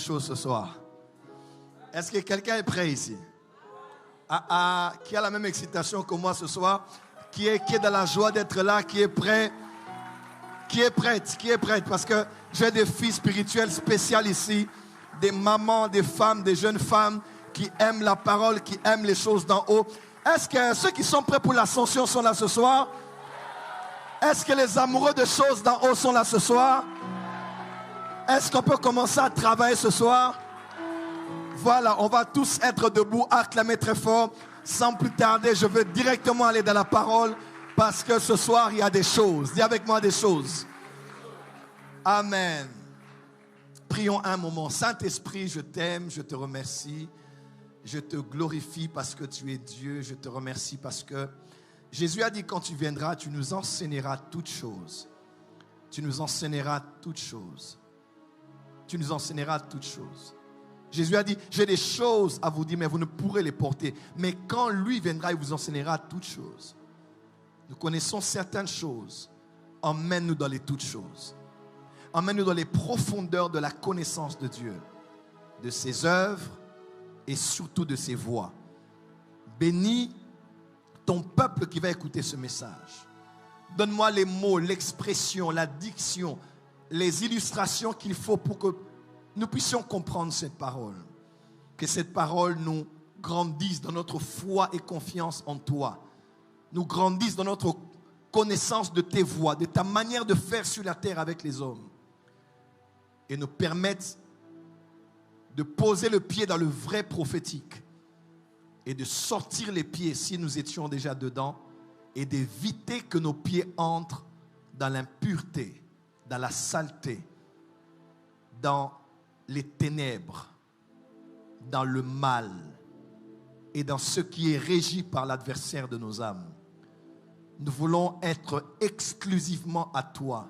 Chose ce soir. Est-ce que quelqu'un est prêt ici? Qui a la même excitation que moi ce soir? Qui est dans la joie d'être là? Qui est prêt? Qui est prête? Qui est prête? Parce que j'ai des filles spirituelles spéciales ici, des mamans, des femmes, des jeunes femmes qui aiment la parole, qui aiment les choses d'en haut. Est-ce que ceux qui sont prêts pour l'ascension sont là ce soir? Est-ce que les amoureux de choses d'en haut sont là ce soir? Est-ce qu'on peut commencer à travailler ce soir? Voilà, on va tous être debout, acclamer très fort. Sans plus tarder, je veux directement aller dans la parole parce que ce soir, il y a des choses. Dis avec moi des choses. Amen. Prions un moment. Saint-Esprit, je t'aime, je te remercie. Je te glorifie parce que tu es Dieu. Je te remercie parce que Jésus a dit quand tu viendras, tu nous enseigneras toutes choses. Tu nous enseigneras toutes choses. Tu nous enseigneras toutes choses. Jésus a dit, j'ai des choses à vous dire, mais vous ne pourrez les porter. Mais quand lui viendra, il vous enseignera toutes choses. Nous connaissons certaines choses. Emmène-nous dans les toutes choses. Emmène-nous dans les profondeurs de la connaissance de Dieu, de ses œuvres et surtout de ses voies. Bénis ton peuple qui va écouter ce message. Donne-moi les mots, l'expression, la diction, les illustrations qu'il faut pour que nous puissions comprendre cette parole. Que cette parole nous grandisse dans notre foi et confiance en toi. Nous grandisse dans notre connaissance de tes voies, de ta manière de faire sur la terre avec les hommes. Et nous permette de poser le pied dans le vrai prophétique. Et de sortir les pieds si nous étions déjà dedans. Et d'éviter que nos pieds entrent dans l'impureté, dans la saleté, dans les ténèbres, dans le mal et dans ce qui est régi par l'adversaire de nos âmes. Nous voulons être exclusivement à toi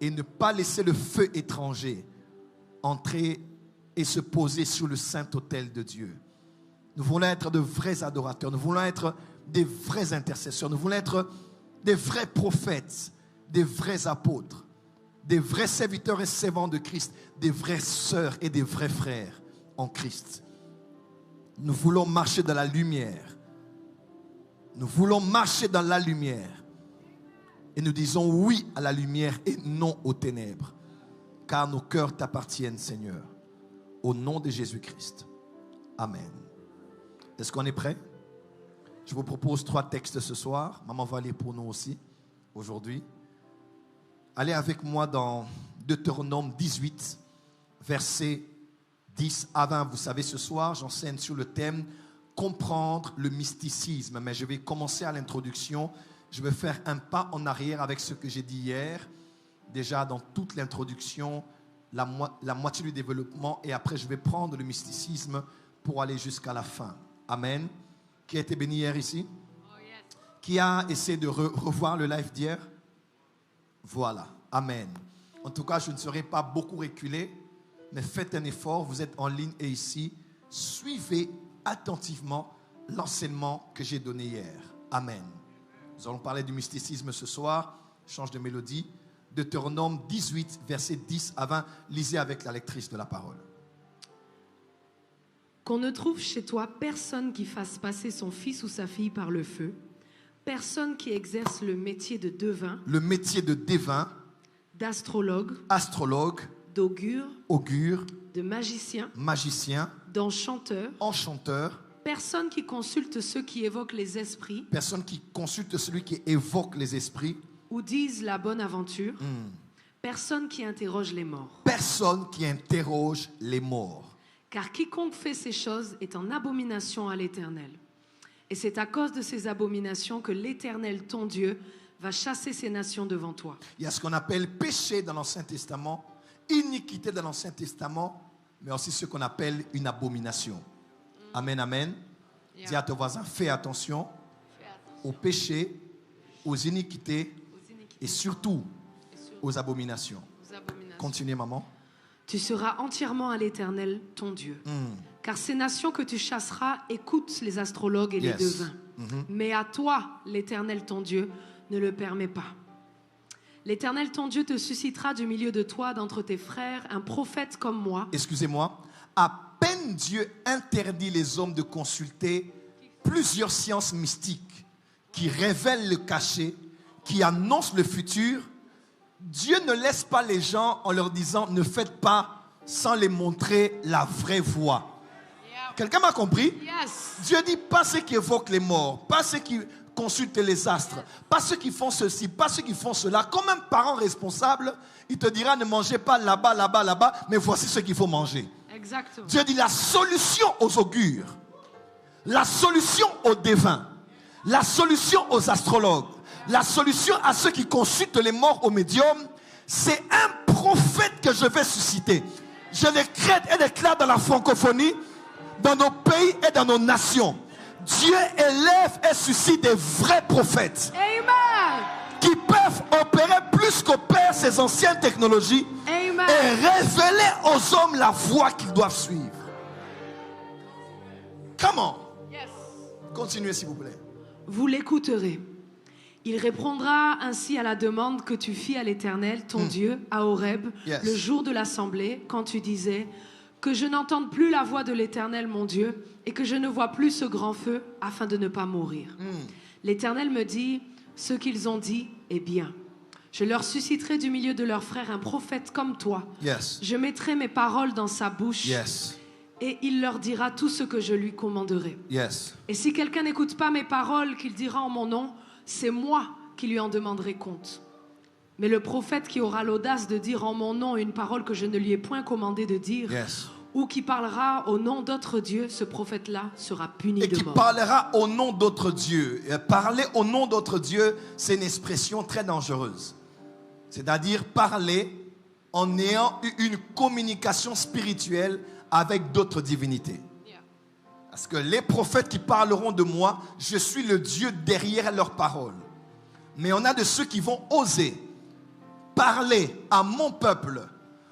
et ne pas laisser le feu étranger entrer et se poser sur le saint autel de Dieu. Nous voulons être de vrais adorateurs, nous voulons être des vrais intercesseurs, nous voulons être des vrais prophètes, des vrais apôtres, des vrais serviteurs et servants de Christ, des vraies sœurs et des vrais frères en Christ. Nous voulons marcher dans la lumière. Nous voulons marcher dans la lumière. Et nous disons oui à la lumière et non aux ténèbres. Car nos cœurs t'appartiennent, Seigneur. Au nom de Jésus-Christ. Amen. Est-ce qu'on est prêt? Je vous propose 3 textes ce soir. Maman va lire pour nous aussi, aujourd'hui. Allez avec moi dans Deutéronome 18, versets 10 à 20. Vous savez, ce soir, j'enseigne sur le thème « Comprendre le mysticisme ». Mais je vais commencer à l'introduction. Je vais faire un pas en arrière avec ce que j'ai dit hier. Déjà, dans toute l'introduction, la moitié du développement. Et après, je vais prendre le mysticisme pour aller jusqu'à la fin. Amen. Qui a été béni hier ici? Oh yes. Qui a essayé de revoir le live d'hier? Voilà. Amen. En tout cas, je ne serai pas beaucoup reculé, mais faites un effort. Vous êtes en ligne et ici. Suivez attentivement l'enseignement que j'ai donné hier. Amen. Nous allons parler du mysticisme ce soir. Change de mélodie. Deutéronome 18, versets 10 à 20. Lisez avec la lectrice de la parole. Qu'on ne trouve chez toi personne qui fasse passer son fils ou sa fille par le feu, personne qui exerce le métier de devin, d'astrologue, d'augure, de magicien, d'enchanteur, personne qui consulte ceux qui évoquent les esprits, celui qui évoque les esprits, ou disent la bonne aventure, personne qui interroge les morts. Car quiconque fait ces choses est en abomination à l'Éternel. Et c'est à cause de ces abominations que l'Éternel, ton Dieu, va chasser ces nations devant toi. Il y a ce qu'on appelle péché dans l'Ancien Testament, iniquité dans l'Ancien Testament, mais aussi ce qu'on appelle une abomination. Amen, amen. Yeah. Dis à ton voisin, fais attention aux péchés, aux iniquités et surtout aux abominations. Continuez, maman. Tu seras entièrement à l'Éternel, ton Dieu. Car ces nations que tu chasseras écoutent les astrologues et les devins. Mais à toi, l'Éternel, ton Dieu, ne le permet pas. L'Éternel ton Dieu te suscitera du milieu de toi, d'entre tes frères, un prophète comme moi. Excusez-moi. À peine Dieu interdit les hommes de consulter plusieurs sciences mystiques qui révèlent le caché, qui annoncent le futur, Dieu ne laisse pas les gens en leur disant ne faites pas sans les montrer la vraie voie. Quelqu'un m'a compris? Yes. Dieu dit pas ceux qui évoquent les morts, pas ceux qui consultent les astres, pas ceux qui font ceci, pas ceux qui font cela. Comme un parent responsable, il te dira ne mangez pas là-bas, là-bas, là-bas, mais voici ce qu'il faut manger. Exactement. Dieu dit la solution aux augures, la solution aux devins, la solution aux astrologues, la solution à ceux qui consultent les morts aux médiums, c'est un prophète que je vais susciter. Je déclare dans la francophonie, dans nos pays et dans nos nations. Dieu élève et suscite des vrais prophètes. Amen. Qui peuvent opérer plus qu'opèrent ces anciennes technologies. Amen. Et révéler aux hommes la voie qu'ils doivent suivre. Comment? Yes. Continuez s'il vous plaît. Vous l'écouterez. Il répondra ainsi à la demande que tu fis à l'Éternel, ton Dieu, à Horeb, Yes. le jour de l'assemblée, quand tu disais que je n'entende plus la voix de l'Éternel, mon Dieu, et que je ne vois plus ce grand feu, afin de ne pas mourir. L'Éternel me dit, ce qu'ils ont dit est bien. Je leur susciterai du milieu de leurs frères un prophète comme toi. Yes. Je mettrai mes paroles dans sa bouche. Yes. Et il leur dira tout ce que je lui commanderai. Yes. Et si quelqu'un n'écoute pas mes paroles qu'il dira en mon nom, c'est moi qui lui en demanderai compte. Mais le prophète qui aura l'audace de dire en mon nom une parole que je ne lui ai point commandé de dire, Yes. ou qui parlera au nom d'autres dieux, ce prophète-là sera puni Et de qui mort. parlera au nom d'autres dieux. Et parler au nom d'autres dieux, c'est une expression très dangereuse. C'est-à-dire parler en ayant eu une communication spirituelle avec d'autres divinités. Parce que les prophètes qui parleront de moi, je suis le Dieu derrière leurs paroles. Mais on a de ceux qui vont oser parler à mon peuple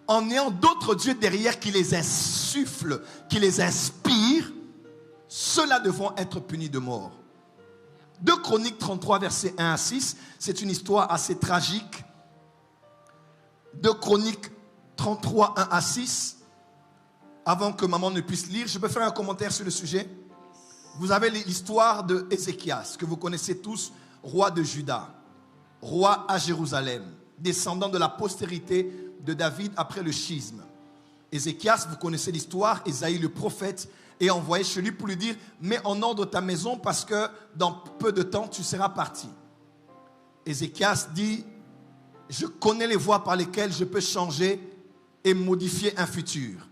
en ayant d'autres dieux derrière qui les insufflent, qui les inspirent. Ceux-là devront être punis de mort. 2 Chroniques 33, versets 1 à 6, c'est une histoire assez tragique. 2 Chroniques 33, 1 à 6. Avant que maman ne puisse lire, je peux faire un commentaire sur le sujet. Vous avez l'histoire de Ézéchias, que vous connaissez tous, roi de Juda, roi à Jérusalem, descendant de la postérité de David après le schisme. Ézéchias, vous connaissez l'histoire, Ésaïe le prophète est envoyé chez lui pour lui dire « Mets en ordre ta maison parce que dans peu de temps tu seras parti. » Ézéchias dit « Je connais les voies par lesquelles je peux changer et modifier un futur. »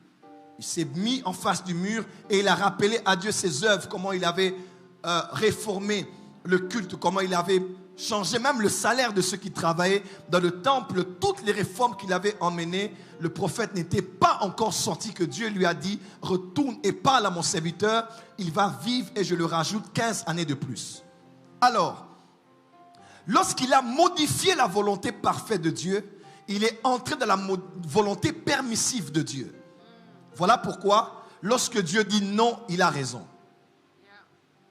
Il s'est mis en face du mur et il a rappelé à Dieu ses œuvres, comment il avait réformé le culte, comment il avait changé même le salaire de ceux qui travaillaient dans le temple, toutes les réformes qu'il avait emmenées. Le prophète n'était pas encore sorti que Dieu lui a dit « Retourne et parle à mon serviteur, il va vivre et je le rajoute 15 années de plus. » Alors, lorsqu'il a modifié la volonté parfaite de Dieu, il est entré dans la volonté permissive de Dieu. Voilà pourquoi, lorsque Dieu dit non, il a raison.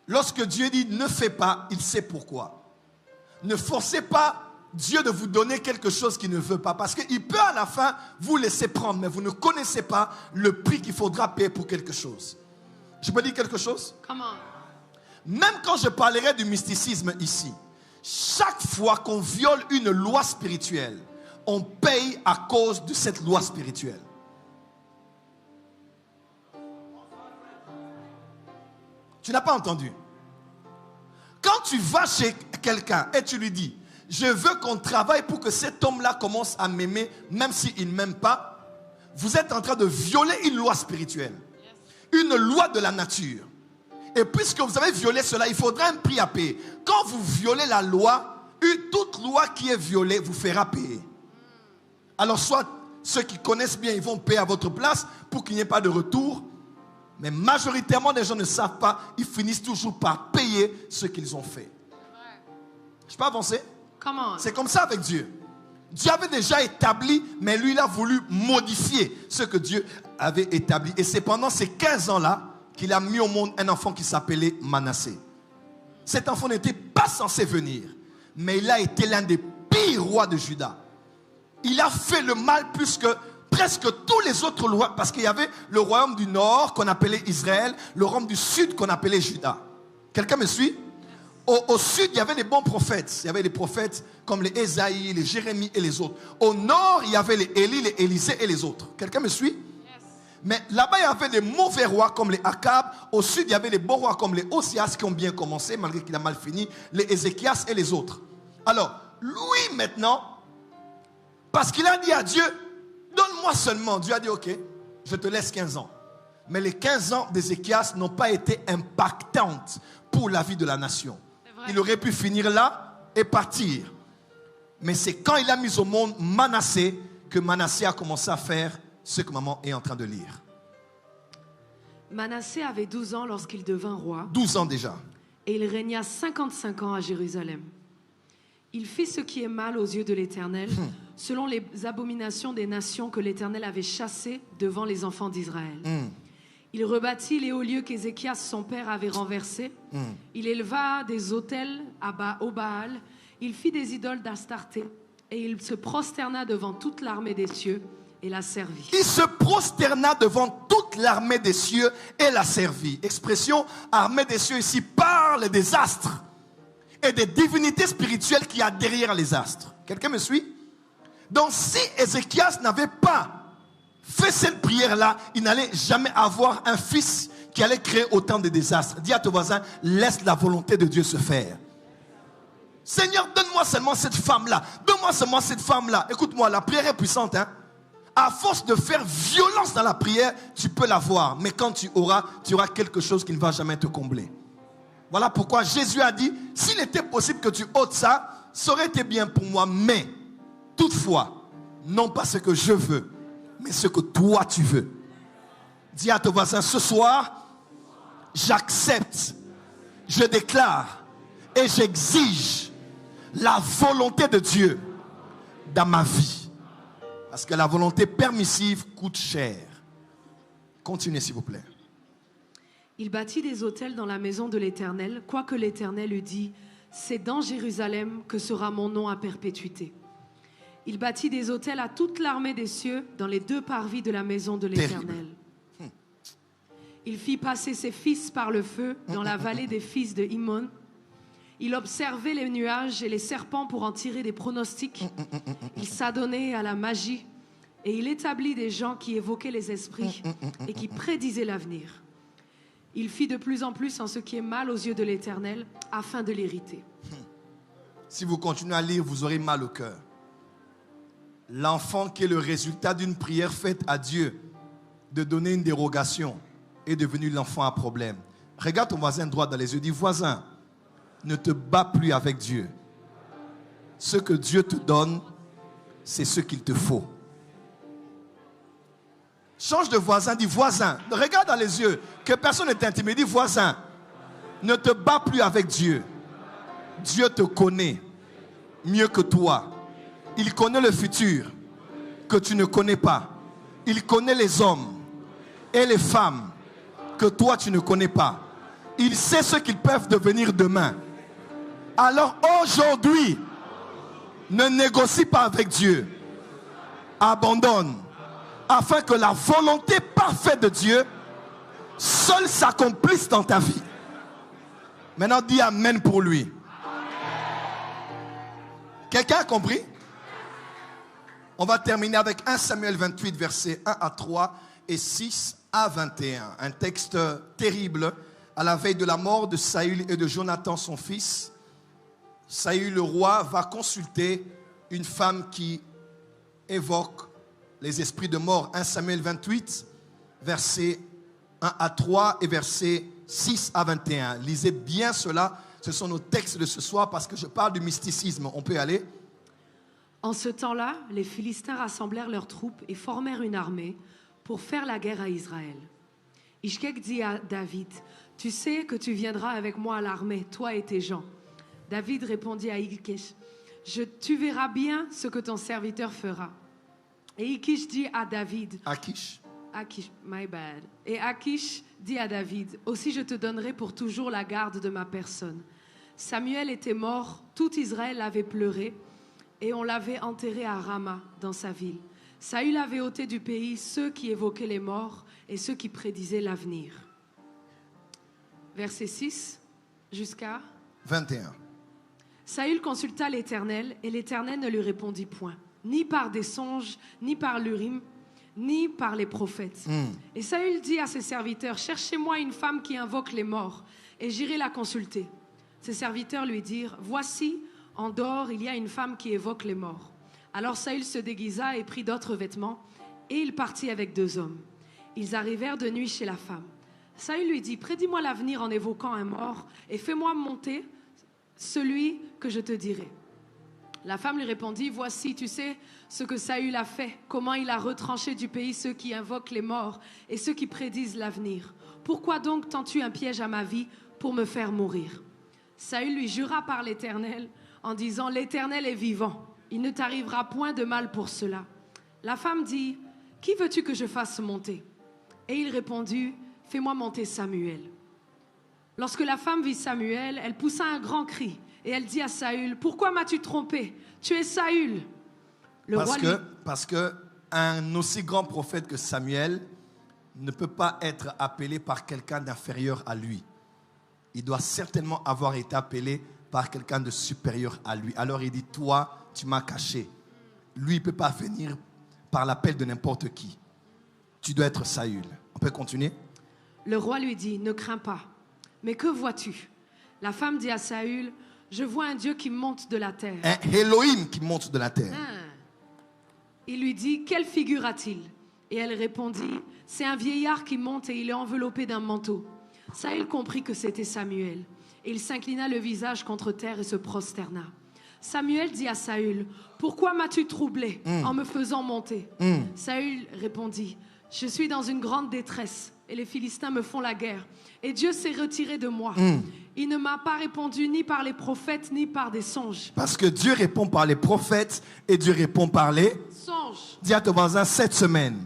Lorsque Dieu dit ne fais pas, il sait pourquoi. Ne forcez pas Dieu de vous donner quelque chose qu'il ne veut pas. Parce qu'il peut à la fin vous laisser prendre, mais vous ne connaissez pas le prix qu'il faudra payer pour quelque chose. Je peux dire quelque chose? Come on. Même quand je parlerai du mysticisme ici, chaque fois qu'on viole une loi spirituelle, on paye à cause de cette loi spirituelle. Tu n'as pas entendu. Quand tu vas chez quelqu'un et tu lui dis « Je veux qu'on travaille pour que cet homme-là commence à m'aimer, même s'il ne m'aime pas », vous êtes en train de violer une loi spirituelle, une loi de la nature. Et puisque vous avez violé cela, il faudra un prix à payer. Quand vous violez la loi, toute loi qui est violée vous fera payer. Alors soit ceux qui connaissent bien, ils vont payer à votre place pour qu'il n'y ait pas de retour. Mais majoritairement, les gens ne savent pas. Ils finissent toujours par payer ce qu'ils ont fait. Je peux avancer? Come on. C'est comme ça avec Dieu. Dieu avait déjà établi, mais lui, il a voulu modifier ce que Dieu avait établi. Et c'est pendant ces 15 ans-là qu'il a mis au monde un enfant qui s'appelait Manassé. Cet enfant n'était pas censé venir, mais il a été l'un des pires rois de Juda. Il a fait le mal plus que presque tous les autres royaumes. Parce qu'il y avait le royaume du nord qu'on appelait Israël, le royaume du sud qu'on appelait Juda. Quelqu'un me suit? Au sud, il y avait les bons prophètes. Il y avait les prophètes comme les Ésaïe, les Jérémie et les autres. Au nord, il y avait les Élie, les Élisée et les autres. Quelqu'un me suit? Mais là-bas, il y avait des mauvais rois comme les Akab. Au sud, il y avait les bons rois comme les Osias qui ont bien commencé, malgré qu'il a mal fini. Les Ézéchias et les autres. Alors, lui maintenant, parce qu'il a dit à Dieu, donne-moi seulement. Dieu a dit, ok, je te laisse 15 ans. Mais les 15 ans d'Ézéchias n'ont pas été impactantes pour la vie de la nation. Il aurait pu finir là et partir. Mais c'est quand il a mis au monde Manassé que Manassé a commencé à faire ce que maman est en train de lire. Manassé avait 12 ans lorsqu'il devint roi. 12 ans déjà. Et il régna 55 ans à Jérusalem. Il fit ce qui est mal aux yeux de l'Éternel, selon les abominations des nations que l'Éternel avait chassées devant les enfants d'Israël. Il rebâtit les hauts lieux qu'Ézéchias, son père, avait renversés. Il éleva des autels au Baal. Il fit des idoles d'Astarté. Et il se prosterna devant toute l'armée des cieux et la servit. Il se prosterna devant toute l'armée des cieux et la servit. Expression armée des cieux ici parle des astres et des divinités spirituelles qu'il y a derrière les astres. Quelqu'un me suit? Donc si Ézéchias n'avait pas fait cette prière-là, il n'allait jamais avoir un fils qui allait créer autant de désastres. Dis à ton voisin, laisse la volonté de Dieu se faire. Seigneur, donne-moi seulement cette femme-là. Donne-moi seulement cette femme-là. Écoute-moi, la prière est puissante, hein? À force de faire violence dans la prière, tu peux l'avoir. Mais quand tu auras quelque chose qui ne va jamais te combler. Voilà pourquoi Jésus a dit, s'il était possible que tu ôtes ça, ça aurait été bien pour moi. Mais, toutefois, non pas ce que je veux, mais ce que toi tu veux. Dis à ton voisin, ce soir, j'accepte, je déclare et j'exige la volonté de Dieu dans ma vie. Parce que la volonté permissive coûte cher. Continuez s'il vous plaît. Il bâtit des autels dans la maison de l'Éternel, quoique l'Éternel eût dit, c'est dans Jérusalem que sera mon nom à perpétuité. Il bâtit des autels à toute l'armée des cieux dans les 2 parvis de la maison de l'Éternel. Il fit passer ses fils par le feu dans la vallée des fils de Himmon. Il observait les nuages et les serpents pour en tirer des pronostics. Il s'adonnait à la magie et il établit des gens qui évoquaient les esprits et qui prédisaient l'avenir. Il fit de plus en plus en ce qui est mal aux yeux de l'Éternel afin de l'irriter. Si vous continuez à lire, vous aurez mal au cœur. L'enfant qui est le résultat d'une prière faite à Dieu de donner une dérogation est devenu l'enfant à problème. Regarde ton voisin droit dans les yeux, dis voisin, ne te bats plus avec Dieu. Ce que Dieu te donne, c'est ce qu'il te faut. Change de voisin, dis voisin. Regarde dans les yeux, que personne ne t'intimide. Dis voisin, ne te bats plus avec Dieu. Dieu te connaît mieux que toi. Il connaît le futur que tu ne connais pas. Il connaît les hommes et les femmes que toi tu ne connais pas. Il sait ce qu'ils peuvent devenir demain. Alors aujourd'hui, ne négocie pas avec Dieu. Abandonne. Afin que la volonté parfaite de Dieu seule s'accomplisse dans ta vie. Maintenant, dis Amen pour lui. Quelqu'un a compris? On va terminer avec 1 Samuel 28, versets 1 à 3 et 6 à 21. Un texte terrible à la veille de la mort de Saül et de Jonathan, son fils. Saül, le roi, va consulter une femme qui évoque les esprits de mort. 1 Samuel 28, versets 1 à 3 et versets 6 à 21. Lisez bien cela. Ce sont nos textes de ce soir parce que je parle du mysticisme. On peut y aller. En ce temps-là, les Philistins rassemblèrent leurs troupes et formèrent une armée pour faire la guerre à Israël. Ishkek dit à David, « Tu sais que tu viendras avec moi à l'armée, toi et tes gens. » David répondit à Ikish, « Tu verras bien ce que ton serviteur fera. » Et Ikish dit à David, Akish, my bad. Et Akish dit à David, « Aussi je te donnerai pour toujours la garde de ma personne. » Samuel était mort, tout Israël avait pleuré, et on l'avait enterré à Rama, dans sa ville. Saül avait ôté du pays ceux qui évoquaient les morts et ceux qui prédisaient l'avenir. Verset 6 jusqu'à 21. Saül consulta l'Éternel, et l'Éternel ne lui répondit point, ni par des songes, ni par l'Urim, ni par les prophètes. Et Saül dit à ses serviteurs, cherchez-moi une femme qui invoque les morts, et j'irai la consulter. Ses serviteurs lui dirent, voici, en dehors, il y a une femme qui évoque les morts. Alors Saül se déguisa et prit d'autres vêtements, et il partit avec 2 hommes. Ils arrivèrent de nuit chez la femme. Saül lui dit, prédis-moi l'avenir en évoquant un mort, et fais-moi monter celui que je te dirai. La femme lui répondit, voici, tu sais ce que Saül a fait, comment il a retranché du pays ceux qui invoquent les morts et ceux qui prédisent l'avenir. Pourquoi donc tends-tu un piège à ma vie pour me faire mourir? Saül lui jura par l'Éternel en disant, l'Éternel est vivant, il ne t'arrivera point de mal pour cela. La femme dit, qui veux-tu que je fasse monter? Et il répondit, fais-moi monter Samuel. Lorsque la femme vit Samuel, elle poussa un grand cri et elle dit à Saül, pourquoi m'as-tu trompé? Tu es Saül. Parce que un aussi grand prophète que Samuel ne peut pas être appelé par quelqu'un d'inférieur à lui. Il doit certainement avoir été appelé par quelqu'un de supérieur à lui. Alors il dit, toi, tu m'as caché. Lui, il ne peut pas venir par l'appel de n'importe qui. Tu dois être Saül. On peut continuer? Le roi lui dit, ne crains pas. Mais que vois-tu? La femme dit à Saül, je vois un Dieu qui monte de la terre. Un Elohim qui monte de la terre. Il lui dit, quelle figure a-t-il? Et elle répondit, c'est un vieillard qui monte et il est enveloppé d'un manteau. Saül comprit que c'était Samuel. Et il s'inclina le visage contre terre et se prosterna. Samuel dit à Saül, pourquoi m'as-tu troublé en me faisant monter? Saül répondit, je suis dans une grande détresse et les Philistins me font la guerre. Et Dieu s'est retiré de moi. Il ne m'a pas répondu ni par les prophètes ni par des songes. Parce que Dieu répond par les prophètes et Dieu répond par les songes. Dis à ton voisin, cette semaine,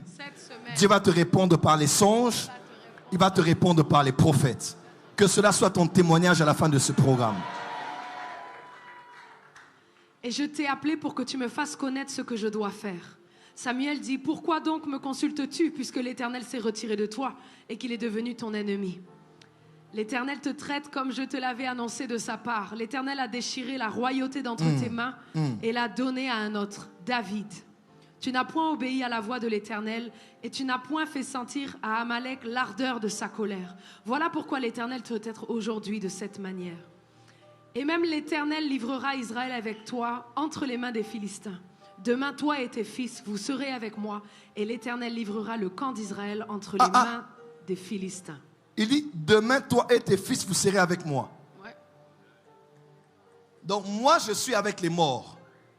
Dieu va te répondre par les songes, il va te répondre par les prophètes. Que cela soit ton témoignage à la fin de ce programme. Et je t'ai appelé pour que tu me fasses connaître ce que je dois faire. Samuel dit, pourquoi donc me consultes-tu puisque l'Éternel s'est retiré de toi et qu'il est devenu ton ennemi? L'Éternel te traite comme je te l'avais annoncé de sa part. L'Éternel a déchiré la royauté d'entre tes mains et l'a donnée à un autre, David. Tu n'as point obéi à la voix de l'Éternel et tu n'as point fait sentir à Amalek l'ardeur de sa colère. Voilà pourquoi l'Éternel te traite aujourd'hui de cette manière. Et même l'Éternel livrera Israël avec toi entre les mains des Philistins. Demain, toi et tes fils, vous serez avec moi et l'Éternel livrera le camp d'Israël entre les mains des Philistins. Il dit, demain, toi et tes fils, vous serez avec moi. Ouais. Donc, moi, je suis avec les morts.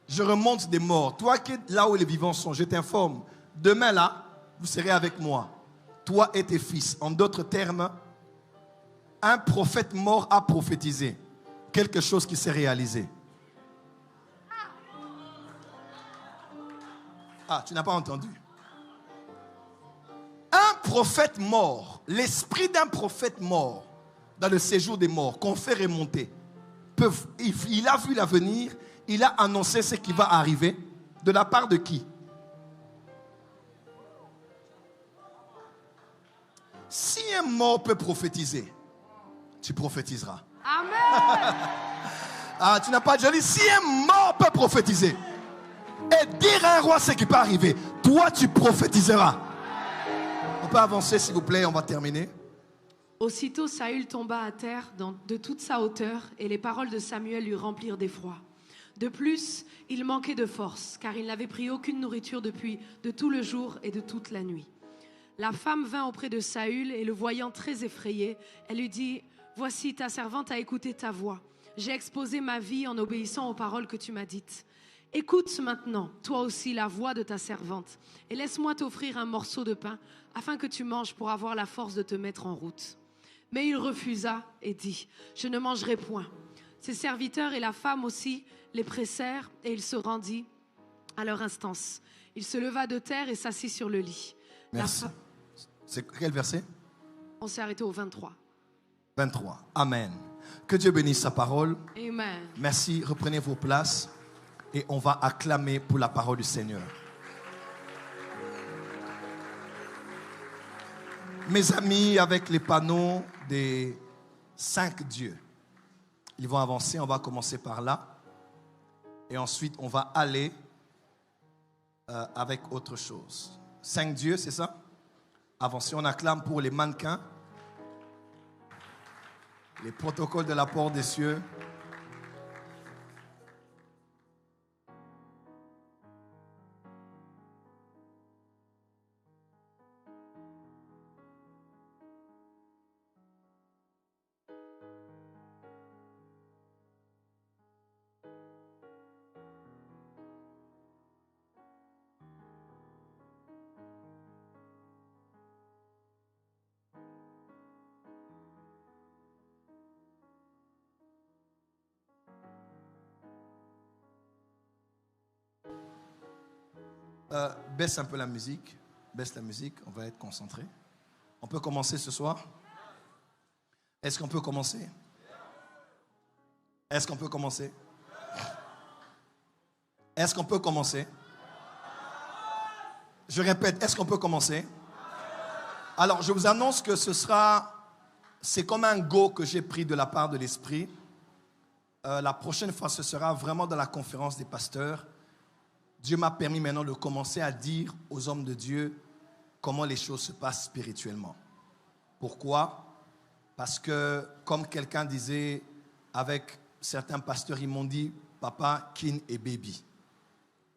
Je remonte des morts. Toi qui es là où les vivants sont, je t'informe. Demain, là, vous serez avec moi. Toi et tes fils. En d'autres termes, un prophète mort a prophétisé quelque chose qui s'est réalisé. Ah, tu n'as pas entendu. Un prophète mort, l'esprit d'un prophète mort, dans le séjour des morts, qu'on fait remonter, il a vu l'avenir, il a annoncé ce qui va arriver. De la part de qui? Si un mort peut prophétiser, tu prophétiseras. Amen. Ah, tu n'as pas déjà dit, si un mort peut prophétiser et dire à un roi ce qui peut arriver, toi tu prophétiseras. On peut avancer s'il vous plaît, on va terminer. Aussitôt Saül tomba à terre de toute sa hauteur et les paroles de Samuel lui remplirent d'effroi. De plus, il manquait de force car il n'avait pris aucune nourriture depuis de tout le jour et de toute la nuit. La femme vint auprès de Saül et le voyant très effrayé, elle lui dit, voici ta servante a écouté ta voix. J'ai exposé ma vie en obéissant aux paroles que tu m'as dites. Écoute maintenant, toi aussi, la voix de ta servante, et laisse-moi t'offrir un morceau de pain, afin que tu manges pour avoir la force de te mettre en route. Mais il refusa et dit, je ne mangerai point. Ses serviteurs et la femme aussi les pressèrent, et il se rendit à leur instance. Il se leva de terre et s'assit sur le lit. Merci. C'est quel verset? On s'est arrêté au 23. 23. Amen. Que Dieu bénisse sa parole. Amen. Merci. Reprenez vos places. et on va acclamer pour la parole du Seigneur. Mes amis, avec les panneaux des 5 dieux, ils vont avancer, on va commencer par là. Et ensuite, on va aller avec autre chose. 5 dieux, c'est ça? Avancez, on acclame pour les mannequins, les protocoles de la porte des cieux. Baisse un peu la musique. Baisse la musique, on va être concentré. On peut commencer ce soir? Est-ce qu'on peut commencer? Est-ce qu'on peut commencer? Est-ce qu'on peut commencer? Je répète, est-ce qu'on peut commencer? Alors, je vous annonce que c'est comme un go que j'ai pris de la part de l'Esprit. La prochaine fois, ce sera vraiment dans la conférence des pasteurs. Dieu m'a permis maintenant de commencer à dire aux hommes de Dieu comment les choses se passent spirituellement. Pourquoi? Parce que, comme quelqu'un disait, avec certains pasteurs, ils m'ont dit, papa, kin et baby.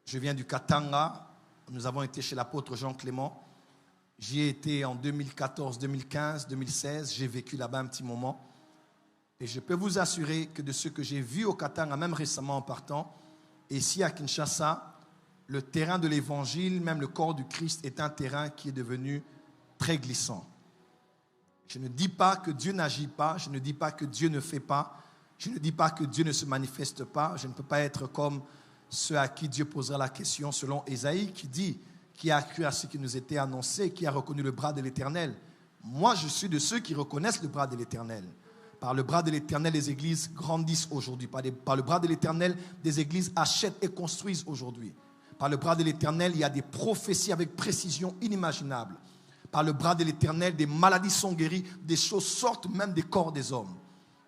Je viens du Katanga, nous avons été chez l'apôtre Jean Clément. J'y ai été en 2014, 2015, 2016, j'ai vécu là-bas un petit moment. Et je peux vous assurer que de ce que j'ai vu au Katanga, même récemment en partant, et ici à Kinshasa, le terrain de l'évangile, même le corps du Christ, est un terrain qui est devenu très glissant. Je ne dis pas que Dieu n'agit pas, je ne dis pas que Dieu ne fait pas, je ne dis pas que Dieu ne se manifeste pas. Je ne peux pas être comme ceux à qui Dieu posera la question selon Ésaïe qui dit, qui a cru à ce qui nous était annoncé, qui a reconnu le bras de l'Éternel. Moi, je suis de ceux qui reconnaissent le bras de l'Éternel. Par le bras de l'Éternel, les églises grandissent aujourd'hui. Par le bras de l'Éternel, des églises achètent et construisent aujourd'hui. Par le bras de l'Éternel, il y a des prophéties avec précision inimaginable. Par le bras de l'Éternel, des maladies sont guéries, des choses sortent même des corps des hommes.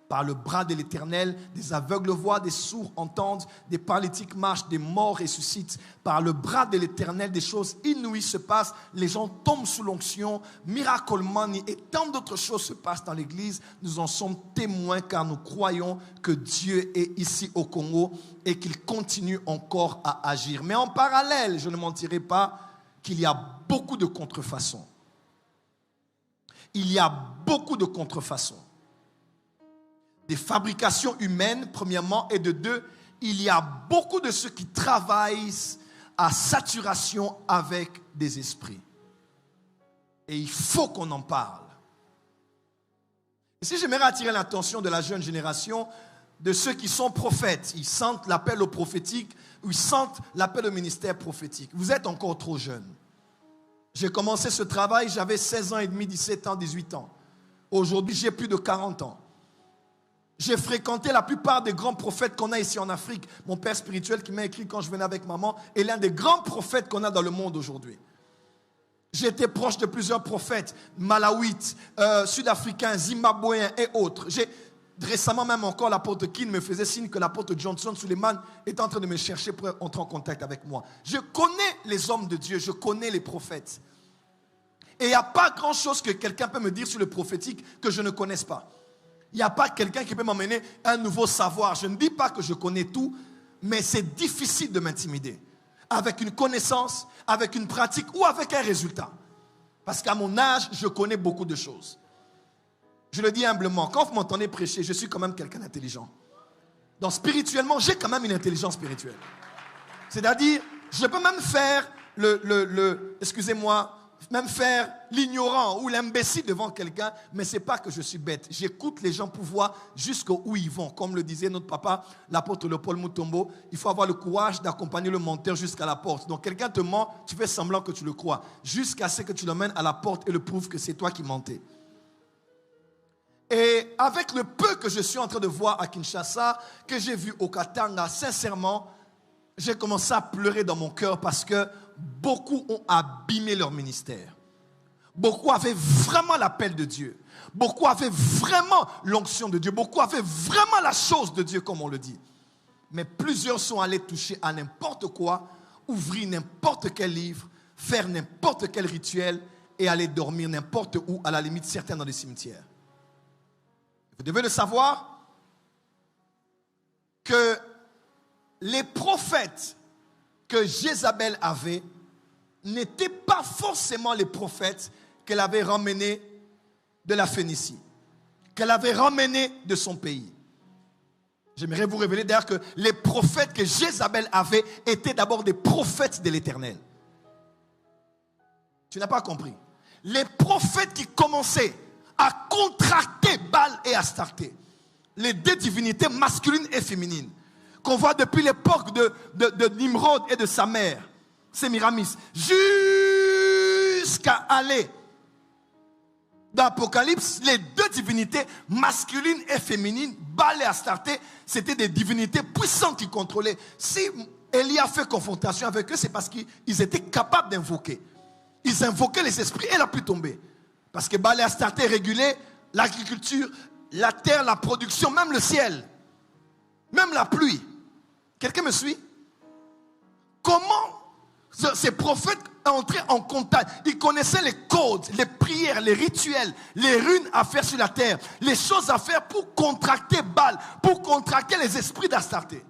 Par le bras de l'Éternel, des aveugles voient, des sourds entendent, des paralytiques marchent, des morts ressuscitent. Par le bras de l'Éternel, des choses inouïes se passent, les gens tombent sous l'onction, Miracle Money et tant d'autres choses se passent dans l'Église. Nous en sommes témoins car nous croyons que Dieu est ici au Congo et qu'il continue encore à agir. Mais en parallèle, je ne mentirai pas qu'il y a beaucoup de contrefaçons. Il y a beaucoup de contrefaçons. Des fabrications humaines, premièrement, et de deux, il y a beaucoup de ceux qui travaillent à saturation avec des esprits. Et il faut qu'on en parle. Et si j'aimerais attirer l'attention de la jeune génération, de ceux qui sont prophètes, ils sentent l'appel au prophétique, ou ils sentent l'appel au ministère prophétique. Vous êtes encore trop jeunes. J'ai commencé ce travail, j'avais 16 ans et demi, 17 ans, 18 ans. Aujourd'hui, j'ai plus de 40 ans. J'ai fréquenté la plupart des grands prophètes qu'on a ici en Afrique. Mon père spirituel qui m'a écrit quand je venais avec maman est l'un des grands prophètes qu'on a dans le monde aujourd'hui. J'ai été proche de plusieurs prophètes, malawites, sud-africains, zimbabwéens et autres. Récemment même encore, l'apôtre Kin me faisait signe que l'apôtre Johnson Suleiman est en train de me chercher pour entrer en contact avec moi. Je connais les hommes de Dieu, je connais les prophètes. Et il n'y a pas grand-chose que quelqu'un peut me dire sur le prophétique que je ne connaisse pas. Il n'y a pas quelqu'un qui peut m'emmener un nouveau savoir. Je ne dis pas que je connais tout, mais c'est difficile de m'intimider. Avec une connaissance, avec une pratique ou avec un résultat. Parce qu'à mon âge, je connais beaucoup de choses. Je le dis humblement, quand vous m'entendez prêcher, je suis quand même quelqu'un d'intelligent. Donc spirituellement, j'ai quand même une intelligence spirituelle. C'est-à-dire, je peux même faire excusez-moi, même faire l'ignorant ou l'imbécile devant quelqu'un, mais ce n'est pas que je suis bête. J'écoute les gens pour voir jusqu'où ils vont. Comme le disait notre papa, l'apôtre Léopold Mutombo, il faut avoir le courage d'accompagner le menteur jusqu'à la porte. Donc quelqu'un te ment, tu fais semblant que tu le crois, jusqu'à ce que tu l'emmènes à la porte et le prouves que c'est toi qui mentais. Et avec le peu que je suis en train de voir à Kinshasa, que j'ai vu au Katanga, sincèrement, j'ai commencé à pleurer dans mon cœur parce que beaucoup ont abîmé leur ministère. Beaucoup avaient vraiment l'appel de Dieu. Beaucoup avaient vraiment l'onction de Dieu. Beaucoup avaient vraiment la chose de Dieu, comme on le dit. Mais plusieurs sont allés toucher à n'importe quoi, ouvrir n'importe quel livre, faire n'importe quel rituel et aller dormir n'importe où, à la limite certains dans des cimetières. Vous devez le savoir que les prophètes que Jézabel avait n'étaient pas forcément les prophètes qu'elle avait ramenés de la Phénicie, qu'elle avait ramenés de son pays. J'aimerais vous révéler d'ailleurs que les prophètes que Jézabel avait étaient d'abord des prophètes de l'Éternel. Tu n'as pas compris. Les prophètes qui commençaient à contracter Baal et Astarté, les deux divinités masculines et féminines, qu'on voit depuis l'époque de Nimrod et de sa mère, Sémiramis, jusqu'à aller dans l'Apocalypse, les deux divinités masculines et féminines, Baal et Astarté, c'était des divinités puissantes qui contrôlaient. Si Élie a fait confrontation avec eux, c'est parce qu'ils étaient capables d'invoquer. Ils invoquaient les esprits et la pluie tombait. Parce que Baal et Astarté régulaient l'agriculture, la terre, la production, même le ciel, même la pluie. Quelqu'un me suit? Comment ces prophètes entraient en contact? Ils connaissaient les codes, les prières, les rituels, les runes à faire sur la terre, les choses à faire pour contracter Baal, pour contracter les esprits d'Astarté.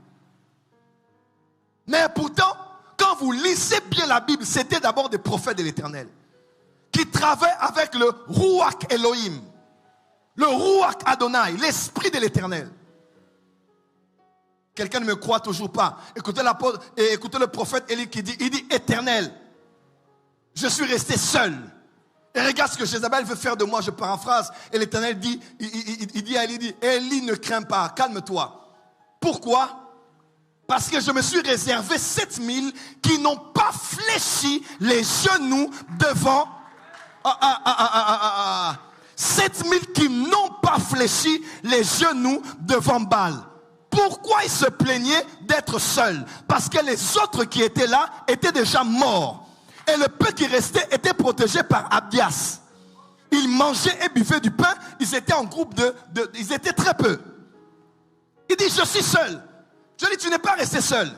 Mais pourtant, quand vous lisez bien la Bible, c'était d'abord des prophètes de l'Éternel qui travaillaient avec le Ruach Elohim, le Ruach Adonai, l'esprit de l'Éternel. Quelqu'un ne me croit toujours pas. Écoutez le prophète Élie qui dit, il dit Éternel, je suis resté seul. Et regarde ce que Jézabel veut faire de moi, je paraphrase. Et l'Éternel dit, il dit à Élie, Élie ne crains pas, calme-toi. Pourquoi? Parce que je me suis réservé 7000 qui n'ont pas fléchi les genoux devant... 7000 qui n'ont pas fléchi les genoux devant Baal. Pourquoi ils se plaignaient d'être seuls? Parce que les autres qui étaient là étaient déjà morts. Et le peu qui restait était protégé par Abdias. Ils mangeaient et buvaient du pain. Ils étaient en groupe ils étaient très peu. Il dit, je suis seul. Je dis, tu n'es pas resté seul.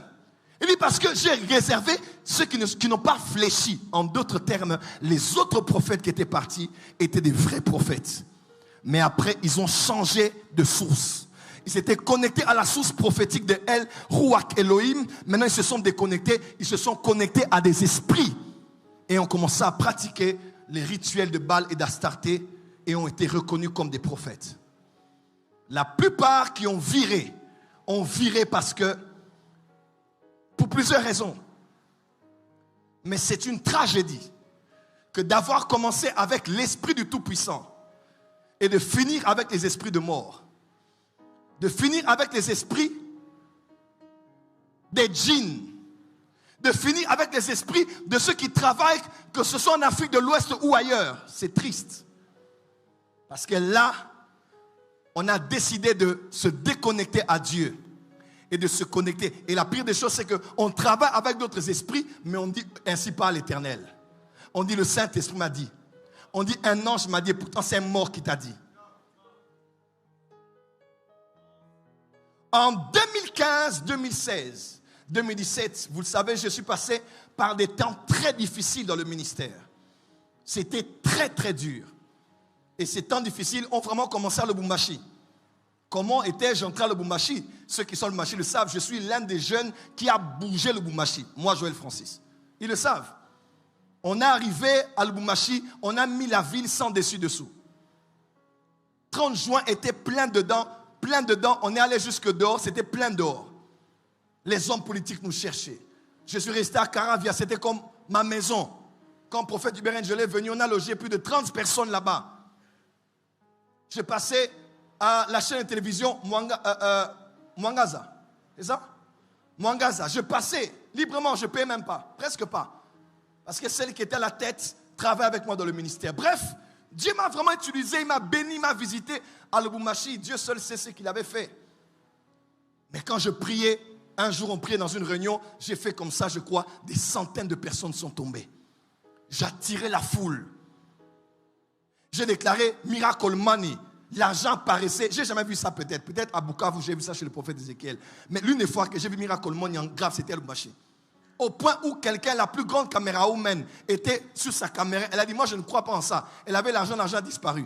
Il dit, parce que j'ai réservé ceux qui n'ont pas fléchi. En d'autres termes, les autres prophètes qui étaient partis étaient des vrais prophètes. Mais après, ils ont changé de source. Ils s'étaient connectés à la source prophétique de El Ruach Elohim. Maintenant, ils se sont déconnectés. Ils se sont connectés à des esprits. Et ont commencé à pratiquer les rituels de Baal et d'Astarté. Et ont été reconnus comme des prophètes. La plupart qui ont viré parce que, pour plusieurs raisons. Mais c'est une tragédie que d'avoir commencé avec l'esprit du Tout-Puissant et de finir avec les esprits de mort. De finir avec les esprits des djinns. De finir avec les esprits de ceux qui travaillent, que ce soit en Afrique de l'Ouest ou ailleurs. C'est triste. Parce que là, on a décidé de se déconnecter à Dieu et de se connecter. Et la pire des choses, c'est qu'on travaille avec d'autres esprits, mais on dit ainsi par l'Éternel. On dit le Saint-Esprit m'a dit. On dit un ange m'a dit, et pourtant c'est un mort qui t'a dit. En 2015, 2016, 2017, vous le savez, je suis passé par des temps très difficiles dans le ministère. C'était très très dur. Et ces temps difficiles ont vraiment commencé à Lubumbashi. Comment étais-je entré à Lubumbashi? Ceux qui sont à Lubumbashi le savent, je suis l'un des jeunes qui a bougé Lubumbashi. Moi, Joël Francis. Ils le savent. On est arrivé à Lubumbashi, on a mis la ville sans dessus-dessous. 30 juin était plein dedans, on est allé jusque dehors, c'était plein dehors. Les hommes politiques nous cherchaient. Je suis resté à Caravia, c'était comme ma maison. Quand le prophète Hubert Angel est venu, on a logé plus de 30 personnes là-bas. Je passais à la chaîne de télévision Mwangaza. C'est ça? Mwangaza. Je passais librement, je ne payais même pas, presque pas. Parce que celle qui était à la tête travaillait avec moi dans le ministère. Bref, Dieu m'a vraiment utilisé, il m'a béni, il m'a visité à Lubumbashi. Dieu seul sait ce qu'il avait fait. Mais quand je priais, Un jour, on priait dans une réunion, j'ai fait comme ça, je crois, des centaines de personnes sont tombées. J'attirais la foule. J'ai déclaré Miracle Money. L'argent apparaissait. J'ai jamais vu ça peut-être. Peut-être à Bukavu, j'ai vu ça chez le prophète Ézéchiel. Mais l'une des fois que j'ai vu Miracle Money en grave, c'était à Lubumbashi. Au point où quelqu'un, la plus grande caméra humaine, était sur sa caméra. Elle a dit, moi je ne crois pas en ça. Elle avait l'argent a disparu.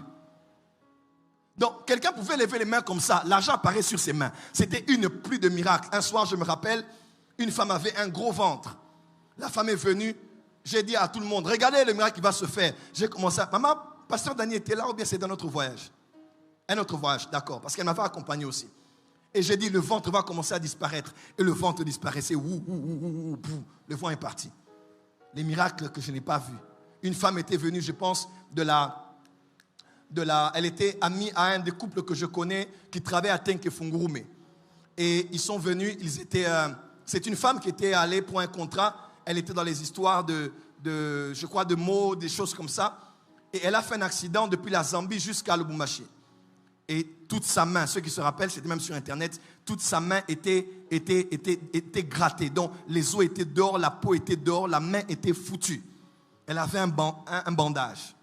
Donc, quelqu'un pouvait lever les mains comme ça. L'argent apparaît sur ses mains. C'était une pluie de miracles. Un soir, je me rappelle, une femme avait un gros ventre. La femme est venue. J'ai dit à tout le monde, regardez le miracle qui va se faire. J'ai commencé à... Maman, pasteur Dani était là ou bien c'est dans notre voyage? Un autre voyage, d'accord. Parce qu'elle m'avait accompagné aussi. Et j'ai dit, le ventre va commencer à disparaître. Et le ventre disparaissait. Le vent est parti. Les miracles que je n'ai pas vus. Une femme était venue, je pense, elle était amie à un des couples que je connais qui travaille à Tenke-Fungurume. Et ils sont venus, c'est une femme qui était allée pour un contrat. Elle était dans les histoires je crois, de mots, des choses comme ça. Et elle a fait un accident depuis la Zambie jusqu'à Lubumbashi. Et toute sa main, ceux qui se rappellent, c'était même sur Internet, toute sa main était grattée. Donc les os étaient dehors, la peau était dehors, la main était foutue. Elle avait un bandage,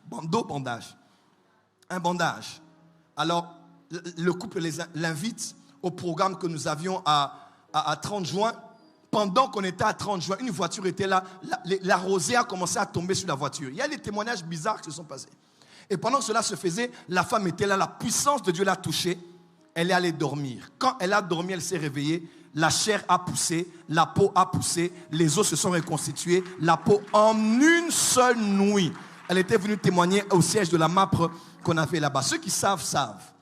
un bandage. Alors, le couple l'invite au programme que nous avions à 30 juin. Pendant qu'on était à 30 juin, une voiture était là. La rosée a commencé à tomber sur la voiture. Il y a des témoignages bizarres qui se sont passés. Et pendant que cela se faisait, la femme était là. La puissance de Dieu l'a touchée. Elle est allée dormir. Quand elle a dormi, elle s'est réveillée. La chair a poussé, la peau a poussé, les os se sont reconstitués. La peau en une seule nuit. Elle était venue témoigner au siège de la MAPRE qu'on avait là-bas. Ceux qui savent, savent.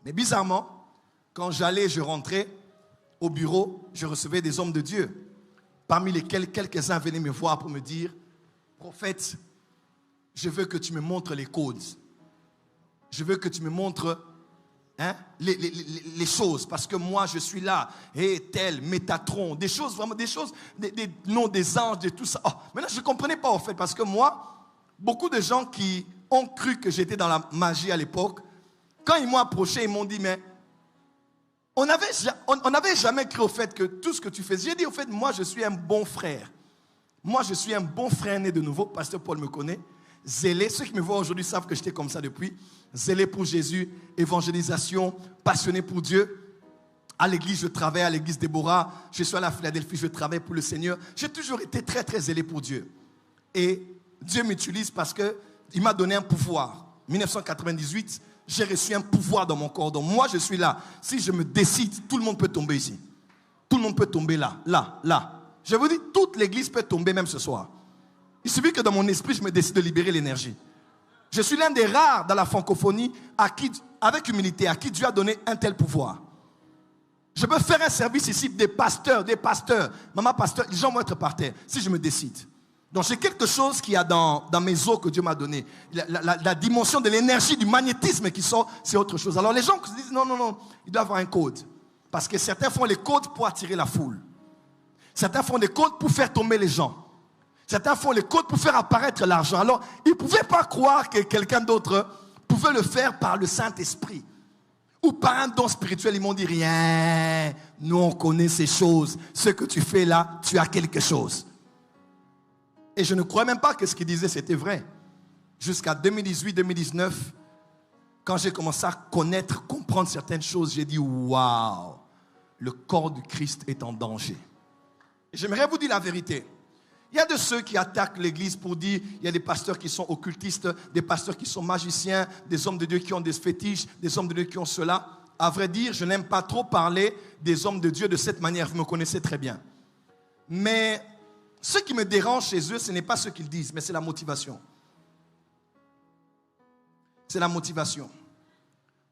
Mais bizarrement, quand j'allais, je rentrais au bureau, je recevais des hommes de Dieu, parmi lesquels quelques-uns venaient me voir pour me dire, prophète, je veux que tu me montres les codes. Je veux que tu me montres les choses, parce que moi je suis là, tel, Métatron, des choses vraiment, des noms des anges, de tout ça. Oh, maintenant je ne comprenais pas en fait, parce que moi, beaucoup de gens qui ont cru que j'étais dans la magie à l'époque, quand ils m'ont approché, ils m'ont dit, mais on n'avait jamais cru au fait que tout ce que tu fais. J'ai dit au fait, moi je suis un bon frère. Moi je suis un bon frère né de nouveau, pasteur Paul me connaît. Zélé, ceux qui me voient aujourd'hui savent que j'étais comme ça depuis. Zélé pour Jésus, évangélisation, passionné pour Dieu. À l'église, je travaille à l'église Déborah. Je suis à la Philadelphie, je travaille pour le Seigneur. J'ai toujours été très, très zélé pour Dieu. Et Dieu m'utilise parce qu'il m'a donné un pouvoir. 1998, j'ai reçu un pouvoir dans mon corps. Donc moi, je suis là. Si je me décide, tout le monde peut tomber ici. Tout le monde peut tomber là. Je vous dis, toute l'église peut tomber même ce soir. Il suffit que dans mon esprit, je me décide de libérer l'énergie. Je suis l'un des rares dans la francophonie avec humilité, à qui Dieu a donné un tel pouvoir. Je peux faire un service ici des pasteurs. Maman pasteur, les gens vont être par terre si je me décide. Donc c'est quelque chose qu'il y a dans mes os que Dieu m'a donné. La dimension de l'énergie, du magnétisme qui sort, c'est autre chose. Alors les gens se disent non, il doit avoir un code. Parce que certains font les codes pour attirer la foule. Certains font des codes pour faire tomber les gens. Certains font les codes pour faire apparaître l'argent. Alors, ils ne pouvaient pas croire que quelqu'un d'autre pouvait le faire par le Saint-Esprit. Ou par un don spirituel. Ils m'ont dit, rien, nous on connaît ces choses. Ce que tu fais là, tu as quelque chose. Et je ne croyais même pas que ce qu'ils disaient c'était vrai. Jusqu'à 2018-2019, quand j'ai commencé à connaître, comprendre certaines choses, j'ai dit, waouh, le corps du Christ est en danger. Et j'aimerais vous dire la vérité. Il y a de ceux qui attaquent l'église pour dire il y a des pasteurs qui sont occultistes, des pasteurs qui sont magiciens, des hommes de Dieu qui ont des fétiches, des hommes de Dieu qui ont cela. À vrai dire, je n'aime pas trop parler des hommes de Dieu de cette manière. Vous me connaissez très bien. Mais ce qui me dérange chez eux, ce n'est pas ce qu'ils disent, mais c'est la motivation. C'est la motivation.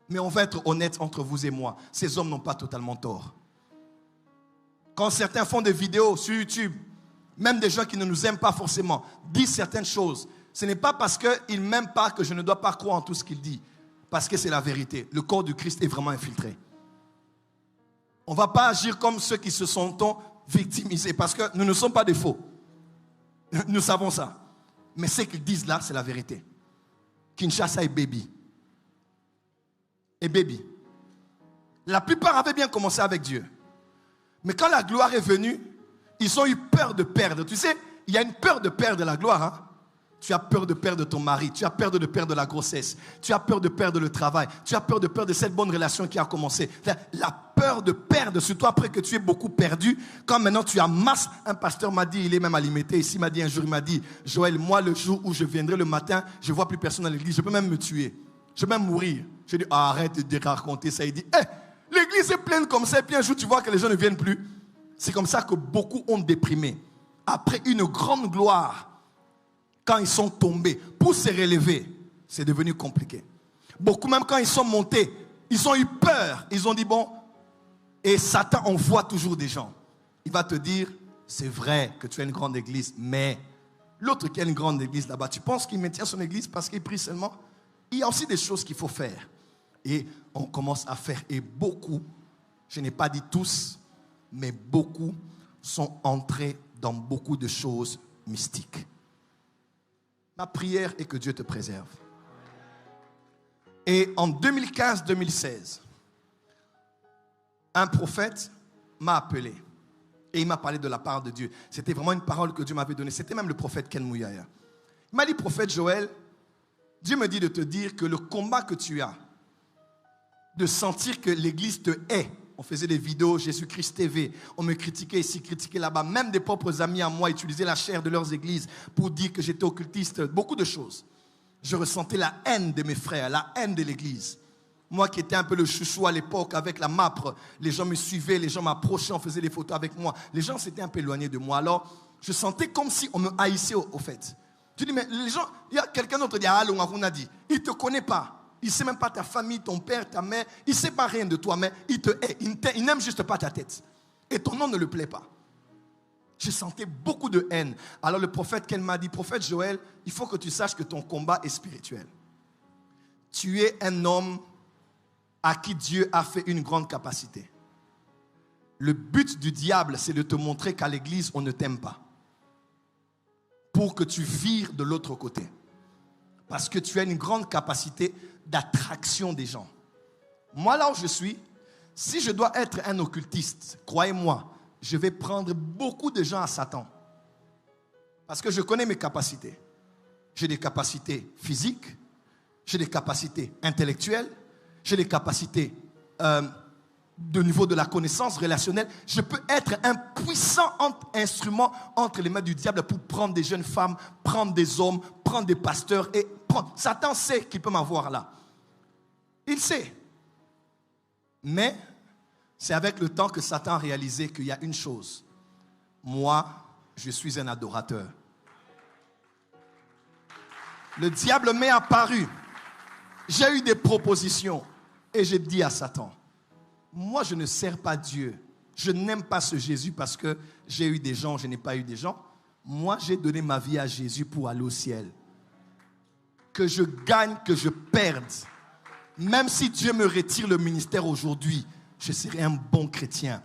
Mais on va être honnête entre vous et moi. Ces hommes n'ont pas totalement tort. Quand certains font des vidéos sur YouTube, même des gens qui ne nous aiment pas forcément, disent certaines choses. Ce n'est pas parce qu'ils ne m'aiment pas que je ne dois pas croire en tout ce qu'ils disent. Parce que c'est la vérité. Le corps du Christ est vraiment infiltré. On ne va pas agir comme ceux qui se sont victimisés. Parce que nous ne sommes pas des faux. Nous savons ça. Mais ce qu'ils disent là, c'est la vérité. Kinshasa est baby. Et baby. La plupart avaient bien commencé avec Dieu. Mais quand la gloire est venue, ils ont eu peur de perdre. Tu sais, il y a une peur de perdre la gloire. Hein? Tu as peur de perdre ton mari, tu as peur de perdre la grossesse, tu as peur de perdre le travail, tu as peur de perdre cette bonne relation qui a commencé. La peur de perdre, surtout après que tu aies beaucoup perdu, quand maintenant tu amasses. Un pasteur m'a dit, il est même alimenté ici, il m'a dit un jour, il m'a dit, Joël, moi le jour où je viendrai le matin, je ne vois plus personne dans l'église, je peux même me tuer, je peux même mourir. Je dis, arrête de raconter ça. Il dit, l'église est pleine comme ça, et puis un jour tu vois que les gens ne viennent plus. C'est comme ça que beaucoup ont déprimé. Après une grande gloire, quand ils sont tombés, pour se relever, c'est devenu compliqué. Beaucoup même quand ils sont montés, ils ont eu peur. Ils ont dit bon, et Satan envoie toujours des gens. Il va te dire, c'est vrai que tu as une grande église, mais l'autre qui a une grande église là-bas, tu penses qu'il maintient son église parce qu'il prie seulement? Il y a aussi des choses qu'il faut faire. Et on commence à faire. Et beaucoup, je n'ai pas dit tous, mais beaucoup sont entrés dans beaucoup de choses mystiques. Ma prière est que Dieu te préserve. Et en 2015-2016, un prophète m'a appelé et il m'a parlé de la part de Dieu. C'était vraiment une parole que Dieu m'avait donnée. C'était même le prophète Ken Mouyaya. Il m'a dit, prophète Joël, Dieu me dit de te dire que le combat que tu as, de sentir que l'église te hait. On faisait des vidéos Jésus-Christ TV. On me critiquait ici, critiquait là-bas. Même des propres amis à moi utilisaient la chair de leurs églises pour dire que j'étais occultiste. Beaucoup de choses. Je ressentais la haine de mes frères, la haine de l'église. Moi qui étais un peu le chouchou à l'époque avec la MAPRE, les gens me suivaient, les gens m'approchaient, on faisait des photos avec moi. Les gens s'étaient un peu éloignés de moi. Alors, je sentais comme si on me haïssait au fait. Je dis, mais les gens, il y a quelqu'un d'autre qui dit, ah, on a dit, il ne te connaît pas. Il ne sait même pas ta famille, ton père, ta mère. Il ne sait pas rien de toi, mais il te hait. Il n'aime juste pas ta tête. Et ton nom ne le plaît pas. Je sentais beaucoup de haine. Alors le prophète Ken m'a dit, prophète Joël, il faut que tu saches que ton combat est spirituel. Tu es un homme à qui Dieu a fait une grande capacité. Le but du diable, c'est de te montrer qu'à l'église, on ne t'aime pas. Pour que tu vires de l'autre côté. Parce que tu as une grande capacité d'attraction des gens. Moi, là où je suis, si je dois être un occultiste, croyez-moi, je vais prendre beaucoup de gens à Satan. Parce que je connais mes capacités. J'ai des capacités physiques, j'ai des capacités intellectuelles, j'ai des capacités de niveau de la connaissance relationnelle. Je peux être un puissant instrument entre les mains du diable pour prendre des jeunes femmes, prendre des hommes, prendre des pasteurs et prendre. Satan sait qu'il peut m'avoir là. Il sait. Mais c'est avec le temps que Satan a réalisé qu'il y a une chose. Moi, je suis un adorateur. Le diable m'est apparu. J'ai eu des propositions et j'ai dit à Satan, moi, je ne sers pas Dieu. Je n'aime pas ce Jésus parce que j'ai eu des gens, je n'ai pas eu des gens. Moi, j'ai donné ma vie à Jésus pour aller au ciel. Que je gagne, que je perde. Même si Dieu me retire le ministère aujourd'hui, je serai un bon chrétien.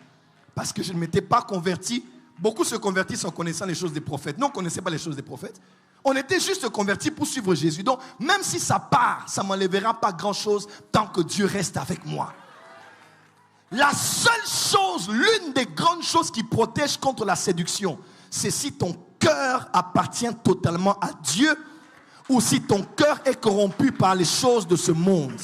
Parce que je ne m'étais pas converti. Beaucoup se convertissent en connaissant les choses des prophètes. Nous, on ne connaissait pas les choses des prophètes. On était juste convertis pour suivre Jésus. Donc, même si ça part, ça ne m'enlèvera pas grand-chose tant que Dieu reste avec moi. La seule chose, l'une des grandes choses qui protège contre la séduction, c'est si ton cœur appartient totalement à Dieu ou si ton cœur est corrompu par les choses de ce monde,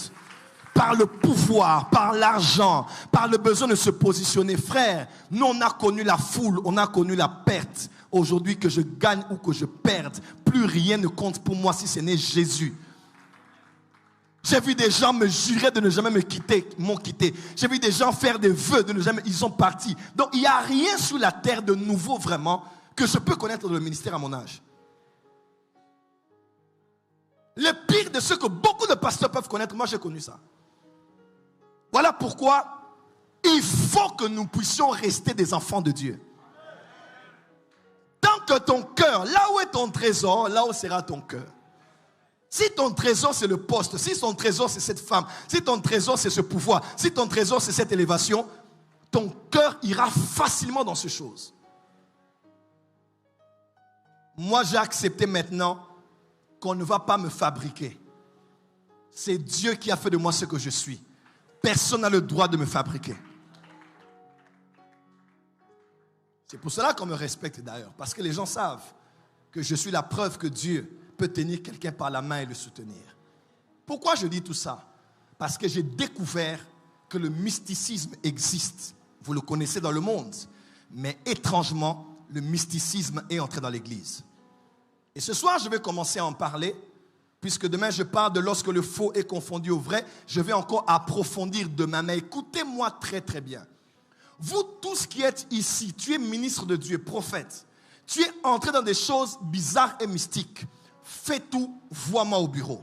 par le pouvoir, par l'argent, par le besoin de se positionner. Frère, nous on a connu la foule, on a connu la perte. Aujourd'hui, que je gagne ou que je perde, plus rien ne compte pour moi si ce n'est Jésus. J'ai vu des gens me jurer de ne jamais me quitter, m'ont quitté. J'ai vu des gens faire des vœux de ne jamais, ils sont partis. Donc il n'y a rien sur la terre de nouveau vraiment que je peux connaître dans le ministère à mon âge. Le pire de ce que beaucoup de pasteurs peuvent connaître, moi j'ai connu ça. Voilà pourquoi il faut que nous puissions rester des enfants de Dieu. Tant que ton cœur, là où est ton trésor, là où sera ton cœur. Si ton trésor c'est le poste, si ton trésor c'est cette femme, si ton trésor c'est ce pouvoir, si ton trésor c'est cette élévation, ton cœur ira facilement dans ces choses. Moi j'ai accepté maintenant qu'on ne va pas me fabriquer. C'est Dieu qui a fait de moi ce que je suis. Personne n'a le droit de me fabriquer. C'est pour cela qu'on me respecte d'ailleurs, parce que les gens savent que je suis la preuve que Dieu peut tenir quelqu'un par la main et le soutenir. Pourquoi je dis tout ça? Parce que j'ai découvert que le mysticisme existe. Vous le connaissez dans le monde, mais étrangement, le mysticisme est entré dans l'Église. Et ce soir, je vais commencer à en parler, puisque demain, je parle de lorsque le faux est confondu au vrai. Je vais encore approfondir demain, mais écoutez-moi très très bien. Vous tous qui êtes ici, tu es ministre de Dieu, prophète. Tu es entré dans des choses bizarres et mystiques. Fais tout, vois-moi au bureau.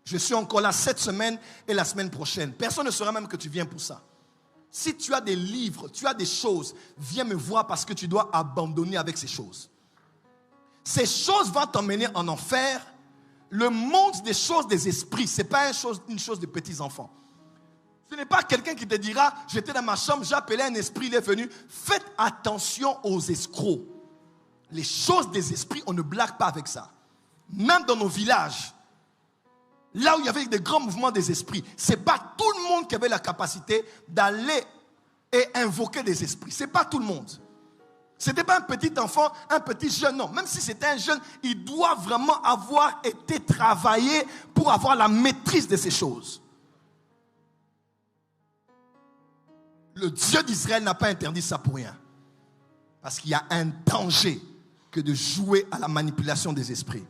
Je suis encore là cette semaine et la semaine prochaine. Personne ne saura même que tu viens pour ça. Si tu as des livres, tu as des choses, viens me voir parce que tu dois abandonner avec ces choses. Ces choses vont t'emmener en enfer. Le monde des choses des esprits, ce n'est pas une chose de petits enfants. Ce n'est pas quelqu'un qui te dira, j'étais dans ma chambre, j'ai appelé un esprit, il est venu. Faites attention aux escrocs. Les choses des esprits, on ne blague pas avec ça. Même dans nos villages, là où il y avait des grands mouvements des esprits, ce n'est pas tout le monde qui avait la capacité d'aller et invoquer des esprits. Ce n'est pas tout le monde. Ce n'était pas un petit enfant, un petit jeune, non. Même si c'était un jeune, il doit vraiment avoir été travaillé pour avoir la maîtrise de ces choses. Le Dieu d'Israël n'a pas interdit ça pour rien. Parce qu'il y a un danger que de jouer à la manipulation des esprits.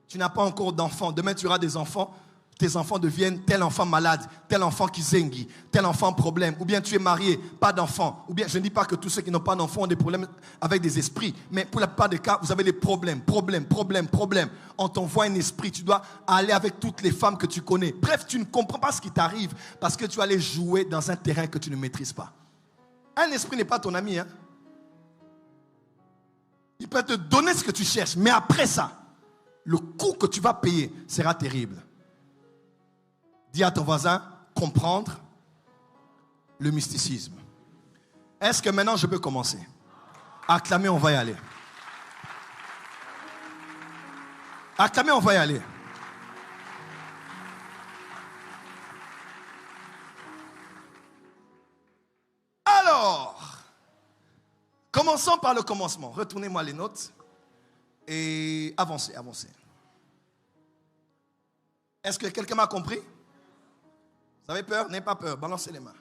Tu n'as pas encore d'enfants. Demain, tu auras des enfants. Tes enfants deviennent tel enfant malade, tel enfant qui zengi, tel enfant problème. Ou bien tu es marié, pas d'enfant. Ou bien, je ne dis pas que tous ceux qui n'ont pas d'enfants ont des problèmes avec des esprits. Mais pour la plupart des cas, vous avez des problèmes. On t'envoie un esprit. Tu dois aller avec toutes les femmes que tu connais. Bref, tu ne comprends pas ce qui t'arrive parce que tu allais jouer dans un terrain que tu ne maîtrises pas. Un esprit n'est pas ton ami. Hein? Il peut te donner ce que tu cherches. Mais après ça, le coût que tu vas payer sera terrible. Dis à ton voisin, comprendre le mysticisme. Est-ce que maintenant je peux commencer? Acclamer, on va y aller. Acclamer, on va y aller. Alors, commençons par le commencement. Retournez-moi les notes et avancez. Est-ce que quelqu'un m'a compris? Vous avez peur? N'ayez pas peur. Balancez les mains.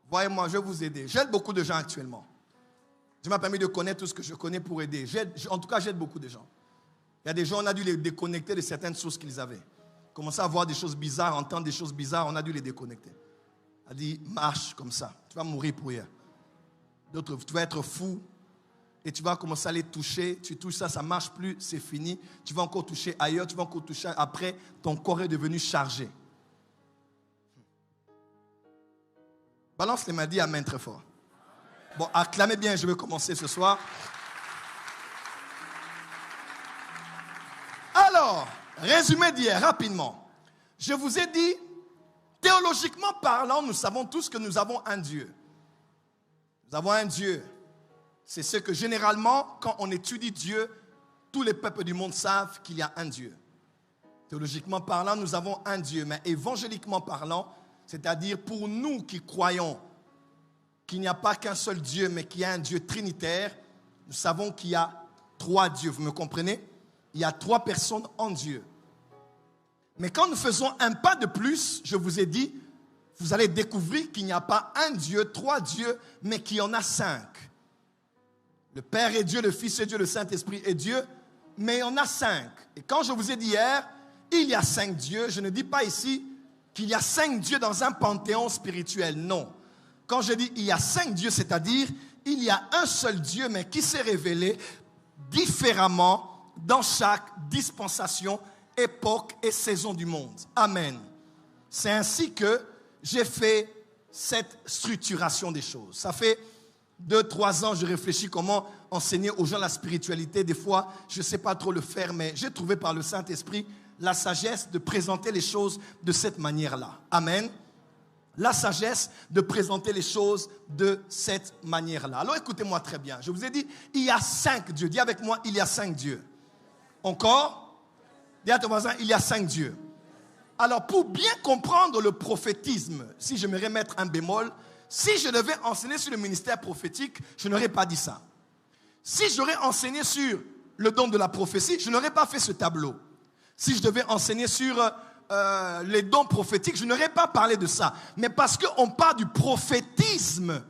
Voyez-moi, je vais vous aider. J'aide beaucoup de gens actuellement. Dieu m'a permis de connaître tout ce que je connais pour aider. En tout cas, j'aide beaucoup de gens. Il y a des gens, on a dû les déconnecter de certaines sources qu'ils avaient. Commencer à voir des choses bizarres, entendre des choses bizarres, on a dû les déconnecter. On a dit, marche comme ça. Tu vas mourir pour rien. D'autres, tu vas être fou. Et tu vas commencer à les toucher. Tu touches ça, ça ne marche plus, c'est fini. Tu vas encore toucher ailleurs, tu vas encore toucher après. Ton corps est devenu chargé. Balance les mains, dis amen très fort. Bon, acclamez bien, je vais commencer ce soir. Alors, résumé d'hier, rapidement. Je vous ai dit, théologiquement parlant, nous savons tous que nous avons un Dieu. Nous avons un Dieu. C'est ce que généralement, quand on étudie Dieu, tous les peuples du monde savent qu'il y a un Dieu. Théologiquement parlant, nous avons un Dieu, mais évangéliquement parlant, c'est-à-dire pour nous qui croyons qu'il n'y a pas qu'un seul Dieu, mais qu'il y a un Dieu trinitaire, nous savons qu'il y a 3 dieux, vous me comprenez? Il y a 3 personnes en Dieu. Mais quand nous faisons un pas de plus, je vous ai dit, vous allez découvrir qu'il n'y a pas un Dieu, 3 dieux, mais qu'il y en a 5. Le Père est Dieu, le Fils est Dieu, le Saint-Esprit est Dieu, mais il y en a 5. Et quand je vous ai dit hier, il y a 5 dieux, je ne dis pas ici qu'il y a 5 dieux dans un panthéon spirituel, non. Quand je dis il y a 5 dieux, c'est-à-dire il y a un seul Dieu, mais qui s'est révélé différemment dans chaque dispensation, époque et saison du monde. Amen. C'est ainsi que j'ai fait cette structuration des choses. Ça fait 2-3 ans, je réfléchis comment enseigner aux gens la spiritualité. Des fois, je ne sais pas trop le faire, mais j'ai trouvé par le Saint-Esprit la sagesse de présenter les choses de cette manière-là. Amen. La sagesse de présenter les choses de cette manière-là. Alors écoutez-moi très bien. Je vous ai dit, il y a 5 dieux. Dis avec moi, il y a 5 dieux. Encore? Dis à ton voisin, il y a 5 dieux. Alors pour bien comprendre le prophétisme, si je me remets un bémol, Si je devais enseigner sur le ministère prophétique, je n'aurais pas dit ça. Si j'aurais enseigné sur le don de la prophétie, je n'aurais pas fait ce tableau. Si je devais enseigner sur les dons prophétiques, je n'aurais pas parlé de ça. Mais parce qu'on parle du prophétisme,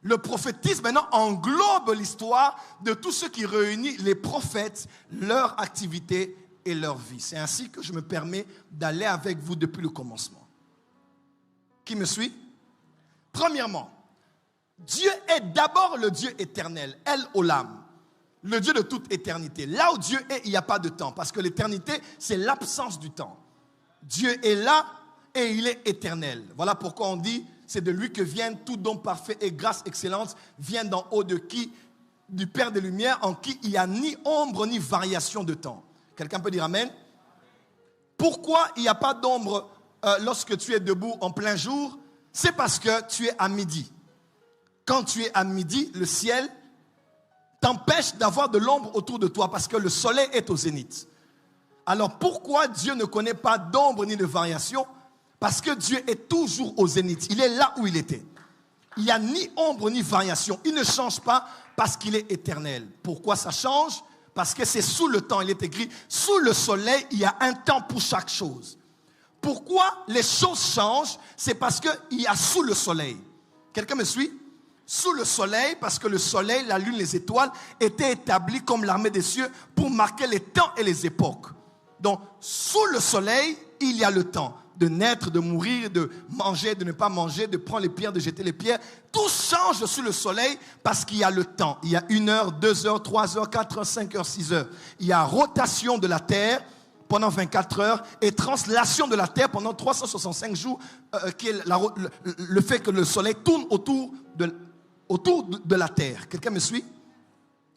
le prophétisme maintenant englobe l'histoire de tout ce qui réunit les prophètes, leur activité et leur vie. C'est ainsi que je me permets d'aller avec vous depuis le commencement. Qui me suit? Premièrement, Dieu est d'abord le Dieu éternel, El Olam, le Dieu de toute éternité. Là où Dieu est, il n'y a pas de temps, parce que l'éternité, c'est l'absence du temps. Dieu est là et il est éternel. Voilà pourquoi on dit, c'est de lui que viennent tout don parfait et grâce excellente, viennent d'en haut de qui? Du Père des Lumières, en qui il n'y a ni ombre ni variation de temps. Quelqu'un peut dire Amen? Pourquoi il n'y a pas d'ombre lorsque tu es debout en plein jour? C'est parce que tu es à midi. Quand tu es à midi, le ciel t'empêche d'avoir de l'ombre autour de toi parce que le soleil est au zénith. Alors pourquoi Dieu ne connaît pas d'ombre ni de variation? Parce que Dieu est toujours au zénith. Il est là où il était. Il n'y a ni ombre ni variation. Il ne change pas parce qu'il est éternel. Pourquoi ça change? Parce que c'est sous le temps. Il est écrit, sous le soleil, il y a un temps pour chaque chose. Pourquoi les choses changent? C'est parce qu'il y a sous le soleil. Quelqu'un me suit? Sous le soleil, parce que le soleil, la lune, les étoiles étaient établis comme l'armée des cieux pour marquer les temps et les époques. Donc, sous le soleil, il y a le temps de naître, de mourir, de manger, de ne pas manger, de prendre les pierres, de jeter les pierres. Tout change sous le soleil parce qu'il y a le temps. Il y a 1 heure, 2 heures, 3 heures, 4 heures, 5 heures, 6 heures. Il y a rotation de la terre pendant 24 heures et translation de la terre pendant 365 jours, qui est le fait que le soleil tourne autour de la terre. Quelqu'un me suit?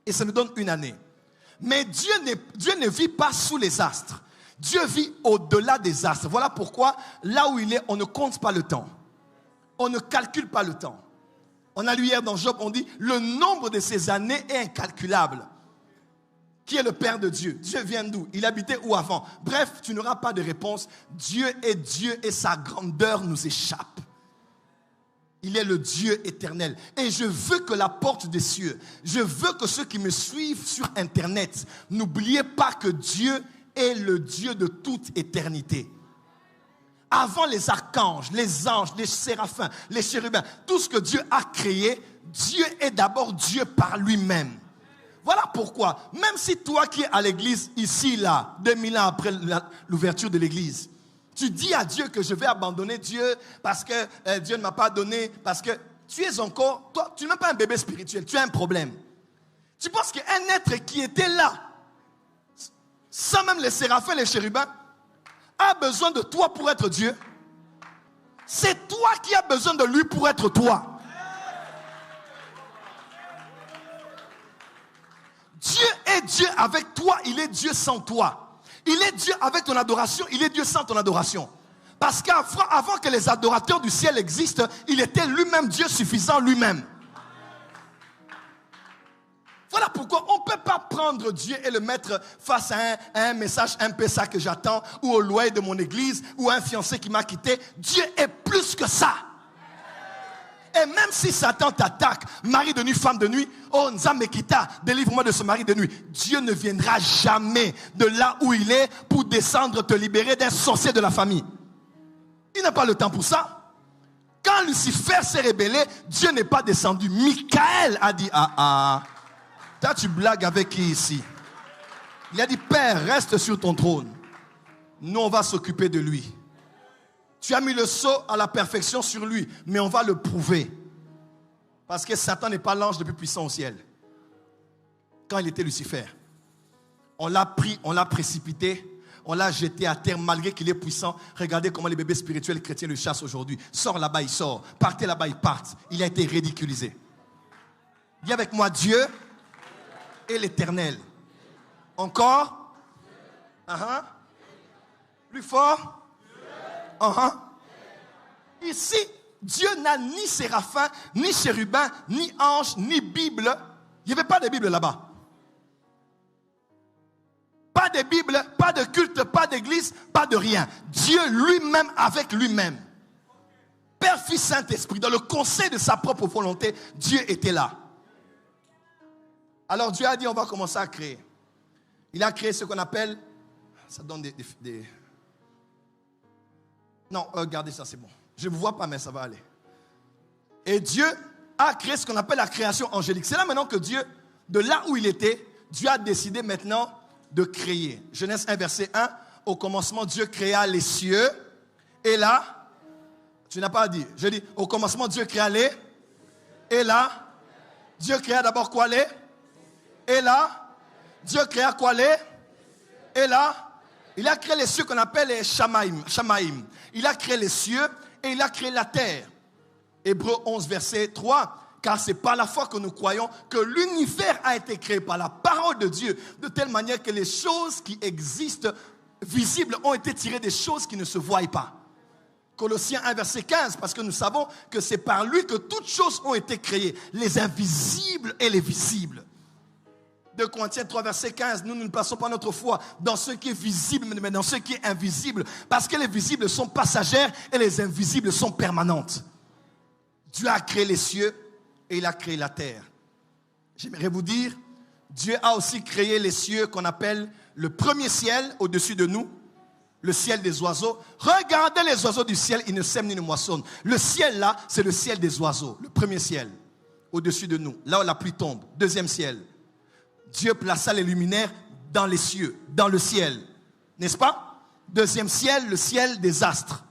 Et ça nous donne une année. Mais Dieu ne vit pas sous les astres. Dieu vit au-delà des astres. Voilà pourquoi, là où il est, on ne compte pas le temps. On ne calcule pas le temps. On a lu hier dans Job, on dit, le nombre de ses années est incalculable. Qui est le Père de Dieu? Dieu vient d'où? Il habitait où avant? Bref, tu n'auras pas de réponse. Dieu est Dieu et sa grandeur nous échappe. Il est le Dieu éternel. Et je veux que la porte des cieux, je veux que ceux qui me suivent sur Internet, n'oubliez pas que Dieu est le Dieu de toute éternité. Avant les archanges, les anges, les séraphins, les chérubins, tout ce que Dieu a créé, Dieu est d'abord Dieu par lui-même. Voilà pourquoi, même si toi qui es à l'église ici, là, 2000 ans après l'ouverture de l'église, tu dis à Dieu que je vais abandonner Dieu parce que Dieu ne m'a pas donné, parce que tu es encore, toi, tu n'es même pas un bébé spirituel, tu as un problème. Tu penses qu'un être qui était là, sans même les séraphins, les chérubins, a besoin de toi pour être Dieu? C'est toi qui as besoin de lui pour être toi. Dieu est Dieu avec toi, il est Dieu sans toi. Il est Dieu avec ton adoration, il est Dieu sans ton adoration. Parce qu'avant que les adorateurs du ciel existent, il était lui-même Dieu suffisant lui-même. Voilà pourquoi on ne peut pas prendre Dieu et le mettre face à un message MP3 que j'attends, ou au loyer de mon église, ou à un fiancé qui m'a quitté. Dieu est plus que ça. Et même si Satan t'attaque, mari de nuit, femme de nuit, oh Nzamekita, délivre-moi de ce mari de nuit. Dieu ne viendra jamais de là où il est pour descendre te libérer d'un sorcier de la famille. Il n'a pas le temps pour ça. Quand Lucifer s'est rébellé, Dieu n'est pas descendu. Michael a dit, toi tu blagues avec qui ici? Il a dit, Père, reste sur ton trône. Nous on va s'occuper de lui. Tu as mis le sceau à la perfection sur lui, mais on va le prouver. Parce que Satan n'est pas l'ange le plus puissant au ciel. Quand il était Lucifer, on l'a pris, on l'a précipité, on l'a jeté à terre malgré qu'il est puissant. Regardez comment les bébés spirituels chrétiens le chassent aujourd'hui. Sors là-bas, il sort. Partez là-bas, il part. Il a été ridiculisé. Dis avec moi, Dieu et l'Éternel. Encore? Plus fort? Ici, Dieu n'a ni séraphin, ni chérubin, ni ange, ni Bible. Il n'y avait pas de Bible là-bas. Pas de Bible, pas de culte, pas d'église, pas de rien. Dieu lui-même avec lui-même. Père, Fils, Saint-Esprit, dans le conseil de sa propre volonté, Dieu était là. Alors Dieu a dit, on va commencer à créer. Il a créé ce qu'on appelle, ça donne des... Non, regardez ça, c'est bon. Je ne vous vois pas, mais ça va aller. Et Dieu a créé ce qu'on appelle la création angélique. C'est là maintenant que Dieu, de là où il était, Dieu a décidé maintenant de créer. Genèse 1, verset 1. Au commencement, Dieu créa les cieux. Et là, tu n'as pas dit. Je dis, au commencement, Dieu créa les. Et là, Dieu créa d'abord quoi les. Et là, Dieu créa quoi les. Et là, il a créé les cieux qu'on appelle les Shamaïm. Il a créé les cieux et il a créé la terre. Hébreux 11, verset 3. Car c'est par la foi que nous croyons que l'univers a été créé par la parole de Dieu, de telle manière que les choses qui existent, visibles, ont été tirées des choses qui ne se voient pas. Colossiens 1, verset 15, parce que nous savons que c'est par lui que toutes choses ont été créées, les invisibles et les visibles. 2 Corinthiens 3, verset 15, nous ne passons pas notre foi dans ce qui est visible, mais dans ce qui est invisible, parce que les visibles sont passagères et les invisibles sont permanentes. Dieu a créé les cieux et il a créé la terre. J'aimerais vous dire, Dieu a aussi créé les cieux qu'on appelle le premier ciel au-dessus de nous, le ciel des oiseaux. Regardez les oiseaux du ciel, ils ne sèment ni ne moissonnent. Le ciel là, c'est le ciel des oiseaux, le premier ciel au-dessus de nous, là où la pluie tombe. Deuxième ciel, Dieu plaça les luminaires dans les cieux, dans le ciel, n'est-ce pas? Deuxième ciel, le ciel des astres.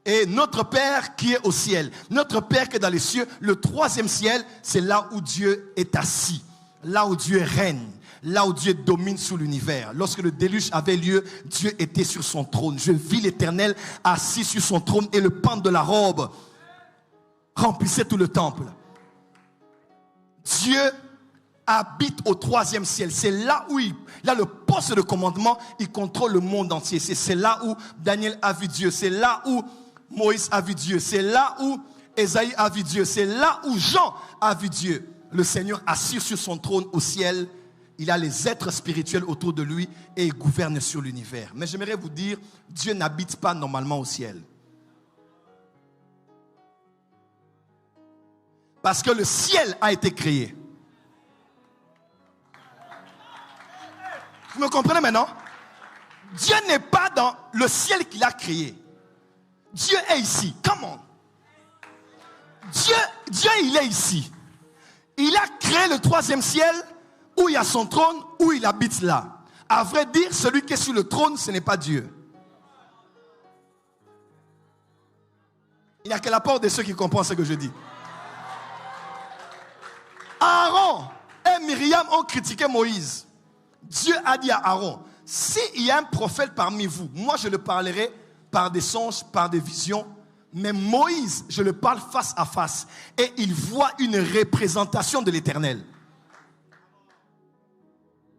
Et notre Père qui est au ciel, notre Père qui est dans les cieux, le troisième ciel, c'est là où Dieu est assis, là où Dieu règne, là où Dieu domine sur l'univers. Lorsque le déluge avait lieu, Dieu était sur son trône. Je vis l'Éternel assis sur son trône et le pan de la robe remplissait tout le temple. Dieu habite au troisième ciel. C'est là où il a le poste de commandement. Il contrôle le monde entier. C'est là où Daniel a vu Dieu. C'est là où Moïse a vu Dieu. C'est là où Ésaïe a vu Dieu. C'est là où Jean a vu Dieu. Le Seigneur assis sur son trône au ciel. Il a les êtres spirituels autour de lui et il gouverne sur l'univers. Mais j'aimerais vous dire, Dieu n'habite pas normalement au ciel. Parce que le ciel a été créé. Vous me comprenez maintenant? Dieu n'est pas dans le ciel qu'il a créé. Dieu est ici. Come on. Dieu, il est ici. Il a créé le troisième ciel où il y a son trône, où il habite là. À vrai dire, celui qui est sur le trône, ce n'est pas Dieu. Il n'y a que la part de ceux qui comprennent ce que je dis. Aaron et Myriam ont critiqué Moïse. Dieu a dit à Aaron, s'il y a un prophète parmi vous, moi je le parlerai par des songes, par des visions, mais Moïse, je le parle face à face. Et il voit une représentation de l'Éternel.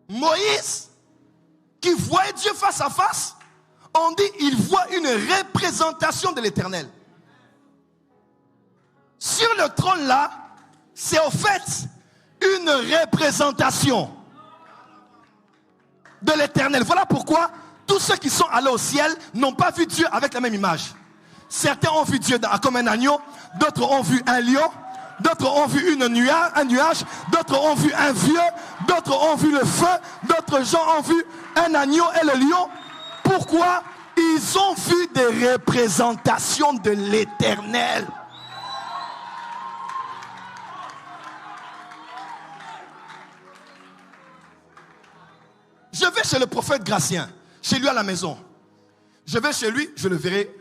Moïse, qui voyait Dieu face à face, on dit il voit une représentation de l'Éternel. Sur le trône là, c'est au fait une représentation de l'Éternel. Voilà pourquoi tous ceux qui sont allés au ciel n'ont pas vu Dieu avec la même image. Certains ont vu Dieu comme un agneau, d'autres ont vu un lion, d'autres ont vu un nuage, d'autres ont vu un vieux, d'autres ont vu le feu, d'autres gens ont vu un agneau et le lion. Pourquoi? Ils ont vu des représentations de l'Éternel. Je vais chez le prophète Gratien, chez lui à la maison. Je vais chez lui, je le verrai.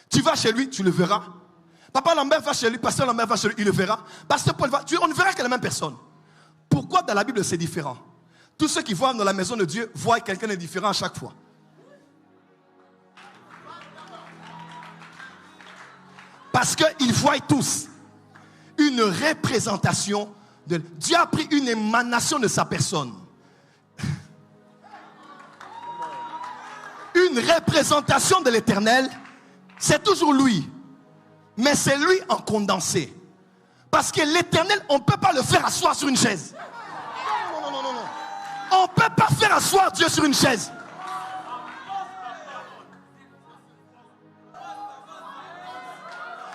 Tu vas chez lui, tu le verras. Papa Lambert va chez lui, Pasteur Lambert va chez lui, il le verra. Pasteur Paul va, on ne verra que la même personne. Pourquoi dans la Bible c'est différent? Tous ceux qui voient dans la maison de Dieu voient quelqu'un de différent à chaque fois. Parce qu'ils voient tous une représentation de Dieu. A pris une émanation de sa personne. Une représentation de l'Éternel, c'est toujours lui. Mais c'est lui en condensé. Parce que l'Éternel, on ne peut pas le faire asseoir sur une chaise. Non. On ne peut pas faire asseoir Dieu sur une chaise.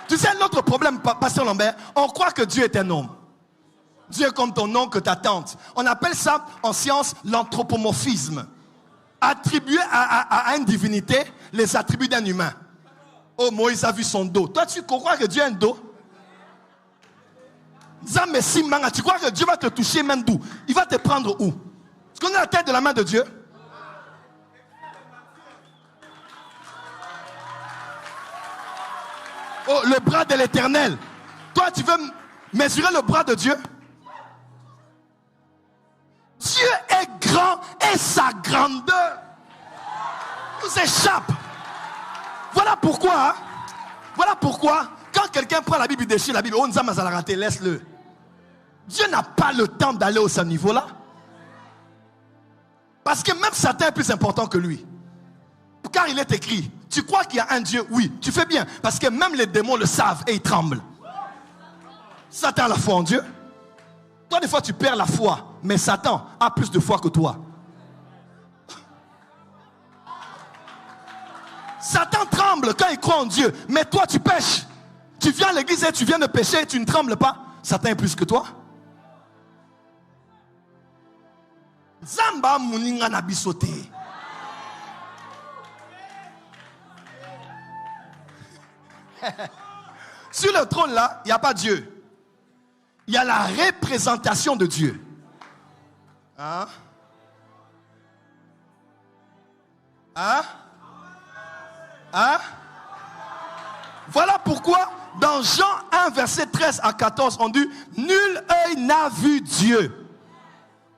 Tu Tu sais, l'autre problème, Pasteur Lambert, on croit que Dieu est un homme. Dieu est comme ton oncle, ta tante. On appelle ça en science l'anthropomorphisme. Attribuer à une divinité les attributs d'un humain. Oh, Moïse a vu son dos. Toi, tu crois que Dieu a un dos? Tu crois que Dieu va te toucher même d'où? Il va te prendre où? Tu connais la tête de la main de Dieu? Oh, le bras de l'Éternel. Toi, tu veux mesurer le bras de Dieu? Dieu est grand et sa grandeur nous échappe. Voilà pourquoi, quand quelqu'un prend la Bible, il déchire la Bible, on nous a raté, laisse-le. Dieu n'a pas le temps d'aller à ce niveau-là. Parce que même Satan est plus important que lui. Car il est écrit, tu crois qu'il y a un Dieu? Oui, tu fais bien. Parce que même les démons le savent et ils tremblent. Satan a la foi en Dieu. Toi, des fois, tu perds la foi. Mais Satan a plus de foi que toi. Satan tremble quand il croit en Dieu. Mais toi, tu pêches. Tu viens à l'église et tu viens de pécher et tu ne trembles pas. Satan est plus que toi. Zamba muninga na bisote. Sur le trône là, il n'y a pas Dieu. Il y a la représentation de Dieu. Hein? Hein? Hein? Voilà pourquoi dans Jean 1 verset 13 à 14 on dit nul œil n'a vu Dieu.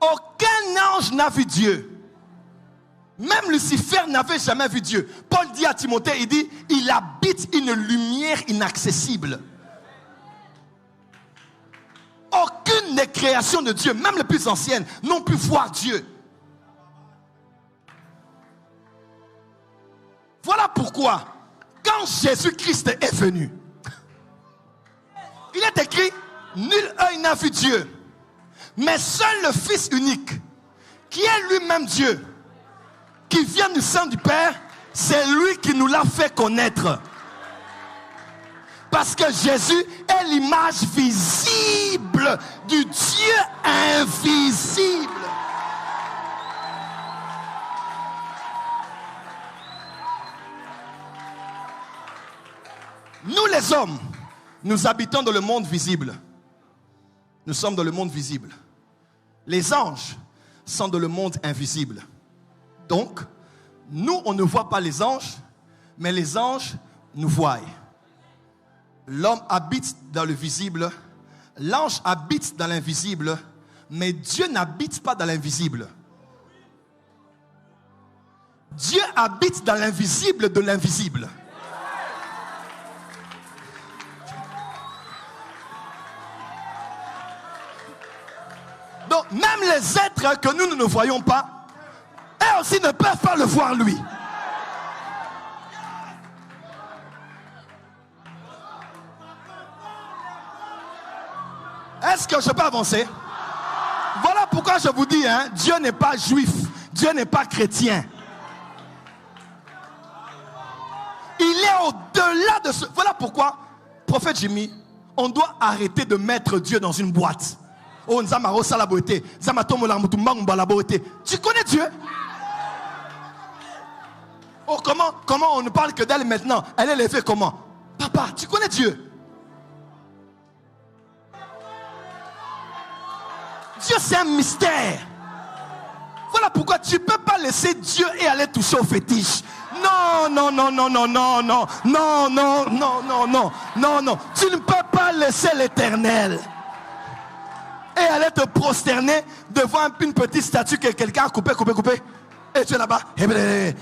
Aucun ange n'a vu Dieu. Même Lucifer n'avait jamais vu Dieu. Paul dit à Timothée, il dit, il habite une lumière inaccessible. Aucune des créations de Dieu, même les plus anciennes, n'ont pu voir Dieu. Voilà pourquoi, quand Jésus-Christ est venu, il est écrit, nul œil n'a vu Dieu. Mais seul le Fils unique, qui est lui-même Dieu, qui vient du sein du Père, c'est lui qui nous l'a fait connaître. Parce que Jésus est l'image visible du Dieu invisible. Nous les hommes, nous habitons dans le monde visible. Nous sommes dans le monde visible. Les anges sont dans le monde invisible. Donc, nous, on ne voit pas les anges, mais les anges nous voient. L'homme habite dans le visible, l'ange habite dans l'invisible, mais Dieu n'habite pas dans l'invisible. Dieu habite dans l'invisible de l'invisible. Donc, même les êtres que nous ne voyons pas, eux aussi ne peuvent pas le voir lui. Est-ce que je peux avancer? Voilà pourquoi je vous dis, Dieu n'est pas juif, Dieu n'est pas chrétien. Il est au-delà de ce... Voilà pourquoi, prophète Jimmy, on doit arrêter de mettre Dieu dans une boîte. Oh, tu connais Dieu? Oh, comment on ne parle que d'elle maintenant? Elle est élevée comment? Papa, tu connais Dieu? Dieu, c'est un mystère. Voilà pourquoi tu ne peux pas laisser Dieu et aller toucher au fétiche. Non, non, non, non, non, non, non, non, non, non, non, non, non, non. Tu ne peux pas laisser l'Éternel et aller te prosterner devant une petite statue que quelqu'un a coupée. Et tu es là-bas. Hébré.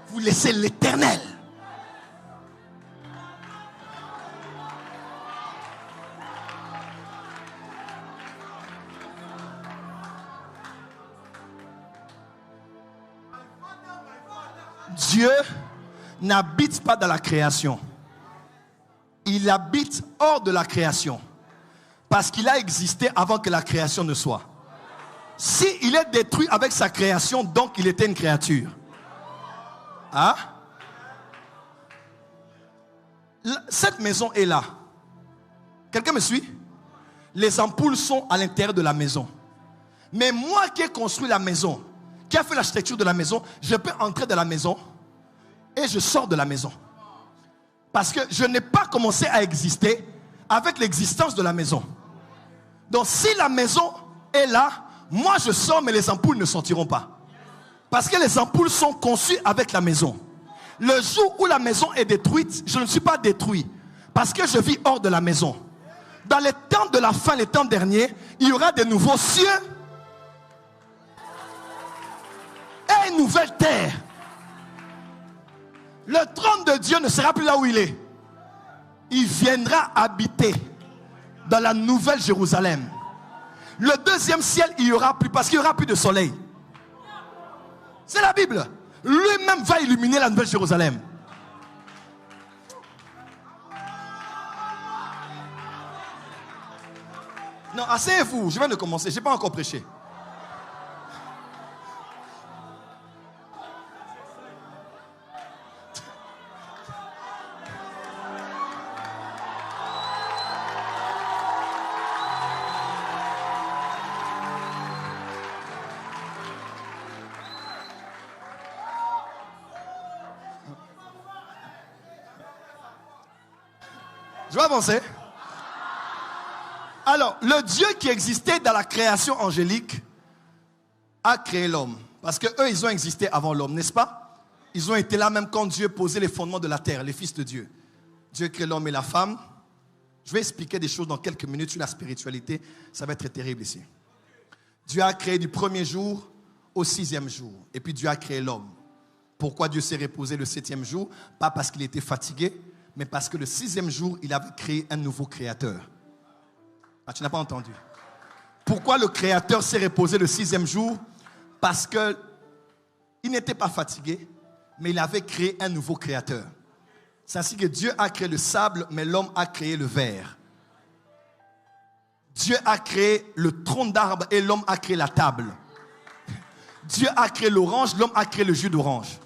Vous laissez l'Éternel. Dieu n'habite pas dans la création. Il habite hors de la création. Parce qu'il a existé avant que la création ne soit. S'il est détruit avec sa création, donc il était une créature. Hein? Cette maison est là. Quelqu'un me suit? Les ampoules sont à l'intérieur de la maison. Mais moi qui ai construit la maison, qui a fait l'architecture de la maison, je peux entrer dans la maison et je sors de la maison. Parce que je n'ai pas commencé à exister avec l'existence de la maison. Donc si la maison est là, moi je sors mais les ampoules ne sortiront pas. Parce que les ampoules sont conçues avec la maison. Le jour où la maison est détruite, je ne suis pas détruit. Parce que je vis hors de la maison. Dans les temps de la fin, les temps derniers, il y aura de nouveaux cieux et une nouvelle terre. Le trône de Dieu ne sera plus là où il est. Il viendra habiter dans la nouvelle Jérusalem. Le deuxième ciel, il n'y aura plus, parce qu'il n'y aura plus de soleil. C'est la Bible. Lui-même va illuminer la nouvelle Jérusalem. Non, asseyez-vous, je viens de commencer, je n'ai pas encore prêché. Je vais avancer. Alors, le Dieu qui existait dans la création angélique a créé l'homme. Parce qu'eux, ils ont existé avant l'homme, n'est-ce pas? Ils ont été là même quand Dieu posait les fondements de la terre, les fils de Dieu. Dieu crée l'homme et la femme. Je vais expliquer des choses dans quelques minutes sur la spiritualité. Ça va être très terrible ici. Dieu a créé du premier jour au 6e jour. Et puis Dieu a créé l'homme. Pourquoi Dieu s'est reposé le 7e jour? Pas parce qu'il était fatigué, mais parce que le 6e jour, il avait créé un nouveau créateur. Ah, tu n'as pas entendu. Pourquoi le créateur s'est reposé le 6e jour? Parce qu'il n'était pas fatigué, mais il avait créé un nouveau créateur. C'est ainsi que Dieu a créé le sable, mais l'homme a créé le verre. Dieu a créé le tronc d'arbre et l'homme a créé la table. Dieu a créé l'orange, l'homme a créé le jus d'orange.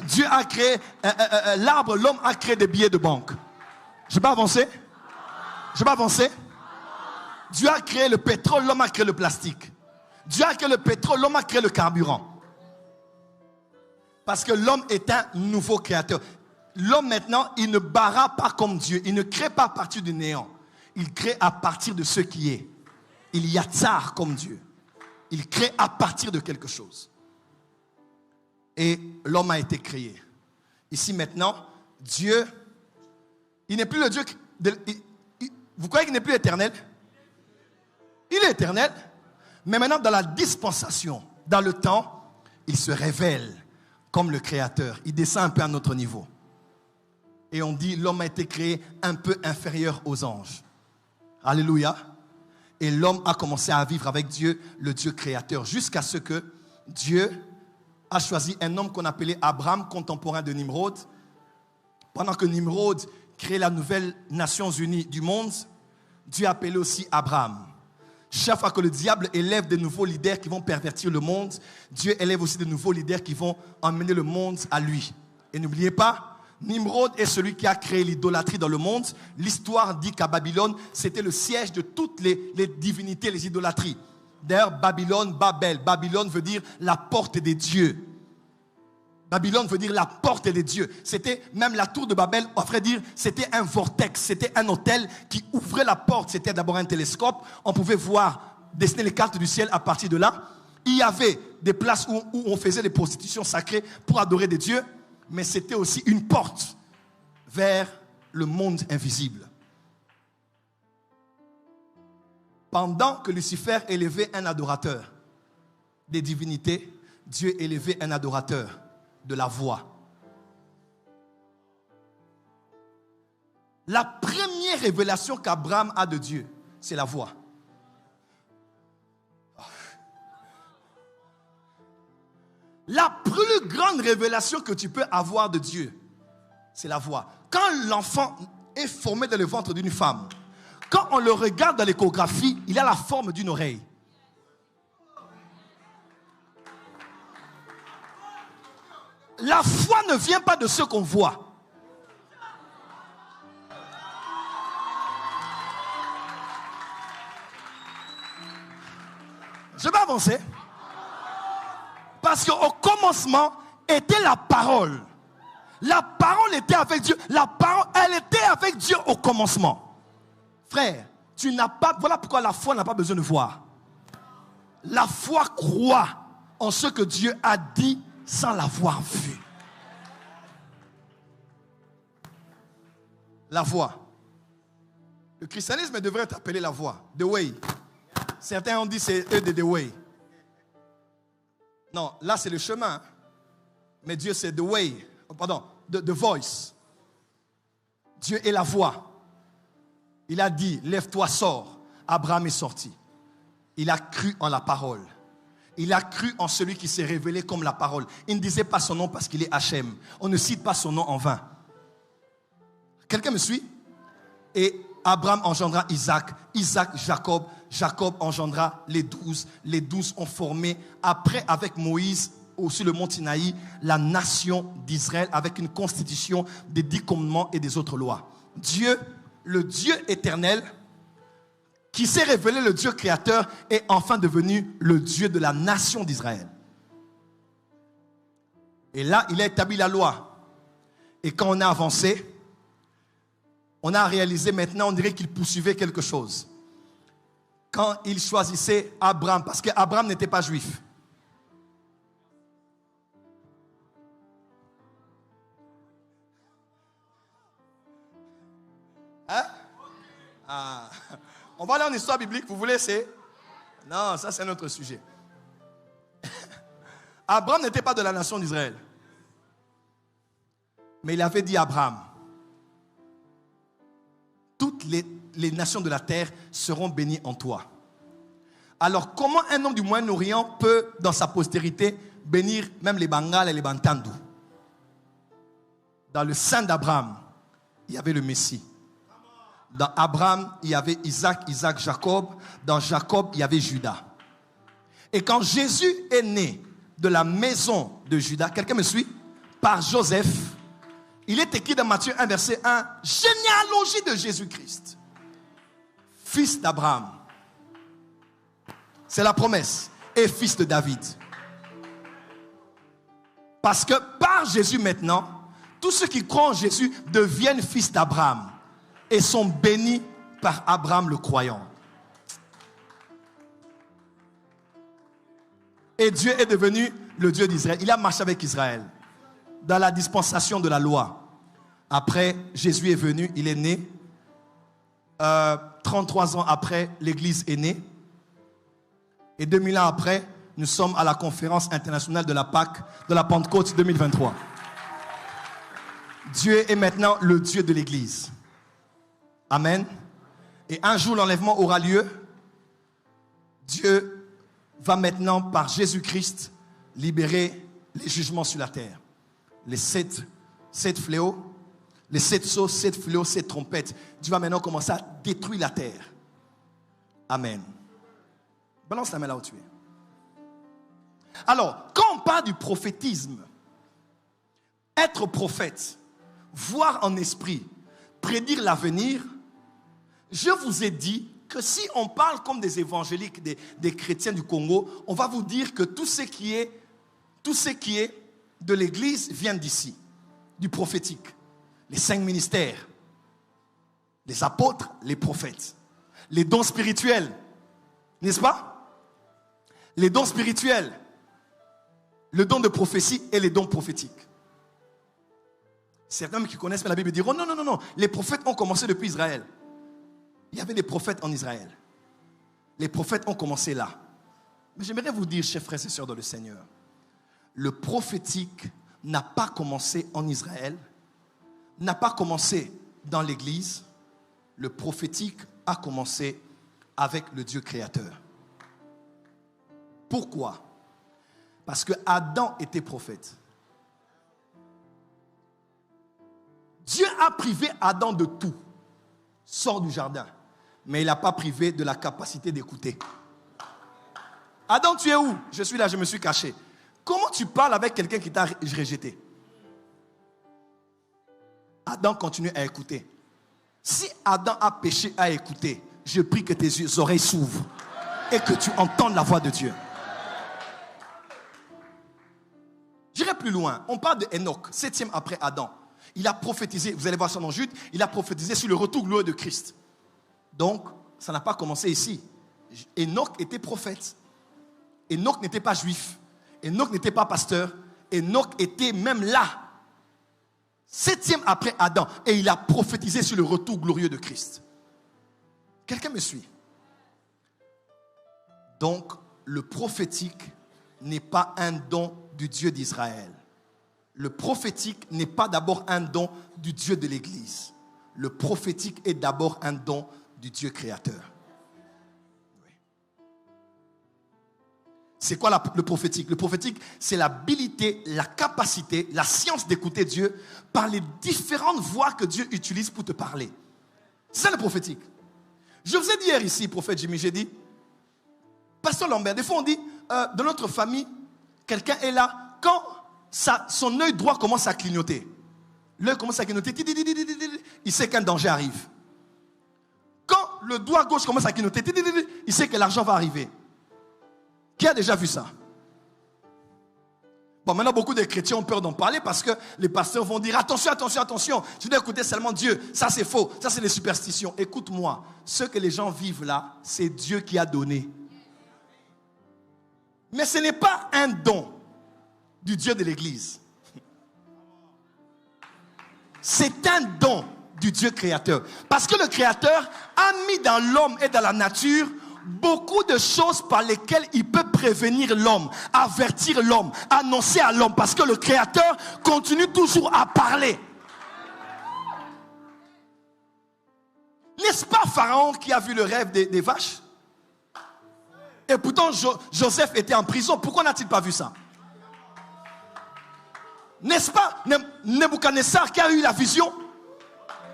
Dieu a créé l'arbre, l'homme a créé des billets de banque. Je vais pas avancer? Je vais pas avancer? Dieu a créé le pétrole, l'homme a créé le plastique. Dieu a créé le pétrole, l'homme a créé le carburant. Parce que l'homme est un nouveau créateur. L'homme maintenant, il ne barra pas comme Dieu. Il ne crée pas à partir du néant. Il crée à partir de ce qui est. Il y a tsar comme Dieu. Il crée à partir de quelque chose. Et l'homme a été créé. Ici maintenant, Dieu, il n'est plus le Dieu... Vous croyez qu'il n'est plus éternel? Il est éternel. Mais maintenant, dans la dispensation, dans le temps, il se révèle comme le Créateur. Il descend un peu à notre niveau. Et on dit, l'homme a été créé un peu inférieur aux anges. Alléluia. Et l'homme a commencé à vivre avec Dieu, le Dieu créateur, jusqu'à ce que Dieu a choisi un homme qu'on appelait Abraham, contemporain de Nimrod. Pendant que Nimrod créait la nouvelle Nations Unies du monde, Dieu a appelé aussi Abraham. Chaque fois que le diable élève de nouveaux leaders qui vont pervertir le monde, Dieu élève aussi de nouveaux leaders qui vont emmener le monde à lui. Et n'oubliez pas, Nimrod est celui qui a créé l'idolâtrie dans le monde. L'histoire dit qu'à Babylone, c'était le siège de toutes les divinités, les idolâtries. D'ailleurs, Babylone veut dire la porte des dieux. Babylone veut dire la porte des dieux. C'était même la tour de Babel, on pourrait dire, c'était un vortex, c'était un hôtel qui ouvrait la porte. C'était d'abord un télescope. On pouvait voir, dessiner les cartes du ciel à partir de là. Il y avait des places où on faisait des prostitutions sacrées pour adorer des dieux. Mais c'était aussi une porte vers le monde invisible. Pendant que Lucifer élevait un adorateur des divinités, Dieu élevait un adorateur de la voix. La première révélation qu'Abraham a de Dieu, c'est la voix. La plus grande révélation que tu peux avoir de Dieu, c'est la voix. Quand l'enfant est formé dans le ventre d'une femme, quand on le regarde dans l'échographie, il a la forme d'une oreille. La foi ne vient pas de ce qu'on voit. avancer. Parce qu'au commencement était la parole. La parole était avec Dieu. La parole, elle était avec Dieu au commencement. Frère, tu n'as pas... Voilà pourquoi la foi n'a pas besoin de voir. La foi croit en ce que Dieu a dit sans l'avoir vu. La voie. Le christianisme devrait être appelé la voie. The way. Certains ont dit c'est the way. Non, là c'est le chemin. Mais Dieu c'est the way. Pardon, the voice. Dieu est la voix. Il a dit, lève-toi, sors. Abraham est sorti. Il a cru en la parole. Il a cru en celui qui s'est révélé comme la parole. Il ne disait pas son nom parce qu'il est Hachem. On ne cite pas son nom en vain. Quelqu'un me suit? Et Abraham engendra Isaac. Isaac, Jacob. Jacob engendra les 12. Les 12 ont formé, après avec Moïse, sur le mont Sinaï, la nation d'Israël avec une constitution des 10 commandements et des autres lois. Dieu, le Dieu éternel, qui s'est révélé le Dieu créateur, est enfin devenu le Dieu de la nation d'Israël. Et là, il a établi la loi. Et quand on a avancé, on a réalisé maintenant, on dirait qu'il poursuivait quelque chose. Quand il choisissait Abraham, parce qu'Abraham n'était pas juif. Hein? Ah. On va aller en histoire biblique, vous voulez, c'est... Non, ça c'est un autre sujet. Abraham n'était pas de la nation d'Israël. Mais il avait dit à Abraham, toutes les nations de la terre seront bénies en toi. Alors comment un homme du Moyen-Orient peut, dans sa postérité, bénir même les Bengales et les Bantandou? Dans le sein d'Abraham, il y avait le Messie. Dans Abraham, il y avait Isaac, Jacob. Dans Jacob, il y avait Judas. Et quand Jésus est né de la maison de Judas, quelqu'un me suit? Par Joseph, il est écrit dans Matthieu 1, verset 1, généalogie de Jésus-Christ, fils d'Abraham. C'est la promesse. Et fils de David. Parce que par Jésus maintenant, tous ceux qui croient en Jésus deviennent fils d'Abraham. Et sont bénis par Abraham le croyant. Et Dieu est devenu le Dieu d'Israël. Il a marché avec Israël dans la dispensation de la loi. Après, Jésus est venu, il est né. 33 ans après, l'Église est née. Et 2000 ans après, nous sommes à la conférence internationale de la Pâque, de la Pentecôte 2023. Dieu est maintenant le Dieu de l'Église. Amen. Et un jour, l'enlèvement aura lieu. Dieu va maintenant, par Jésus-Christ, libérer les jugements sur la terre. Les sept fléaux, les 7 sceaux, 7 fléaux, 7 trompettes. Dieu va maintenant commencer à détruire la terre. Amen. Balance la main là où tu es. Alors, quand on parle du prophétisme, être prophète, voir en esprit, prédire l'avenir, je vous ai dit que si on parle comme des évangéliques, des chrétiens du Congo, on va vous dire que tout ce qui est de l'église vient d'ici, du prophétique. Les 5 ministères, les apôtres, les prophètes, les dons spirituels, n'est-ce pas? Les dons spirituels, le don de prophétie et les dons prophétiques. Certains qui connaissent la Bible diront non, les prophètes ont commencé depuis Israël. Il y avait des prophètes en Israël. Les prophètes ont commencé là. Mais j'aimerais vous dire, chers frères et sœurs dans le Seigneur, le prophétique n'a pas commencé en Israël, n'a pas commencé dans l'église. Le prophétique a commencé avec le Dieu créateur. Pourquoi? Parce que Adam était prophète. Dieu a privé Adam de tout. Sors du jardin. Mais il n'a pas privé de la capacité d'écouter. Adam, tu es où? Je suis là, je me suis caché. Comment tu parles avec quelqu'un qui t'a rejeté? Adam continue à écouter. Si Adam a péché à écouter, je prie que tes oreilles s'ouvrent et que tu entendes la voix de Dieu. plus loin. On parle de Enoch, 7e après Adam. Il a prophétisé, vous allez voir ça dans Jude, il a prophétisé sur le retour glorieux de Christ. Donc, ça n'a pas commencé ici. Enoch était prophète. Enoch n'était pas juif. Enoch n'était pas pasteur. Enoch était même là. 7e après Adam. Et il a prophétisé sur le retour glorieux de Christ. Quelqu'un me suit? Donc, le prophétique n'est pas un don du Dieu d'Israël. Le prophétique n'est pas d'abord un don du Dieu de l'Église. Le prophétique est d'abord un don du Dieu créateur. Oui. C'est quoi le prophétique? Le prophétique, c'est l'habilité, la capacité, la science d'écouter Dieu par les différentes voies que Dieu utilise pour te parler. C'est ça le prophétique. Je vous ai dit hier ici, prophète Jimmy, j'ai dit, Pasteur Lambert, des fois on dit, dans notre famille, quelqu'un est là, quand son œil droit commence à clignoter, l'œil commence à clignoter, il sait qu'un danger arrive. Quand le doigt gauche commence à clignoter, il sait que l'argent va arriver. Qui a déjà vu ça? Bon, maintenant beaucoup de chrétiens ont peur d'en parler parce que les pasteurs vont dire attention, attention, attention, tu dois écouter seulement Dieu. Ça c'est faux, ça c'est des superstitions. Écoute-moi, ce que les gens vivent là, c'est Dieu qui a donné. Mais ce n'est pas un don du Dieu de l'Église. C'est un don du Dieu créateur. Parce que le créateur a mis dans l'homme et dans la nature beaucoup de choses par lesquelles il peut prévenir l'homme, avertir l'homme, annoncer à l'homme. Parce que le créateur continue toujours à parler. N'est-ce pas Pharaon qui a vu le rêve des vaches? Et pourtant Joseph était en prison. Pourquoi n'a-t-il pas vu ça? N'est-ce pas Nebuchadnezzar qui a eu la vision?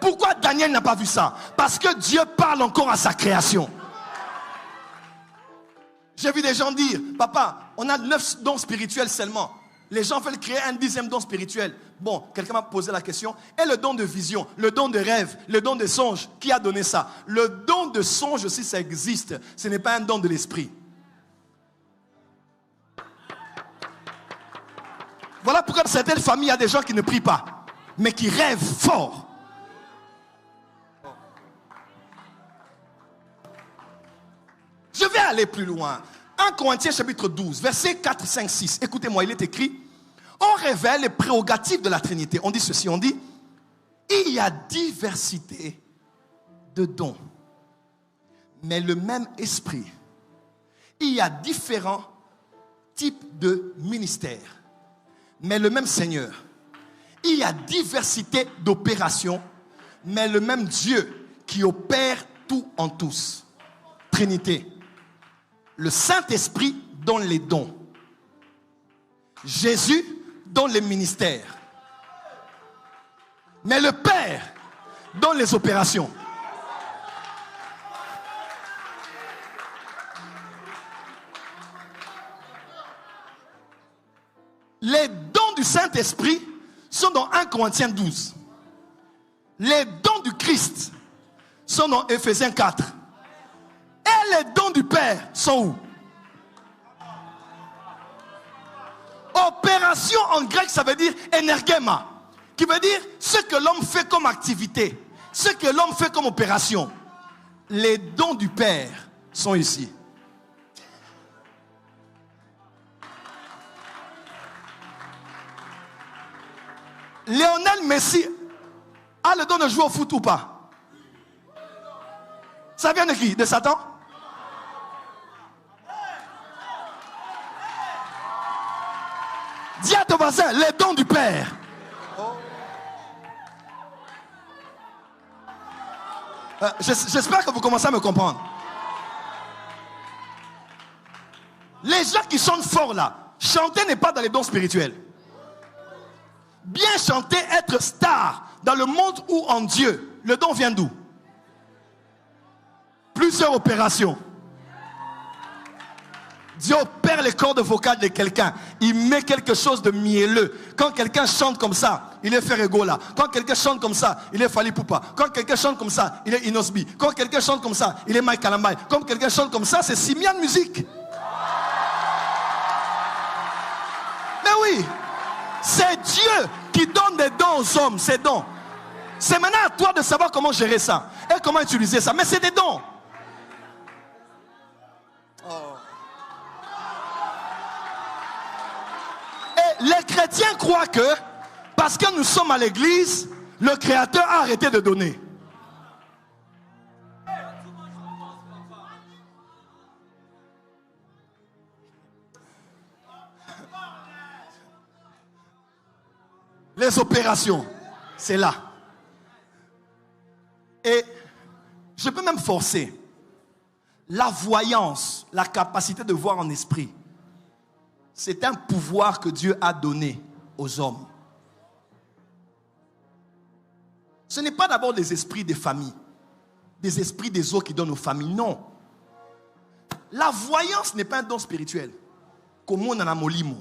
Pourquoi Daniel n'a pas vu ça? Parce que Dieu parle encore à sa création. J'ai vu des gens dire, papa, on a 9 dons spirituels seulement. Les gens veulent créer un 10e don spirituel. Bon, quelqu'un m'a posé la question. Et le don de vision, le don de rêve, le don de songe, qui a donné ça? Le don de songe aussi, ça existe. Ce n'est pas un don de l'esprit. Voilà pourquoi dans certaines familles, il y a des gens qui ne prient pas, mais qui rêvent fort. Je vais aller plus loin. 1 Corinthiens chapitre 12, versets 4, 5, 6. Écoutez-moi, il est écrit, on révèle les prérogatives de la Trinité. On dit ceci, on dit, il y a diversité de dons, mais le même esprit. Il y a différents types de ministères, mais le même Seigneur. Il y a diversité d'opérations, mais le même Dieu qui opère tout en tous. Trinité. Le Saint-Esprit donne les dons. Jésus donne les ministères. Mais le Père donne les opérations. Les dons du Saint-Esprit sont dans 1 Corinthiens 12. Les dons du Christ sont dans Éphésiens 4. Et les dons du Père sont où? Opération en grec, ça veut dire énergema, qui veut dire ce que l'homme fait comme activité, ce que l'homme fait comme opération. Les dons du Père sont ici. Lionel Messi a le don de jouer au foot ou pas? Ça vient de qui? De Satan? Dis à ton voisin, les dons du Père. J'espère que vous commencez à me comprendre. Les gens qui chantent fort là, chanter n'est pas dans les dons spirituels. Bien chanter, être star dans le monde ou en Dieu, le don vient d'où? Plusieurs opérations. Dieu opère les cordes vocales de quelqu'un. Il met quelque chose de mielleux. Quand quelqu'un chante comme ça, il est Ferregola. Quand quelqu'un chante comme ça, il est Fali Poupa. Quand quelqu'un chante comme ça, il est Inosbi. Quand quelqu'un chante comme ça, il est Mike Kalambay. Quand quelqu'un chante comme ça, c'est Simian Musique. Mais oui, C'est Dieu qui donne des dons aux hommes, ces dons. C'est maintenant à toi de savoir comment gérer ça et comment utiliser ça. Mais c'est des dons. Et les chrétiens croient que parce que nous sommes à l'église, le Créateur a arrêté de donner. Les opérations, c'est là. Et je peux même forcer. La voyance, la capacité de voir en esprit, c'est un pouvoir que Dieu a donné aux hommes. Ce n'est pas d'abord des esprits des familles, des esprits des autres qui donnent aux familles, non. La voyance n'est pas un don spirituel, comme on en a molimo.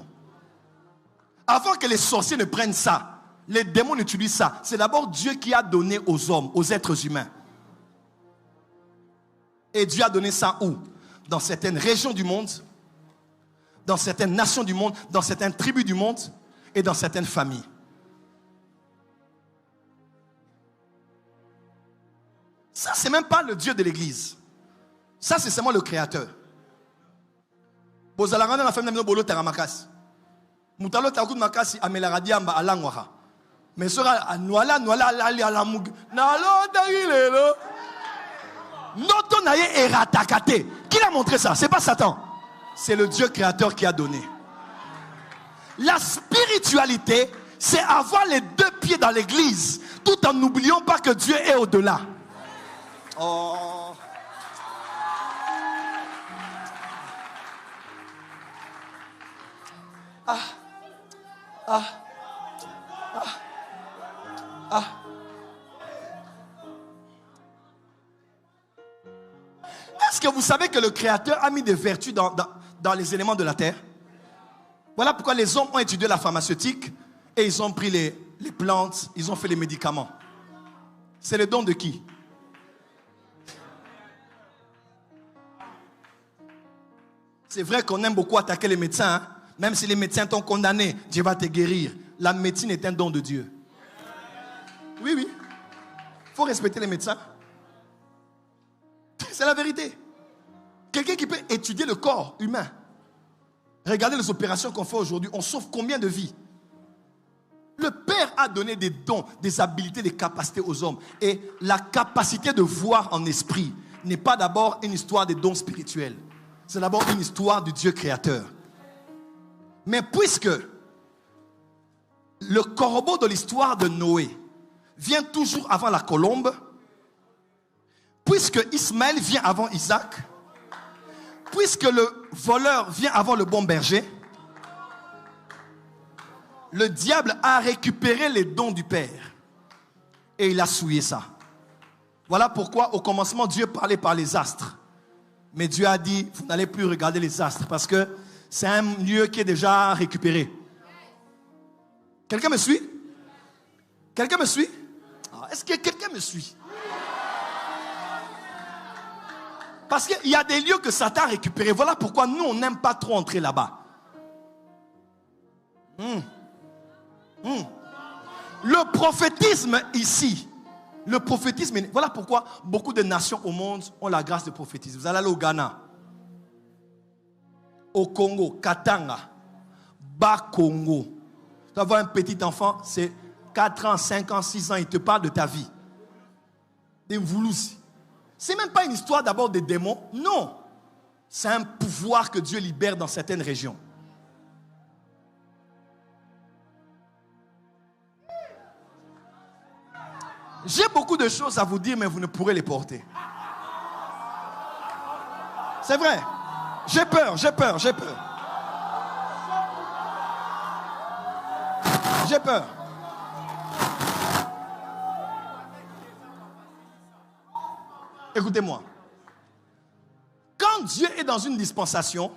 Avant que les sorciers ne prennent ça, les démons utilisent ça. C'est d'abord Dieu qui a donné aux hommes, aux êtres humains. Et Dieu a donné ça où? Dans certaines régions du monde, dans certaines nations du monde, dans certaines tribus du monde et dans certaines familles. Ça, c'est même pas le Dieu de l'église. Ça, c'est seulement le Créateur. Bozala la femme bolo teramakasi. Mutalo takout makasi amelaradiamba alangwara. Mais sera noala ali alamug. Nalo dailelo. Noto naye eratakate. Qui l'a montré ça? C'est pas Satan. C'est le Dieu créateur qui a donné. La spiritualité, c'est avoir les deux pieds dans l'église, tout en n'oubliant pas que Dieu est au-delà. Oh. Ah. Ah. Ah. Ah. Est-ce que vous savez que le Créateur a mis des vertus dans les éléments de la terre? Voilà pourquoi les hommes ont étudié la pharmaceutique et ils ont pris les plantes, ils ont fait les médicaments. C'est le don de qui? C'est vrai qu'on aime beaucoup attaquer les médecins, hein? Même si les médecins t'ont condamné, Dieu va te guérir. La médecine est un don de Dieu. Oui, oui. Il faut respecter les médecins. C'est la vérité. Quelqu'un qui peut étudier le corps humain. Regardez les opérations qu'on fait aujourd'hui. On sauve combien de vies? Le Père a donné des dons, des habilités, des capacités aux hommes. Et la capacité de voir en esprit n'est pas d'abord une histoire des dons spirituels. C'est d'abord une histoire du Dieu créateur. Mais puisque le corbeau de l'histoire de Noé vient toujours avant la colombe, puisque Ismaël vient avant Isaac, puisque le voleur vient avant le bon berger, le diable a récupéré les dons du Père et il a souillé ça. Voilà pourquoi au commencement Dieu parlait par les astres. Mais Dieu a dit, vous n'allez plus regarder les astres parce que c'est un lieu qui est déjà récupéré. Quelqu'un me suit? Quelqu'un me suit? Est-ce que quelqu'un me suit? Parce qu'il y a des lieux que Satan a récupérés. Voilà pourquoi nous, on n'aime pas trop entrer là-bas. Le prophétisme ici, voilà pourquoi beaucoup de nations au monde ont la grâce de prophétiser. Vous allez aller au Ghana, au Congo, Katanga, Bas-Congo. Tu vas voir un petit enfant, c'est 4 ans, 5 ans, 6 ans, il te parle de ta vie. Des Mvoulousi. C'est même pas une histoire d'abord des démons, non. C'est un pouvoir que Dieu libère dans certaines régions. J'ai beaucoup de choses à vous dire, mais vous ne pourrez les porter. C'est vrai. J'ai peur. J'ai peur. Écoutez-moi. Quand Dieu est dans une dispensation,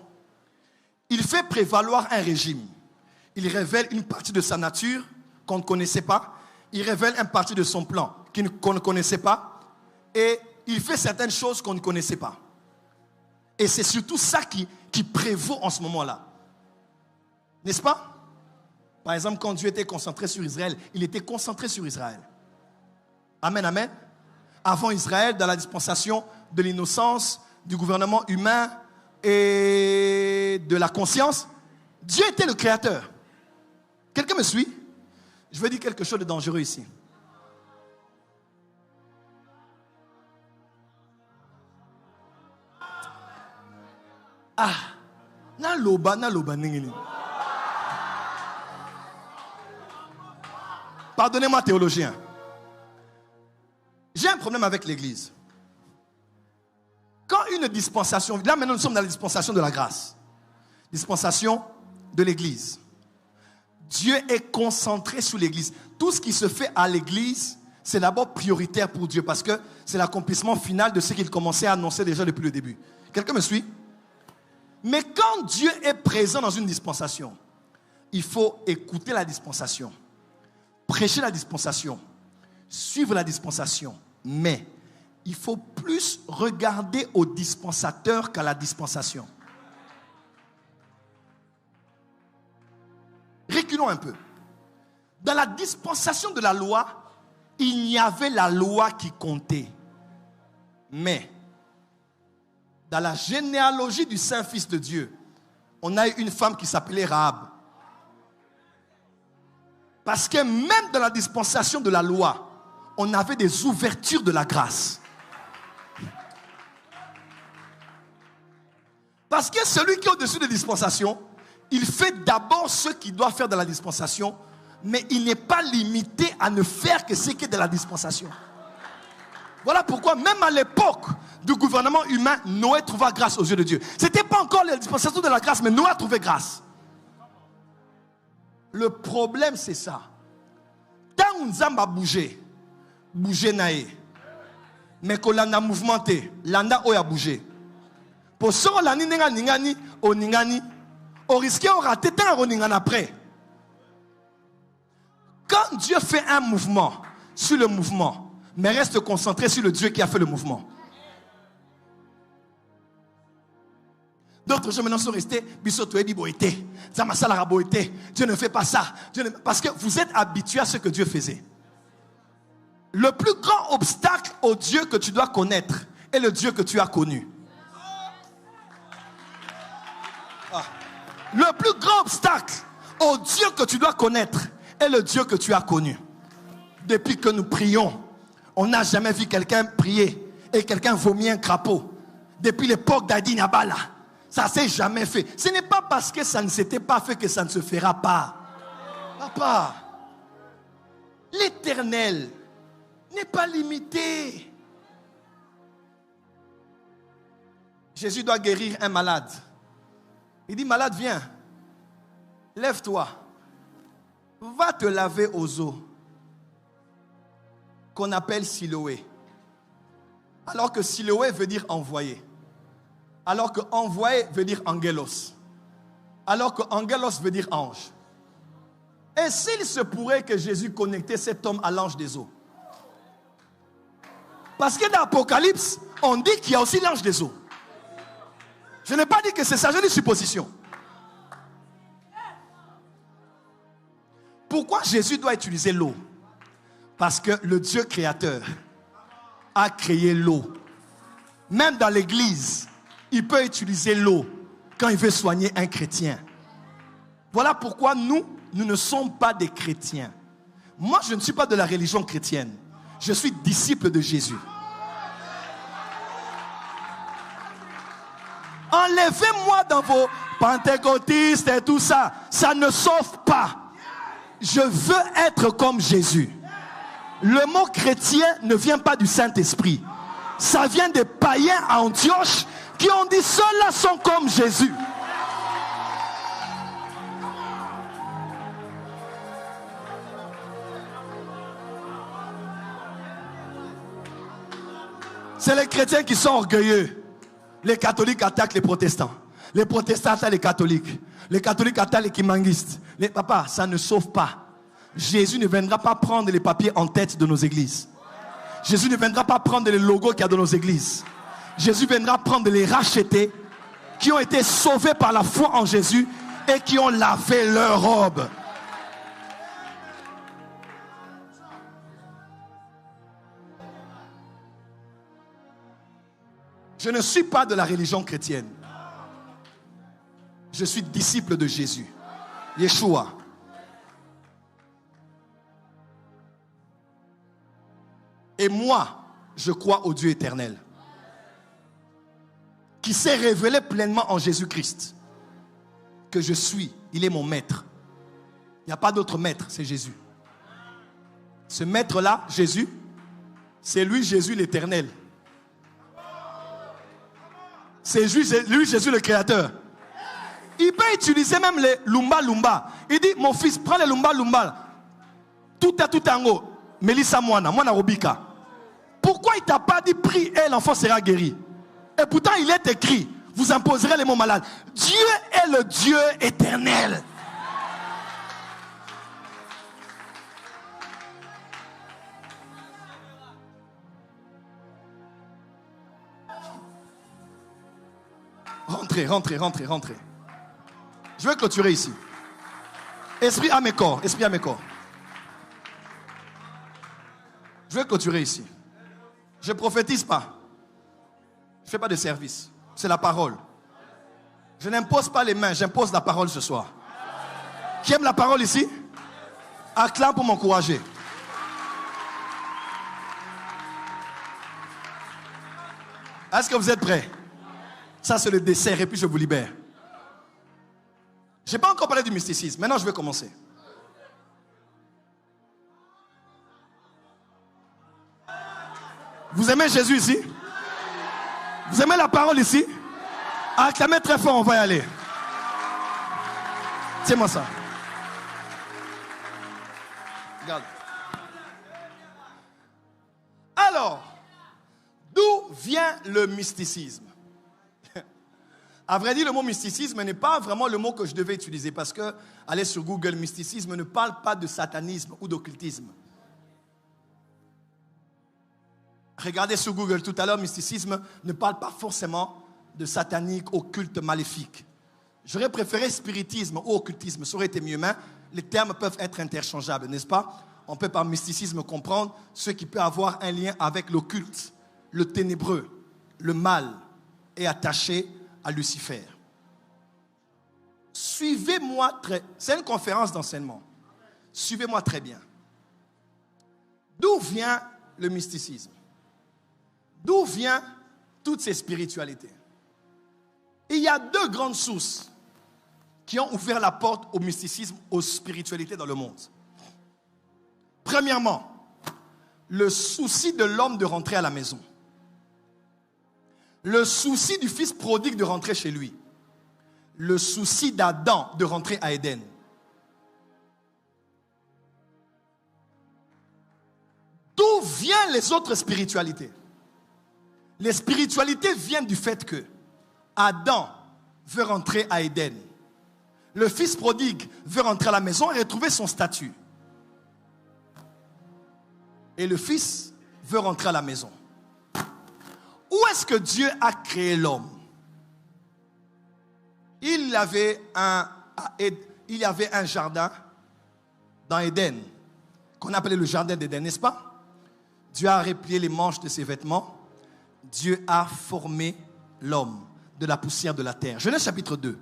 il fait prévaloir un régime. Il révèle une partie de sa nature qu'on ne connaissait pas. Il révèle une partie de son plan qu'on ne connaissait pas. Et il fait certaines choses qu'on ne connaissait pas. Et c'est surtout ça qui prévaut en ce moment-là. N'est-ce pas? Par exemple, quand Dieu était concentré sur Israël, il était concentré sur Israël. Amen, amen. Avant Israël, dans la dispensation de l'innocence, du gouvernement humain et de la conscience, Dieu était le créateur. Quelqu'un me suit? Je veux dire quelque chose de dangereux ici. Ah, na loba ningini. Pardonnez-moi, théologien. J'ai un problème avec l'église. Quand une dispensation, là maintenant nous sommes dans la dispensation de la grâce, dispensation de l'église. Dieu est concentré sur l'église. Tout ce qui se fait à l'église, c'est d'abord prioritaire pour Dieu parce que c'est l'accomplissement final de ce qu'il commençait à annoncer déjà depuis le début. Quelqu'un me suit? Mais quand Dieu est présent dans une dispensation, il faut écouter la dispensation, prêcher la dispensation, suivre la dispensation. Mais il faut plus regarder au dispensateur qu'à la dispensation. Reculons un peu. Dans la dispensation de la loi, il y avait la loi qui comptait. Mais dans la généalogie du Saint-Fils de Dieu, on a eu une femme qui s'appelait Rahab. Parce que même dans la dispensation de la loi, on avait des ouvertures de la grâce. Parce que celui qui est au-dessus des dispensations, il fait d'abord ce qu'il doit faire dans la dispensation, mais il n'est pas limité à ne faire que ce qui est de la dispensation. Voilà pourquoi même à l'époque du gouvernement humain, Noé trouva grâce aux yeux de Dieu. Ce n'était pas encore la dispensation de la grâce, mais Noé a trouvé grâce. Le problème c'est ça. Tant Nzamba a bougé naé. Mais quand l'on a mouvementé, l'anda a bougé. Pour ce qu'on a ningani, au ningani, on risquait de rater tant on après. Quand Dieu fait un mouvement sur le mouvement, mais reste concentré sur le Dieu qui a fait le mouvement. D'autres gens maintenant sont restés, Dieu ne fait pas ça. Parce que vous êtes habitués à ce que Dieu faisait. Le plus grand obstacle au Dieu que tu dois connaître est le Dieu que tu as connu. Le plus grand obstacle au Dieu que tu dois connaître est le Dieu que tu as connu. Depuis que nous prions, on n'a jamais vu quelqu'un prier et quelqu'un vomir un crapaud. Depuis l'époque d'Adi Nabala, ça ne s'est jamais fait. Ce n'est pas parce que ça ne s'était pas fait que ça ne se fera pas. Papa, l'Éternel n'est pas limité. Jésus doit guérir un malade. Il dit, malade, viens, lève-toi, va te laver aux eaux qu'on appelle Siloé. Alors que Siloé veut dire envoyé. Alors que envoyé veut dire angelos. Alors que angelos veut dire ange. Et s'il se pourrait que Jésus connectait cet homme à l'ange des eaux? Parce que dans l'Apocalypse, on dit qu'il y a aussi l'ange des eaux. Je n'ai pas dit que c'est ça, je dis supposition. Pourquoi Jésus doit utiliser l'eau? Parce que le Dieu créateur a créé l'eau. Même dans l'église, il peut utiliser l'eau quand il veut soigner un chrétien. Voilà pourquoi nous ne sommes pas des chrétiens. Moi, je ne suis pas de la religion chrétienne. Je suis disciple de Jésus. Enlevez-moi dans vos pentecôtistes et tout ça. Ça ne sauve pas. Je veux être comme Jésus. Le mot chrétien ne vient pas du Saint-Esprit. Ça vient des païens à Antioche qui ont dit ceux-là sont comme Jésus. C'est les chrétiens qui sont orgueilleux. Les catholiques attaquent les protestants. Les protestants attaquent les catholiques. Les catholiques attaquent les kimanguistes. Papa, ça ne sauve pas. Jésus ne viendra pas prendre les papiers en tête de nos églises. Jésus ne viendra pas prendre les logos qu'il y a dans nos églises. Jésus viendra prendre les rachetés qui ont été sauvés par la foi en Jésus et qui ont lavé leurs robes. Je ne suis pas de la religion chrétienne. Je suis disciple de Jésus. Yeshua. Et moi, je crois au Dieu éternel, qui s'est révélé pleinement en Jésus-Christ. Que je suis, il est mon maître. Il n'y a pas d'autre maître, c'est Jésus. Ce maître-là, Jésus, c'est lui, Jésus l'éternel. C'est lui, Jésus le créateur. Il peut utiliser même les lumba. Il dit, mon fils, prends les lumba. Tout en haut. Melissa Moana Robika. Pourquoi il t'a pas dit, prie et l'enfant sera guéri? Et pourtant, il est écrit, vous imposerez les mots malades. Dieu est le Dieu éternel. Rentrez. Je vais clôturer ici. Esprit à mes corps. Je vais clôturer ici. Je ne prophétise pas. Je ne fais pas de service. C'est la parole. Je n'impose pas les mains, j'impose la parole ce soir. Qui aime la parole ici? Acclame pour m'encourager. Est-ce que vous êtes prêts? Ça, c'est le dessert et puis je vous libère. Je n'ai pas encore parlé du mysticisme. Maintenant, je vais commencer. Vous aimez Jésus ici? Vous aimez la parole ici? Acclamez très fort, on va y aller. Tiens-moi ça. Regarde. Alors, d'où vient le mysticisme? À vrai dire, le mot mysticisme n'est pas vraiment le mot que je devais utiliser parce que, aller sur Google, mysticisme ne parle pas de satanisme ou d'occultisme. Regardez sur Google tout à l'heure, mysticisme ne parle pas forcément de satanique, occulte, maléfique. J'aurais préféré spiritisme ou occultisme, ça aurait été mieux, mais les termes peuvent être interchangeables, n'est-ce pas? On peut par mysticisme comprendre ce qui peut avoir un lien avec l'occulte, le ténébreux, le mal est attaché à Lucifer. Suivez-moi c'est une conférence d'enseignement. Suivez-moi très bien. D'où vient le mysticisme? D'où vient toutes ces spiritualités? Il y a deux grandes sources qui ont ouvert la porte au mysticisme, aux spiritualités dans le monde. Premièrement, le souci de l'homme de rentrer à la maison. Le souci du fils prodigue de rentrer chez lui. Le souci d'Adam de rentrer à Éden. D'où viennent les autres spiritualités? Les spiritualités viennent du fait que Adam veut rentrer à Éden. Le fils prodigue veut rentrer à la maison et retrouver son statut. Et le fils veut rentrer à la maison. Où est-ce que Dieu a créé l'homme? Il y avait un jardin dans Éden, qu'on appelait le jardin d'Éden, n'est-ce pas? Dieu a replié les manches de ses vêtements. Dieu a formé l'homme de la poussière de la terre. Genèse chapitre 2.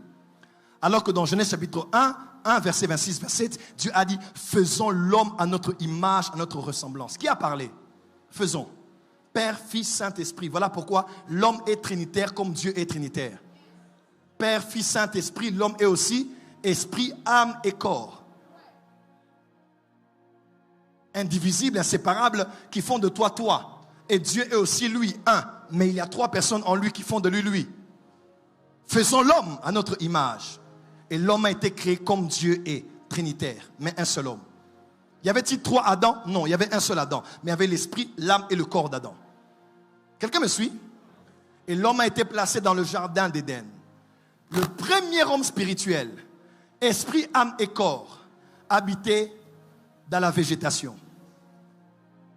Alors que dans Genèse chapitre 1 verset 26, verset 7, Dieu a dit, faisons l'homme à notre image, à notre ressemblance. Qui a parlé? Faisons. Père, Fils, Saint-Esprit. Voilà pourquoi l'homme est trinitaire comme Dieu est trinitaire. Père, Fils, Saint-Esprit, l'homme est aussi esprit, âme et corps. Indivisible, inséparable, qui font de toi, toi. Et Dieu est aussi lui, un. Mais il y a trois personnes en lui qui font de lui, lui. Faisons l'homme à notre image. Et l'homme a été créé comme Dieu est, trinitaire, mais un seul homme. Y avait-il trois Adam? Non, il y avait un seul Adam. Mais il y avait l'esprit, l'âme et le corps d'Adam. Quelqu'un me suit? Et l'homme a été placé dans le jardin d'Éden. Le premier homme spirituel, esprit, âme et corps, habitait dans la végétation,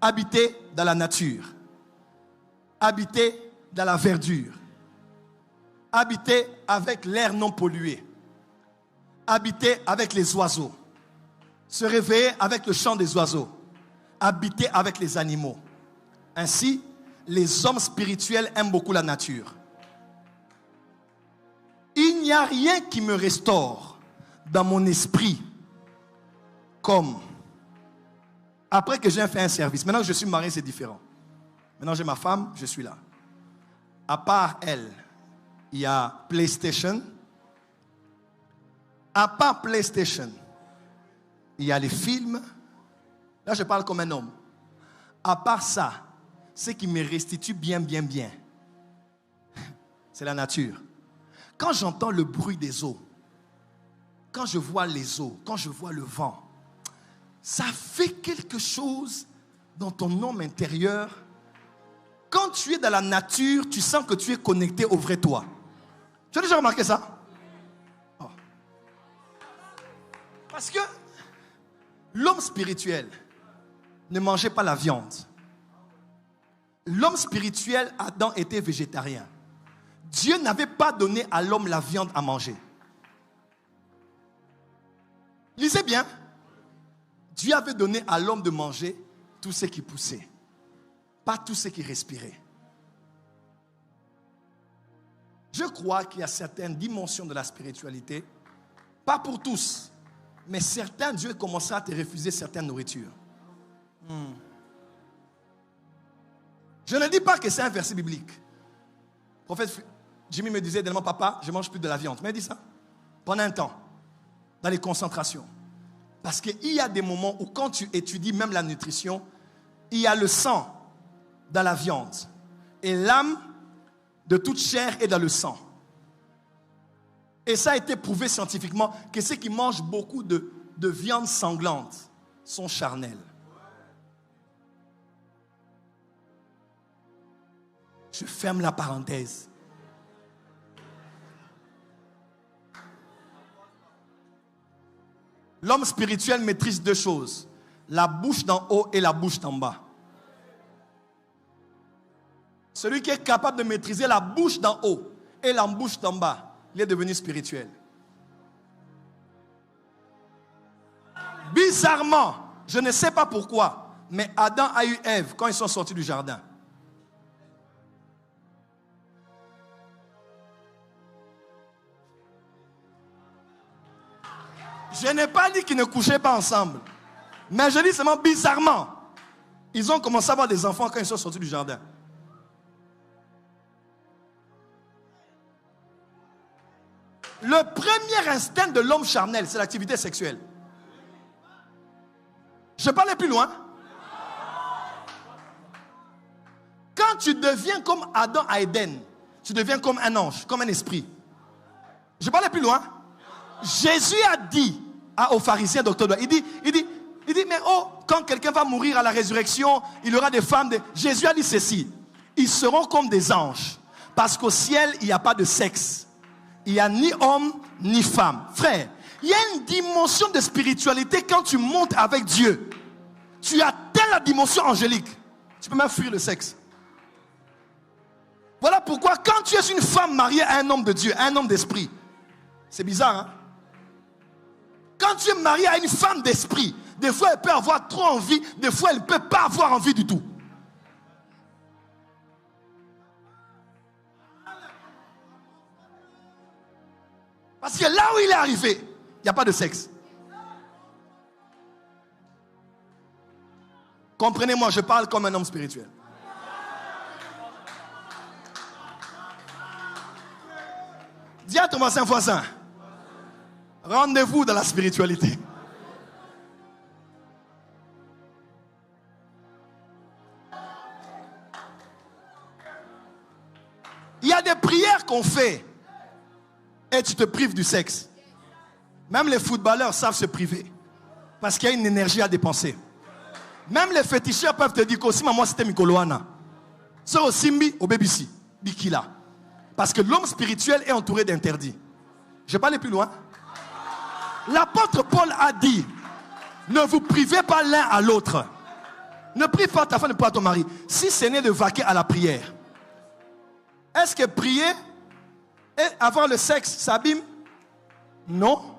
habitait dans la nature, habitait dans la verdure, habitait avec l'air non pollué, habitait avec les oiseaux, se réveillait avec le chant des oiseaux, habitait avec les animaux. Ainsi, les hommes spirituels aiment beaucoup la nature. Il n'y a rien qui me restaure dans mon esprit comme après que j'ai fait un service. Maintenant que je suis marié, c'est différent. Maintenant j'ai ma femme, je suis là. À part elle, il y a PlayStation. À part PlayStation, il y a les films. Là, je parle comme un homme. À part ça, ce qui me restitue bien, c'est la nature. Quand j'entends le bruit des eaux, quand je vois les eaux, quand je vois le vent, ça fait quelque chose dans ton homme intérieur. Quand tu es dans la nature, tu sens que tu es connecté au vrai toi. Tu as déjà remarqué ça? Oh. Parce que l'homme spirituel ne mangeait pas la viande. L'homme spirituel, Adam, était végétarien. Dieu n'avait pas donné à l'homme la viande à manger. Lisez bien. Dieu avait donné à l'homme de manger tout ce qui poussait, pas tout ce qui respirait. Je crois qu'il y a certaines dimensions de la spiritualité, pas pour tous, mais certains, Dieu commencera à te refuser certaines nourritures. Je ne dis pas que c'est un verset biblique. Le prophète Jimmy me disait dernièrement, papa, je ne mange plus de la viande. Mais il dit ça pendant un temps, dans les concentrations. Parce qu'il y a des moments où quand tu étudies même la nutrition, il y a le sang dans la viande. Et l'âme de toute chair est dans le sang. Et ça a été prouvé scientifiquement que ceux qui mangent beaucoup de viande sanglante sont charnels. Je ferme la parenthèse. L'homme spirituel maîtrise deux choses. La bouche d'en haut et la bouche d'en bas. Celui qui est capable de maîtriser la bouche d'en haut et la bouche d'en bas, il est devenu spirituel. Bizarrement, je ne sais pas pourquoi, mais Adam a eu Ève quand ils sont sortis du jardin. Je n'ai pas dit qu'ils ne couchaient pas ensemble. Mais je dis seulement bizarrement. Ils ont commencé à avoir des enfants quand ils sont sortis du jardin. Le premier instinct de l'homme charnel, c'est l'activité sexuelle. Je parlais plus loin. Quand tu deviens comme Adam à Éden, tu deviens comme un ange, comme un esprit. Je parlais plus loin. Jésus a dit aux pharisiens, docteur Doigt, il dit, mais oh, quand quelqu'un va mourir à la résurrection, il y aura des femmes. Jésus a dit ceci, ils seront comme des anges, parce qu'au ciel, il n'y a pas de sexe. Il n'y a ni homme, ni femme. Frère, il y a une dimension de spiritualité quand tu montes avec Dieu. Tu atteins la dimension angélique. Tu peux même fuir le sexe. Voilà pourquoi quand tu es une femme mariée à un homme de Dieu, à un homme d'esprit, c'est bizarre, hein? Quand tu es marié à une femme d'esprit, des fois elle peut avoir trop envie, des fois elle ne peut pas avoir envie du tout. Parce que là où il est arrivé, il n'y a pas de sexe. Comprenez-moi, je parle comme un homme spirituel. Dis à ton voisin, rendez-vous dans la spiritualité. Il y a des prières qu'on fait et tu te prives du sexe. Même les footballeurs savent se priver parce qu'il y a une énergie à dépenser. Même les féticheurs peuvent te dire qu'aussi moi c'était Mikoloana. C'est au Simbi, au BBC, Bikila. Parce que l'homme spirituel est entouré d'interdits. Je vais pas aller plus loin. L'apôtre Paul a dit, ne vous privez pas l'un à l'autre. Ne prive pas ta femme, ne prive pas ton mari. Si ce n'est de vaquer à la prière. Est-ce que prier et avoir le sexe, ça abîme? Non.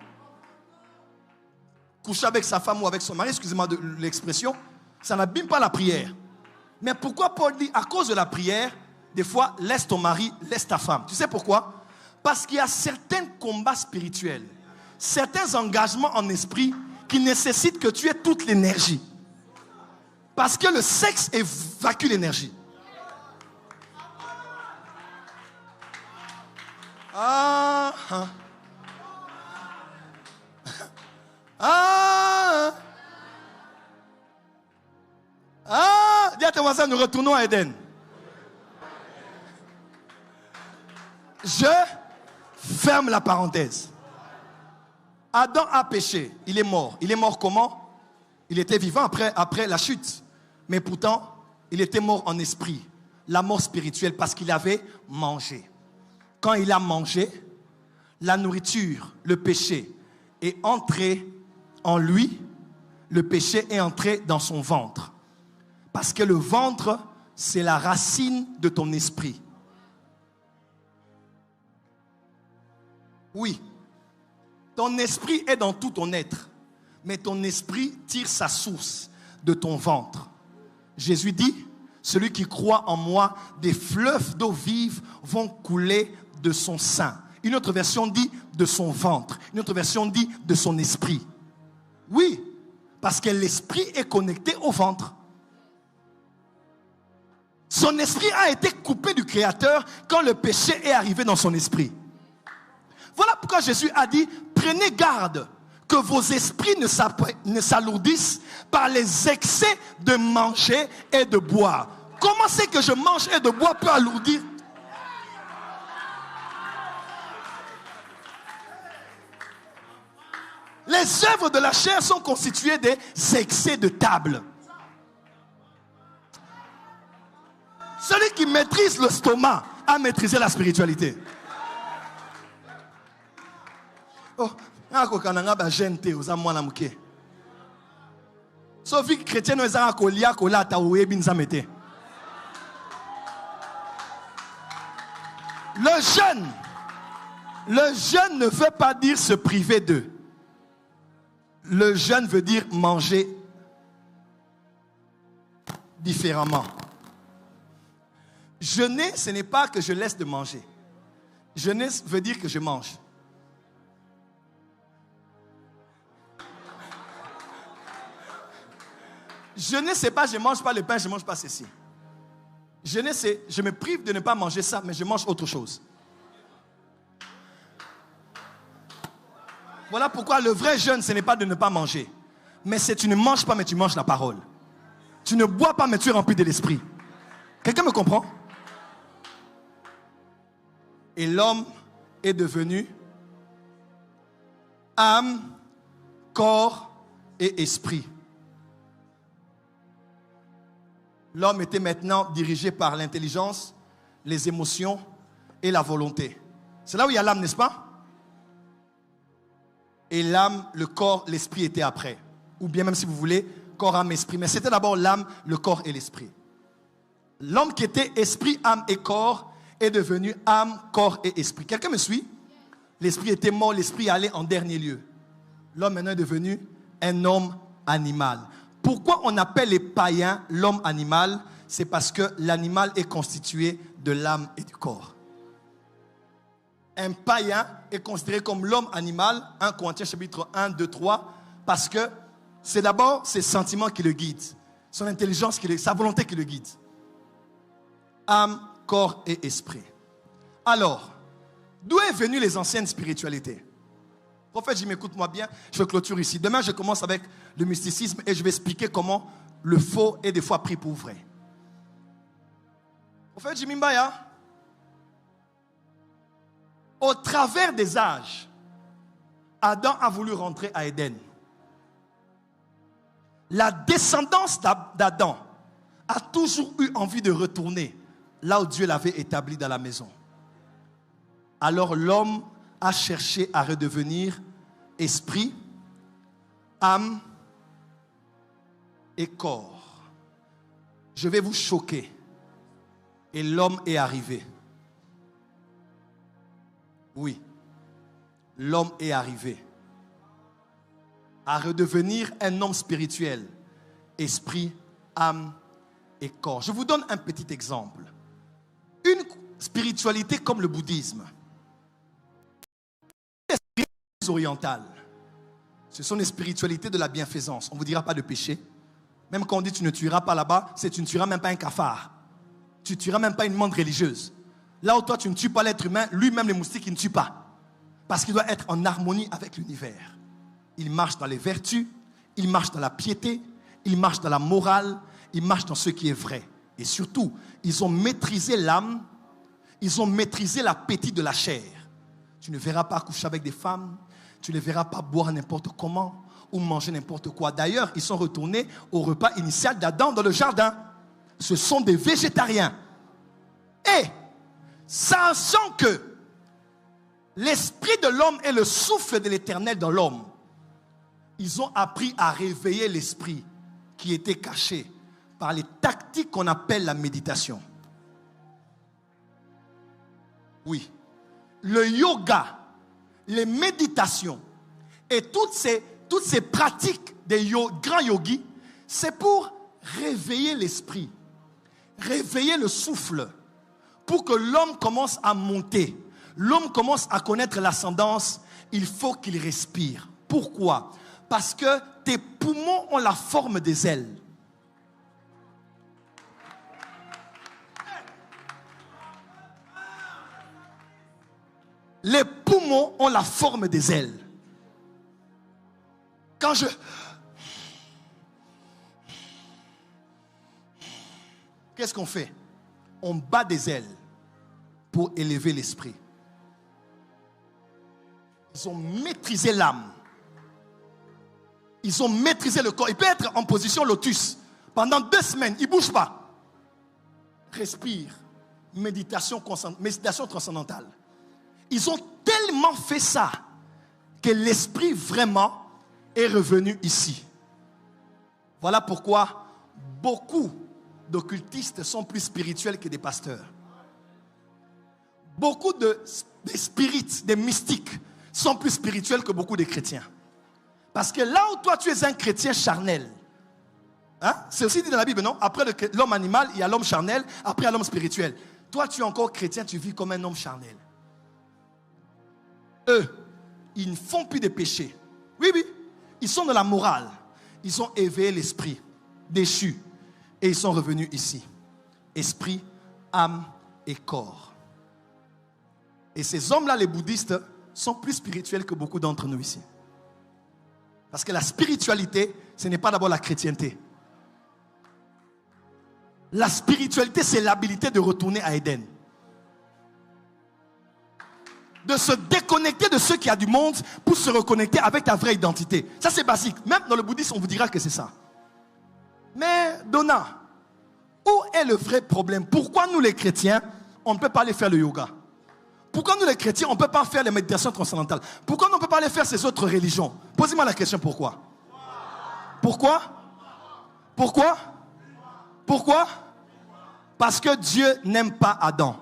Coucher avec sa femme ou avec son mari, excusez-moi de l'expression, ça n'abîme pas la prière. Mais pourquoi Paul dit, à cause de la prière, des fois, laisse ton mari, laisse ta femme. Tu sais pourquoi? Parce qu'il y a certains combats spirituels, certains engagements en esprit qui nécessitent que tu aies toute l'énergie. Parce que le sexe évacue l'énergie. Ah, ah. Ah, ah. Dis à ton voisin, nous retournons à Éden. Je ferme la parenthèse. Adam a péché, il est mort. Il est mort comment? Il était vivant après la chute. Mais pourtant, il était mort en esprit. La mort spirituelle parce qu'il avait mangé. Quand il a mangé, la nourriture, le péché est entré en lui. Le péché est entré dans son ventre. Parce que le ventre, c'est la racine de ton esprit. Oui. Ton esprit est dans tout ton être. Mais ton esprit tire sa source de ton ventre. Jésus dit, celui qui croit en moi, des fleuves d'eau vive vont couler de son sein. Une autre version dit de son ventre. Une autre version dit de son esprit. Oui, parce que l'esprit est connecté au ventre. Son esprit a été coupé du Créateur quand le péché est arrivé dans son esprit. Voilà pourquoi Jésus a dit, prenez garde que vos esprits ne s'alourdissent par les excès de manger et de boire. Comment c'est que je mange et de boire peut alourdir? Les œuvres de la chair sont constituées des excès de table. Celui qui maîtrise le stomac a maîtrisé la spiritualité. Oh, sauf que chrétien nous a kolia kola taoué binzamete. Le jeûne ne veut pas dire se priver d'eux. Le jeûne veut dire manger différemment. Jeûner, ce n'est pas que je laisse de manger. Jeûner veut dire que je mange. Jeûner, c'est pas je ne mange pas le pain, je ne mange pas ceci. Jeûner, c'est je me prive de ne pas manger ça, mais je mange autre chose. Voilà pourquoi le vrai jeûne, ce n'est pas de ne pas manger. Mais c'est tu ne manges pas, mais tu manges la parole. Tu ne bois pas, mais tu es rempli de l'esprit. Quelqu'un me comprend? Et l'homme est devenu âme, corps et esprit. L'homme était maintenant dirigé par l'intelligence, les émotions et la volonté. C'est là où il y a l'âme, n'est-ce pas? Et l'âme, le corps, l'esprit étaient après. Ou bien même si vous voulez, corps, âme, esprit. Mais c'était d'abord l'âme, le corps et l'esprit. L'homme qui était esprit, âme et corps est devenu âme, corps et esprit. Quelqu'un me suit? L'esprit était mort, l'esprit allait en dernier lieu. L'homme maintenant est devenu un homme animal. Pourquoi on appelle les païens l'homme animal? C'est parce que l'animal est constitué de l'âme et du corps. Un païen est considéré comme l'homme animal, 1 Corinthiens chapitre 1, 2, 3, parce que c'est d'abord ses sentiments qui le guident, son intelligence, sa volonté qui le guide. Âme, corps et esprit. Alors, d'où est venue les anciennes spiritualités? Prophète Jim, écoute-moi bien, je clôture ici. Demain, je commence avec le mysticisme et je vais expliquer comment le faux est des fois pris pour vrai. Prophète Jim Mbaya, au travers des âges, Adam a voulu rentrer à Éden. La descendance d'Adam a toujours eu envie de retourner là où Dieu l'avait établi dans la maison. Alors l'homme a cherché à redevenir esprit, âme et corps. Je vais vous choquer. Et l'homme est arrivé. Oui, l'homme est arrivé à redevenir un homme spirituel, esprit, âme et corps. Je vous donne un petit exemple. Une spiritualité comme le bouddhisme, les spiritualités orientales, ce sont les spiritualités de la bienfaisance. On ne vous dira pas de péché. Même quand on dit tu ne tueras pas là-bas, c'est tu ne tueras même pas un cafard. Tu ne tueras même pas une menthe religieuse. Là où toi tu ne tues pas l'être humain, lui-même les moustiques il ne tue pas. Parce qu'il doit être en harmonie avec l'univers. Il marche dans les vertus, il marche dans la piété, il marche dans la morale, il marche dans ce qui est vrai. Et surtout, ils ont maîtrisé l'âme, ils ont maîtrisé l'appétit de la chair. Tu ne verras pas coucher avec des femmes, tu ne verras pas boire n'importe comment ou manger n'importe quoi. D'ailleurs, ils sont retournés au repas initial d'Adam dans le jardin. Ce sont des végétariens. Et, sachant que l'esprit de l'homme est le souffle de l'Éternel dans l'homme, ils ont appris à réveiller l'esprit qui était caché par les tactiques qu'on appelle la méditation. Oui, le yoga, les méditations et toutes ces pratiques des grands yogis, c'est pour réveiller l'esprit, réveiller le souffle, pour que l'homme commence à monter. L'homme commence à connaître l'ascendance, il faut qu'il respire. Pourquoi? Parce que tes poumons ont la forme des ailes. Les poumons ont la forme des ailes. Quand qu'est-ce qu'on fait? On bat des ailes pour élever l'esprit. Ils ont maîtrisé l'âme. Ils ont maîtrisé le corps. Il peut être en position lotus pendant 2 semaines. Il ne bouge pas. Respire. Méditation transcendantale. Ils ont tellement fait ça que l'esprit vraiment est revenu ici. Voilà pourquoi beaucoup d'occultistes sont plus spirituels que des pasteurs. Beaucoup des spirites, des mystiques sont plus spirituels que beaucoup de chrétiens. Parce que là où toi tu es un chrétien charnel, hein, c'est aussi dit dans la Bible, non? Après l'homme animal, il y a l'homme charnel, après il y a l'homme spirituel. Toi tu es encore chrétien, tu vis comme un homme charnel. Eux, ils ne font plus de péché. Oui, oui, ils sont dans la morale. Ils ont éveillé l'esprit déchu et ils sont revenus ici. Esprit, âme et corps. Et ces hommes-là, les bouddhistes, sont plus spirituels que beaucoup d'entre nous ici. Parce que la spiritualité, ce n'est pas d'abord la chrétienté. La spiritualité, c'est l'habilité de retourner à Éden. De se déconnecter de ce qu'il y a du monde pour se reconnecter avec ta vraie identité. Ça, c'est basique. Même dans le bouddhisme, on vous dira que c'est ça. Mais, Donna, où est le vrai problème? Pourquoi nous, les chrétiens, on ne peut pas aller faire le yoga? Pourquoi nous, les chrétiens, on ne peut pas faire les méditations transcendantales? Pourquoi on ne peut pas aller faire ces autres religions? Posez-moi la question, pourquoi? Pourquoi? Pourquoi? Pourquoi? Parce que Dieu n'aime pas Adam.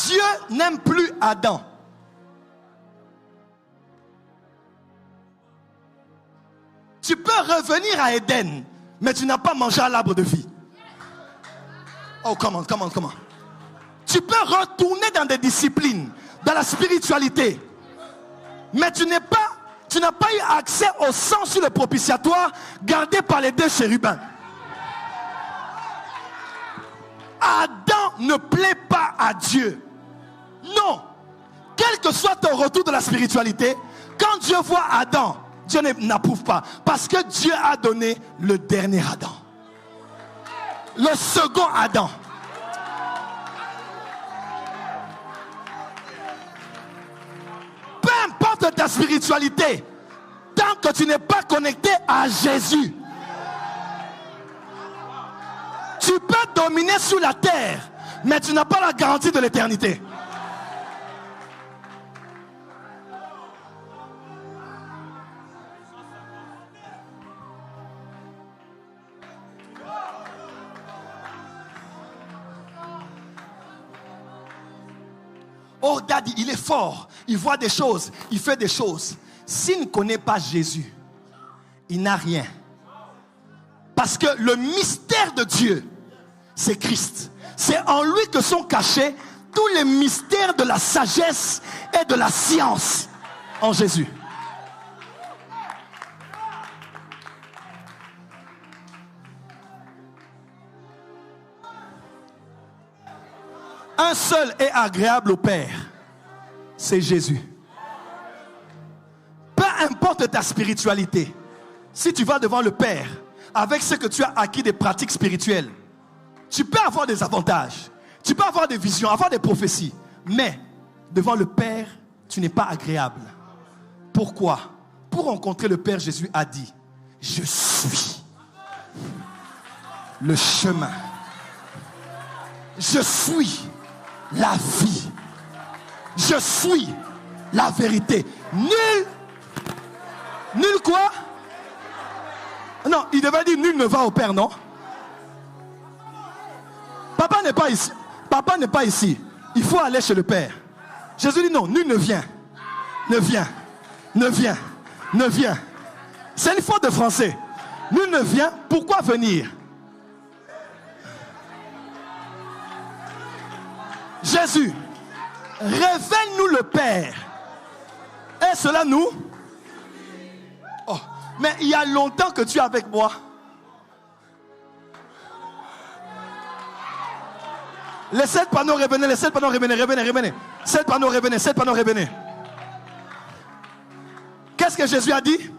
Dieu n'aime plus Adam. Tu peux revenir à Éden, mais tu n'as pas mangé à l'arbre de vie. Oh, comment? Tu peux retourner dans des disciplines, dans la spiritualité, mais tu n'as pas eu accès au sang sur le propitiatoire gardé par les 2 chérubins. Adam ne plaît pas à Dieu. Non. Quel que soit ton retour de la spiritualité, quand Dieu voit Adam, Dieu n'approuve pas. Parce que Dieu a donné le dernier Adam. Le second Adam. Peu importe ta spiritualité, tant que tu n'es pas connecté à Jésus, tu peux dominer sur la terre, mais tu n'as pas la garantie de l'éternité. Oh, regarde, il est fort. Il voit des choses. Il fait des choses. S'il ne connaît pas Jésus, il n'a rien. Parce que le mystère de Dieu, c'est Christ. C'est en lui que sont cachés tous les mystères de la sagesse et de la science en Jésus. Un seul est agréable au Père, c'est Jésus. Peu importe ta spiritualité, si tu vas devant le Père avec ce que tu as acquis des pratiques spirituelles, tu peux avoir des avantages, tu peux avoir des visions, avoir des prophéties, mais devant le Père, tu n'es pas agréable. Pourquoi? Pour rencontrer le Père, Jésus a dit, je suis le chemin, je suis la vie, je suis la vérité. Nul quoi? Non, il devait dire nul ne va au Père, non? Papa n'est pas ici. Papa n'est pas ici. Il faut aller chez le Père. Jésus dit non, nul ne vient. Ne vient. Ne vient. Ne vient. C'est une faute de français. Nul ne vient. Pourquoi venir? Jésus, révèle-nous le Père. Et cela nous... Oh, mais il y a longtemps que tu es avec moi. Les 7 panneaux revenaient, les 7 panneaux revenaient. 7 panneaux revenaient, 7 panneaux revenaient. Qu'est-ce que Jésus a dit?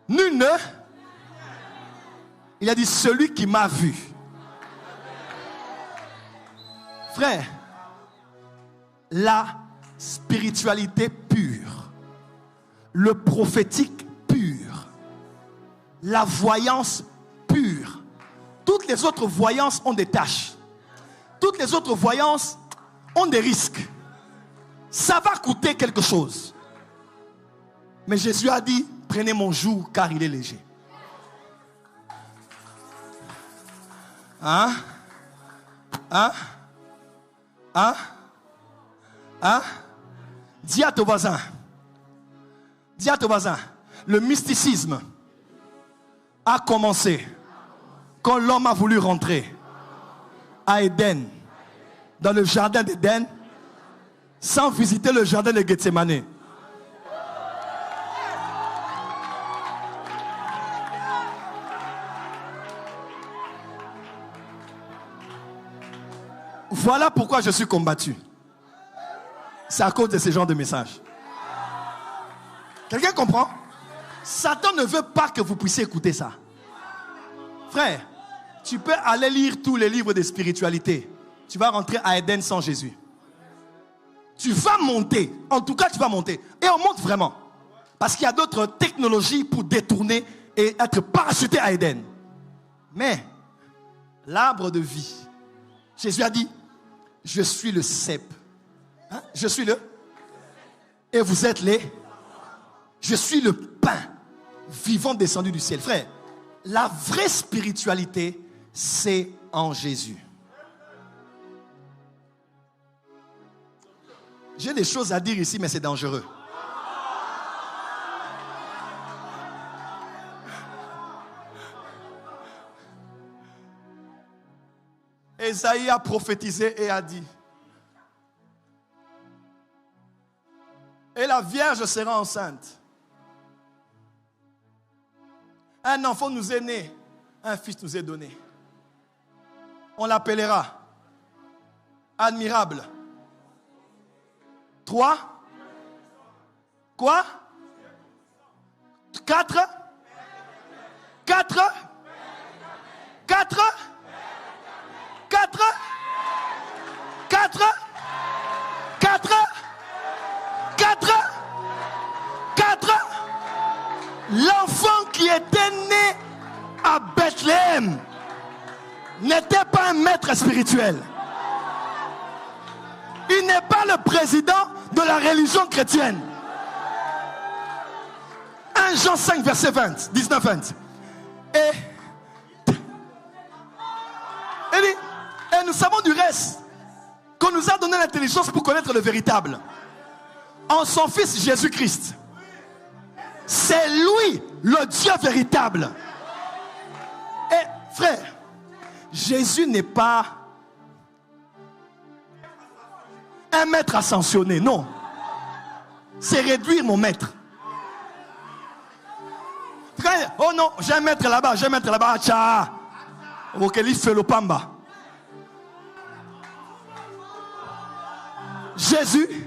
Nul ne... Il a dit celui qui m'a vu. Frère, la spiritualité pure, le prophétique pur, la voyance pure, toutes les autres voyances ont des tâches. Toutes les autres voyances ont des risques. Ça va coûter quelque chose. Mais Jésus a dit, prenez mon joug car il est léger. Hein? Hein? Hein? Hein? Dis à ton voisin. Dis à ton voisin. Le mysticisme a commencé quand l'homme a voulu rentrer à Éden, dans le jardin d'Éden, sans visiter le jardin de Gethsémane. Voilà pourquoi je suis combattu. C'est à cause de ce genre de messages. Quelqu'un comprend? Satan ne veut pas que vous puissiez écouter ça. Frère, tu peux aller lire tous les livres de spiritualité. Tu vas rentrer à Éden sans Jésus. Tu vas monter. En tout cas, tu vas monter. Et on monte vraiment. Parce qu'il y a d'autres technologies pour détourner et être parachuté à Éden. Mais, l'arbre de vie, Jésus a dit, je suis le cep. Hein? Je suis le... Et vous êtes les... Je suis le pain vivant descendu du ciel. Frère, la vraie spiritualité, c'est en Jésus. J'ai des choses à dire ici, mais c'est dangereux. Ésaïe a prophétisé et a dit, et la Vierge sera enceinte. Un enfant nous est né, un fils nous est donné. On l'appellera admirable. 3. Quoi? 4. 4. 4. 4. 4. 4. 4. 4. L'enfant qui était né à Bethléem n'était pas un maître spirituel. Il n'est pas le président de la religion chrétienne. 1 Jean 5, verset 20, 19-20. Et nous savons du reste que qu'on nous a donné l'intelligence pour connaître le véritable. En son Fils Jésus-Christ. C'est lui, le Dieu véritable. Et frère, Jésus n'est pas un maître ascensionné, non. C'est réduire mon maître. Frère, oh non, j'ai un maître là-bas, j'ai un maître là-bas. Tcha. Ok, il fait le pamba. Jésus.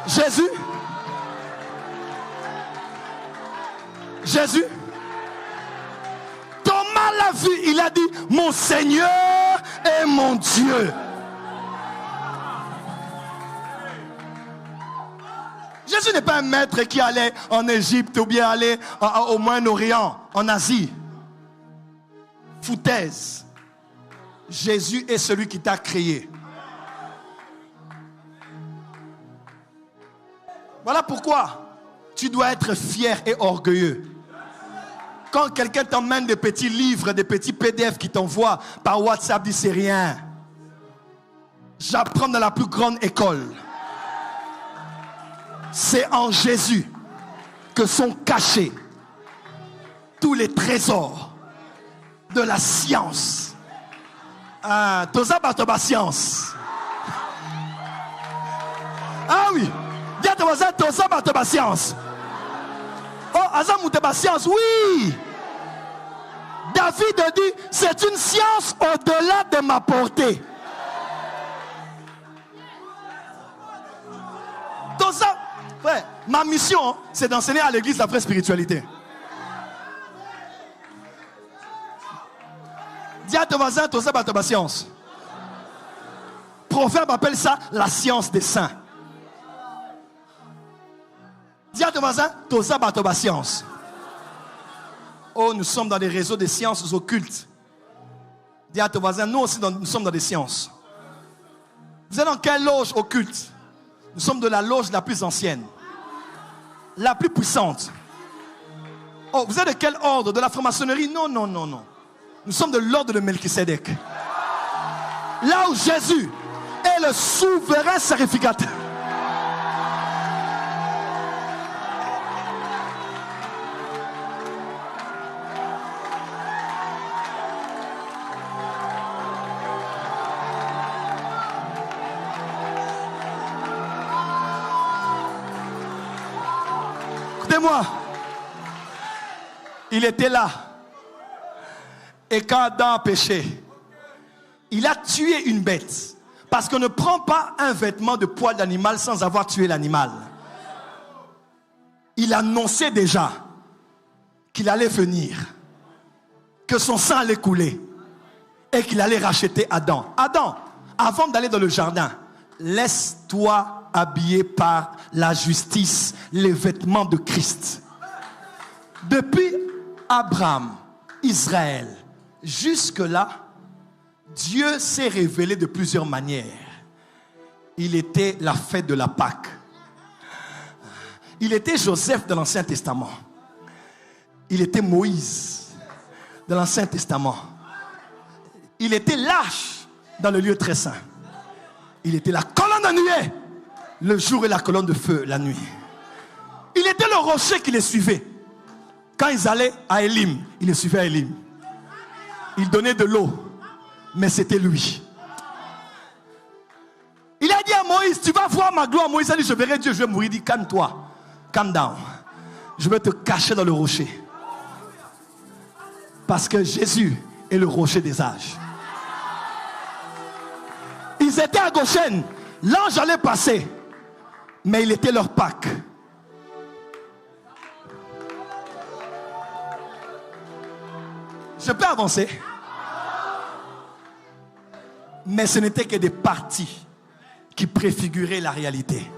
Jésus. Jésus. Thomas l'a vu, il a dit, mon Seigneur et mon Dieu. Jésus n'est pas un maître qui allait en Égypte ou bien allait au Moyen-Orient, en Asie. Foutaise. Jésus est celui qui t'a créé. Voilà pourquoi tu dois être fier et orgueilleux. Quand quelqu'un t'emmène des petits livres, des petits PDF qui t'envoient par WhatsApp, dis c'est rien. J'apprends dans la plus grande école. C'est en Jésus que sont cachés tous les trésors de la science. Toza batoba science. Ah oui. Dis à ton voisin, Toza batoba science. Oh, Azamuteba science, oui. David dit, c'est une science au-delà de ma portée. Toza, frère, ma mission, c'est d'enseigner à l'église la vraie spiritualité. Dis à ton voisin, Toza batoba science. Proverbe appelle ça la science des saints. Dis à ton voisin, Toza batoba science. Oh, nous sommes dans des réseaux de sciences occultes. Dis à ton voisin, nous aussi nous sommes dans des sciences. Vous êtes dans quelle loge occulte? Nous sommes de la loge la plus ancienne, la plus puissante. Oh, vous êtes de quel ordre? De la franc-maçonnerie? Non, non, non, non. Nous sommes de l'ordre de Melchisédek. Là où Jésus est le souverain sacrificateur. Écoutez-moi. Il était là. Et quand Adam a péché, il a tué une bête. Parce qu'on ne prend pas un vêtement de poil d'animal sans avoir tué l'animal. Il annonçait déjà qu'il allait venir, que son sang allait couler et qu'il allait racheter Adam. Adam, avant d'aller dans le jardin, laisse-toi habiller par la justice, les vêtements de Christ. Depuis Abraham, Israël, jusque-là, Dieu s'est révélé de plusieurs manières. Il était la fête de la Pâque. Il était Joseph dans l'Ancien Testament. Il était Moïse dans l'Ancien Testament. Il était l'Arche dans le lieu très saint. Il était la colonne de nuée le jour et la colonne de feu la nuit. Il était le rocher qui les suivait. Quand ils allaient à Élim, il les suivait à Élim. Il donnait de l'eau, mais c'était lui. Il a dit à Moïse, tu vas voir ma gloire. Moïse a dit, je verrai Dieu, je vais mourir. Il dit, calme-toi, calm down. Je vais te cacher dans le rocher. Parce que Jésus est le rocher des âges. Ils étaient à Goshen. L'ange allait passer. Mais il était leur Pâque. Je peux avancer. Mais ce n'était que des parties qui préfiguraient la réalité.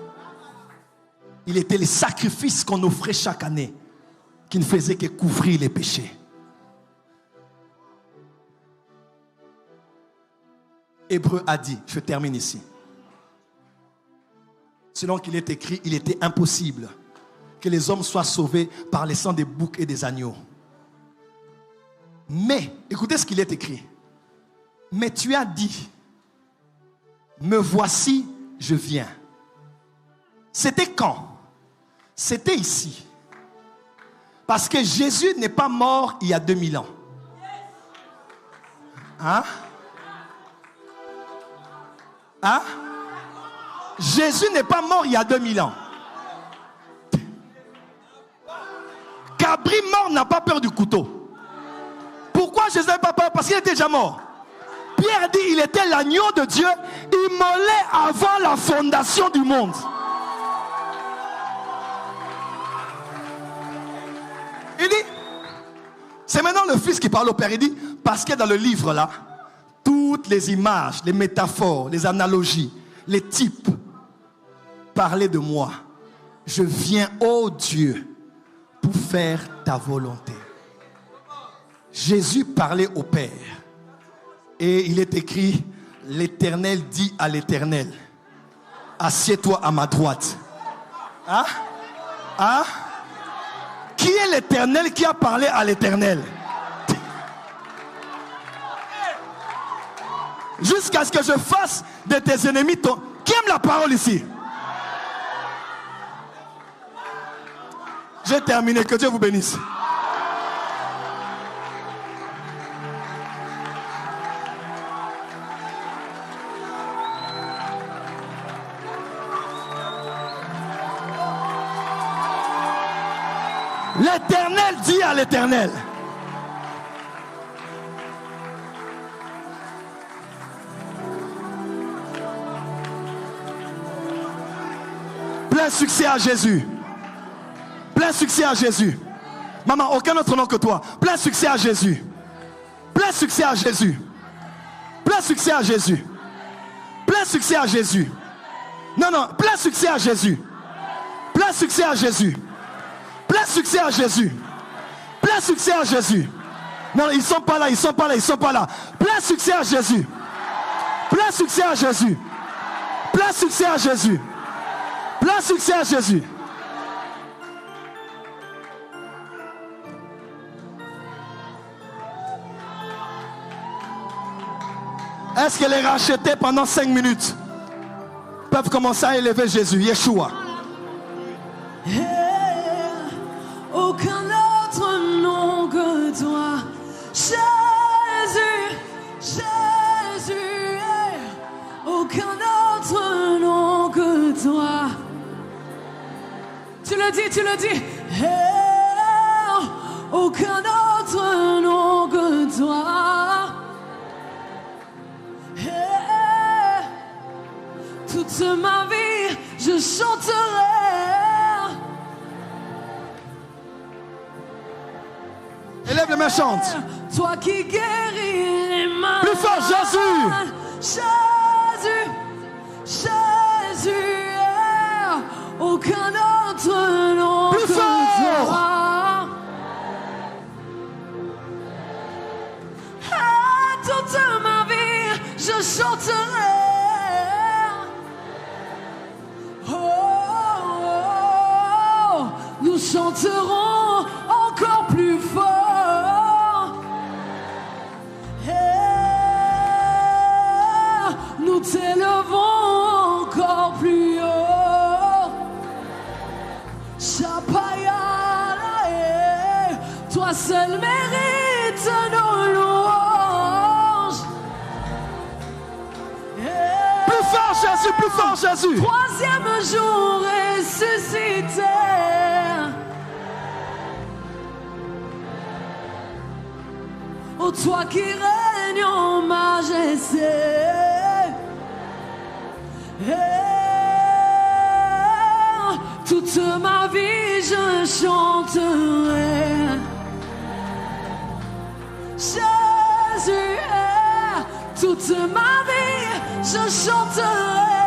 Il était les sacrifices qu'on offrait chaque année qui ne faisaient que couvrir les péchés. Hébreu a dit, je termine ici. Selon qu'il est écrit, il était impossible que les hommes soient sauvés par le sang des boucs et des agneaux. Mais, écoutez ce qu'il est écrit. Mais tu as dit, me voici, je viens. C'était quand? C'était ici. Parce que Jésus n'est pas mort il y a 2000 ans. Hein? Hein? Jésus n'est pas mort il y a 2000 ans. Cabri mort n'a pas peur du couteau. Pourquoi Jésus n'avait pas peur? Parce qu'il était déjà mort. Pierre dit il était l'agneau de Dieu immolé avant la fondation du monde. Il dit, c'est maintenant le Fils qui parle au Père. Il dit, parce que dans le livre là, toutes les images, les métaphores, les analogies, les types parlaient de moi. Je viens, ô Dieu, pour faire ta volonté. Jésus parlait au Père. Et il est écrit, l'Éternel dit à l'Éternel, assieds-toi à ma droite. Hein? Hein? Qui est l'Éternel qui a parlé à l'Éternel? Jusqu'à ce que je fasse de tes ennemis ton... Qui aime la parole ici? J'ai terminé, que Dieu vous bénisse. L'Éternel dit à l'Éternel. Plein succès à Jésus. Plein succès à Jésus. Maman, aucun autre nom que toi. Plein succès à Jésus. Plein succès à Jésus. Plein succès à Jésus. Plein succès à Jésus. Non, non, plein succès à Jésus. Plein succès à Jésus. Plein succès à Jésus. Plein succès à Jésus. Non, ils sont pas là, ils sont pas là, ils sont pas là. Plein succès à Jésus. Plein succès à Jésus. Plein succès à Jésus. Plein succès à Jésus. Est-ce que les rachetés pendant 5 minutes peuvent commencer à élever Jésus, Yeshua? Aucun autre nom que toi, Jésus, Jésus, aucun autre nom que toi. Tu le dis, tu le dis. Aucun autre nom que toi. Toute ma vie, je chanterai. Élève les mains, chante. Toi qui guéris les mains. Plus fort, Jésus. Jésus, Jésus, aucun autre nom plus que fort. toi. Toute ma vie, je chanterai. Oh, nous chanterons encore plus fort. Nous t'élevons encore plus haut. Chapaya, toi seul mérites nos louanges. Plus fort, Jésus, plus fort, Jésus. 3e jour ressuscité. Oh, toi qui règnes en majesté. Toute ma vie je chanterai. Jésus, toute ma vie je chanterai.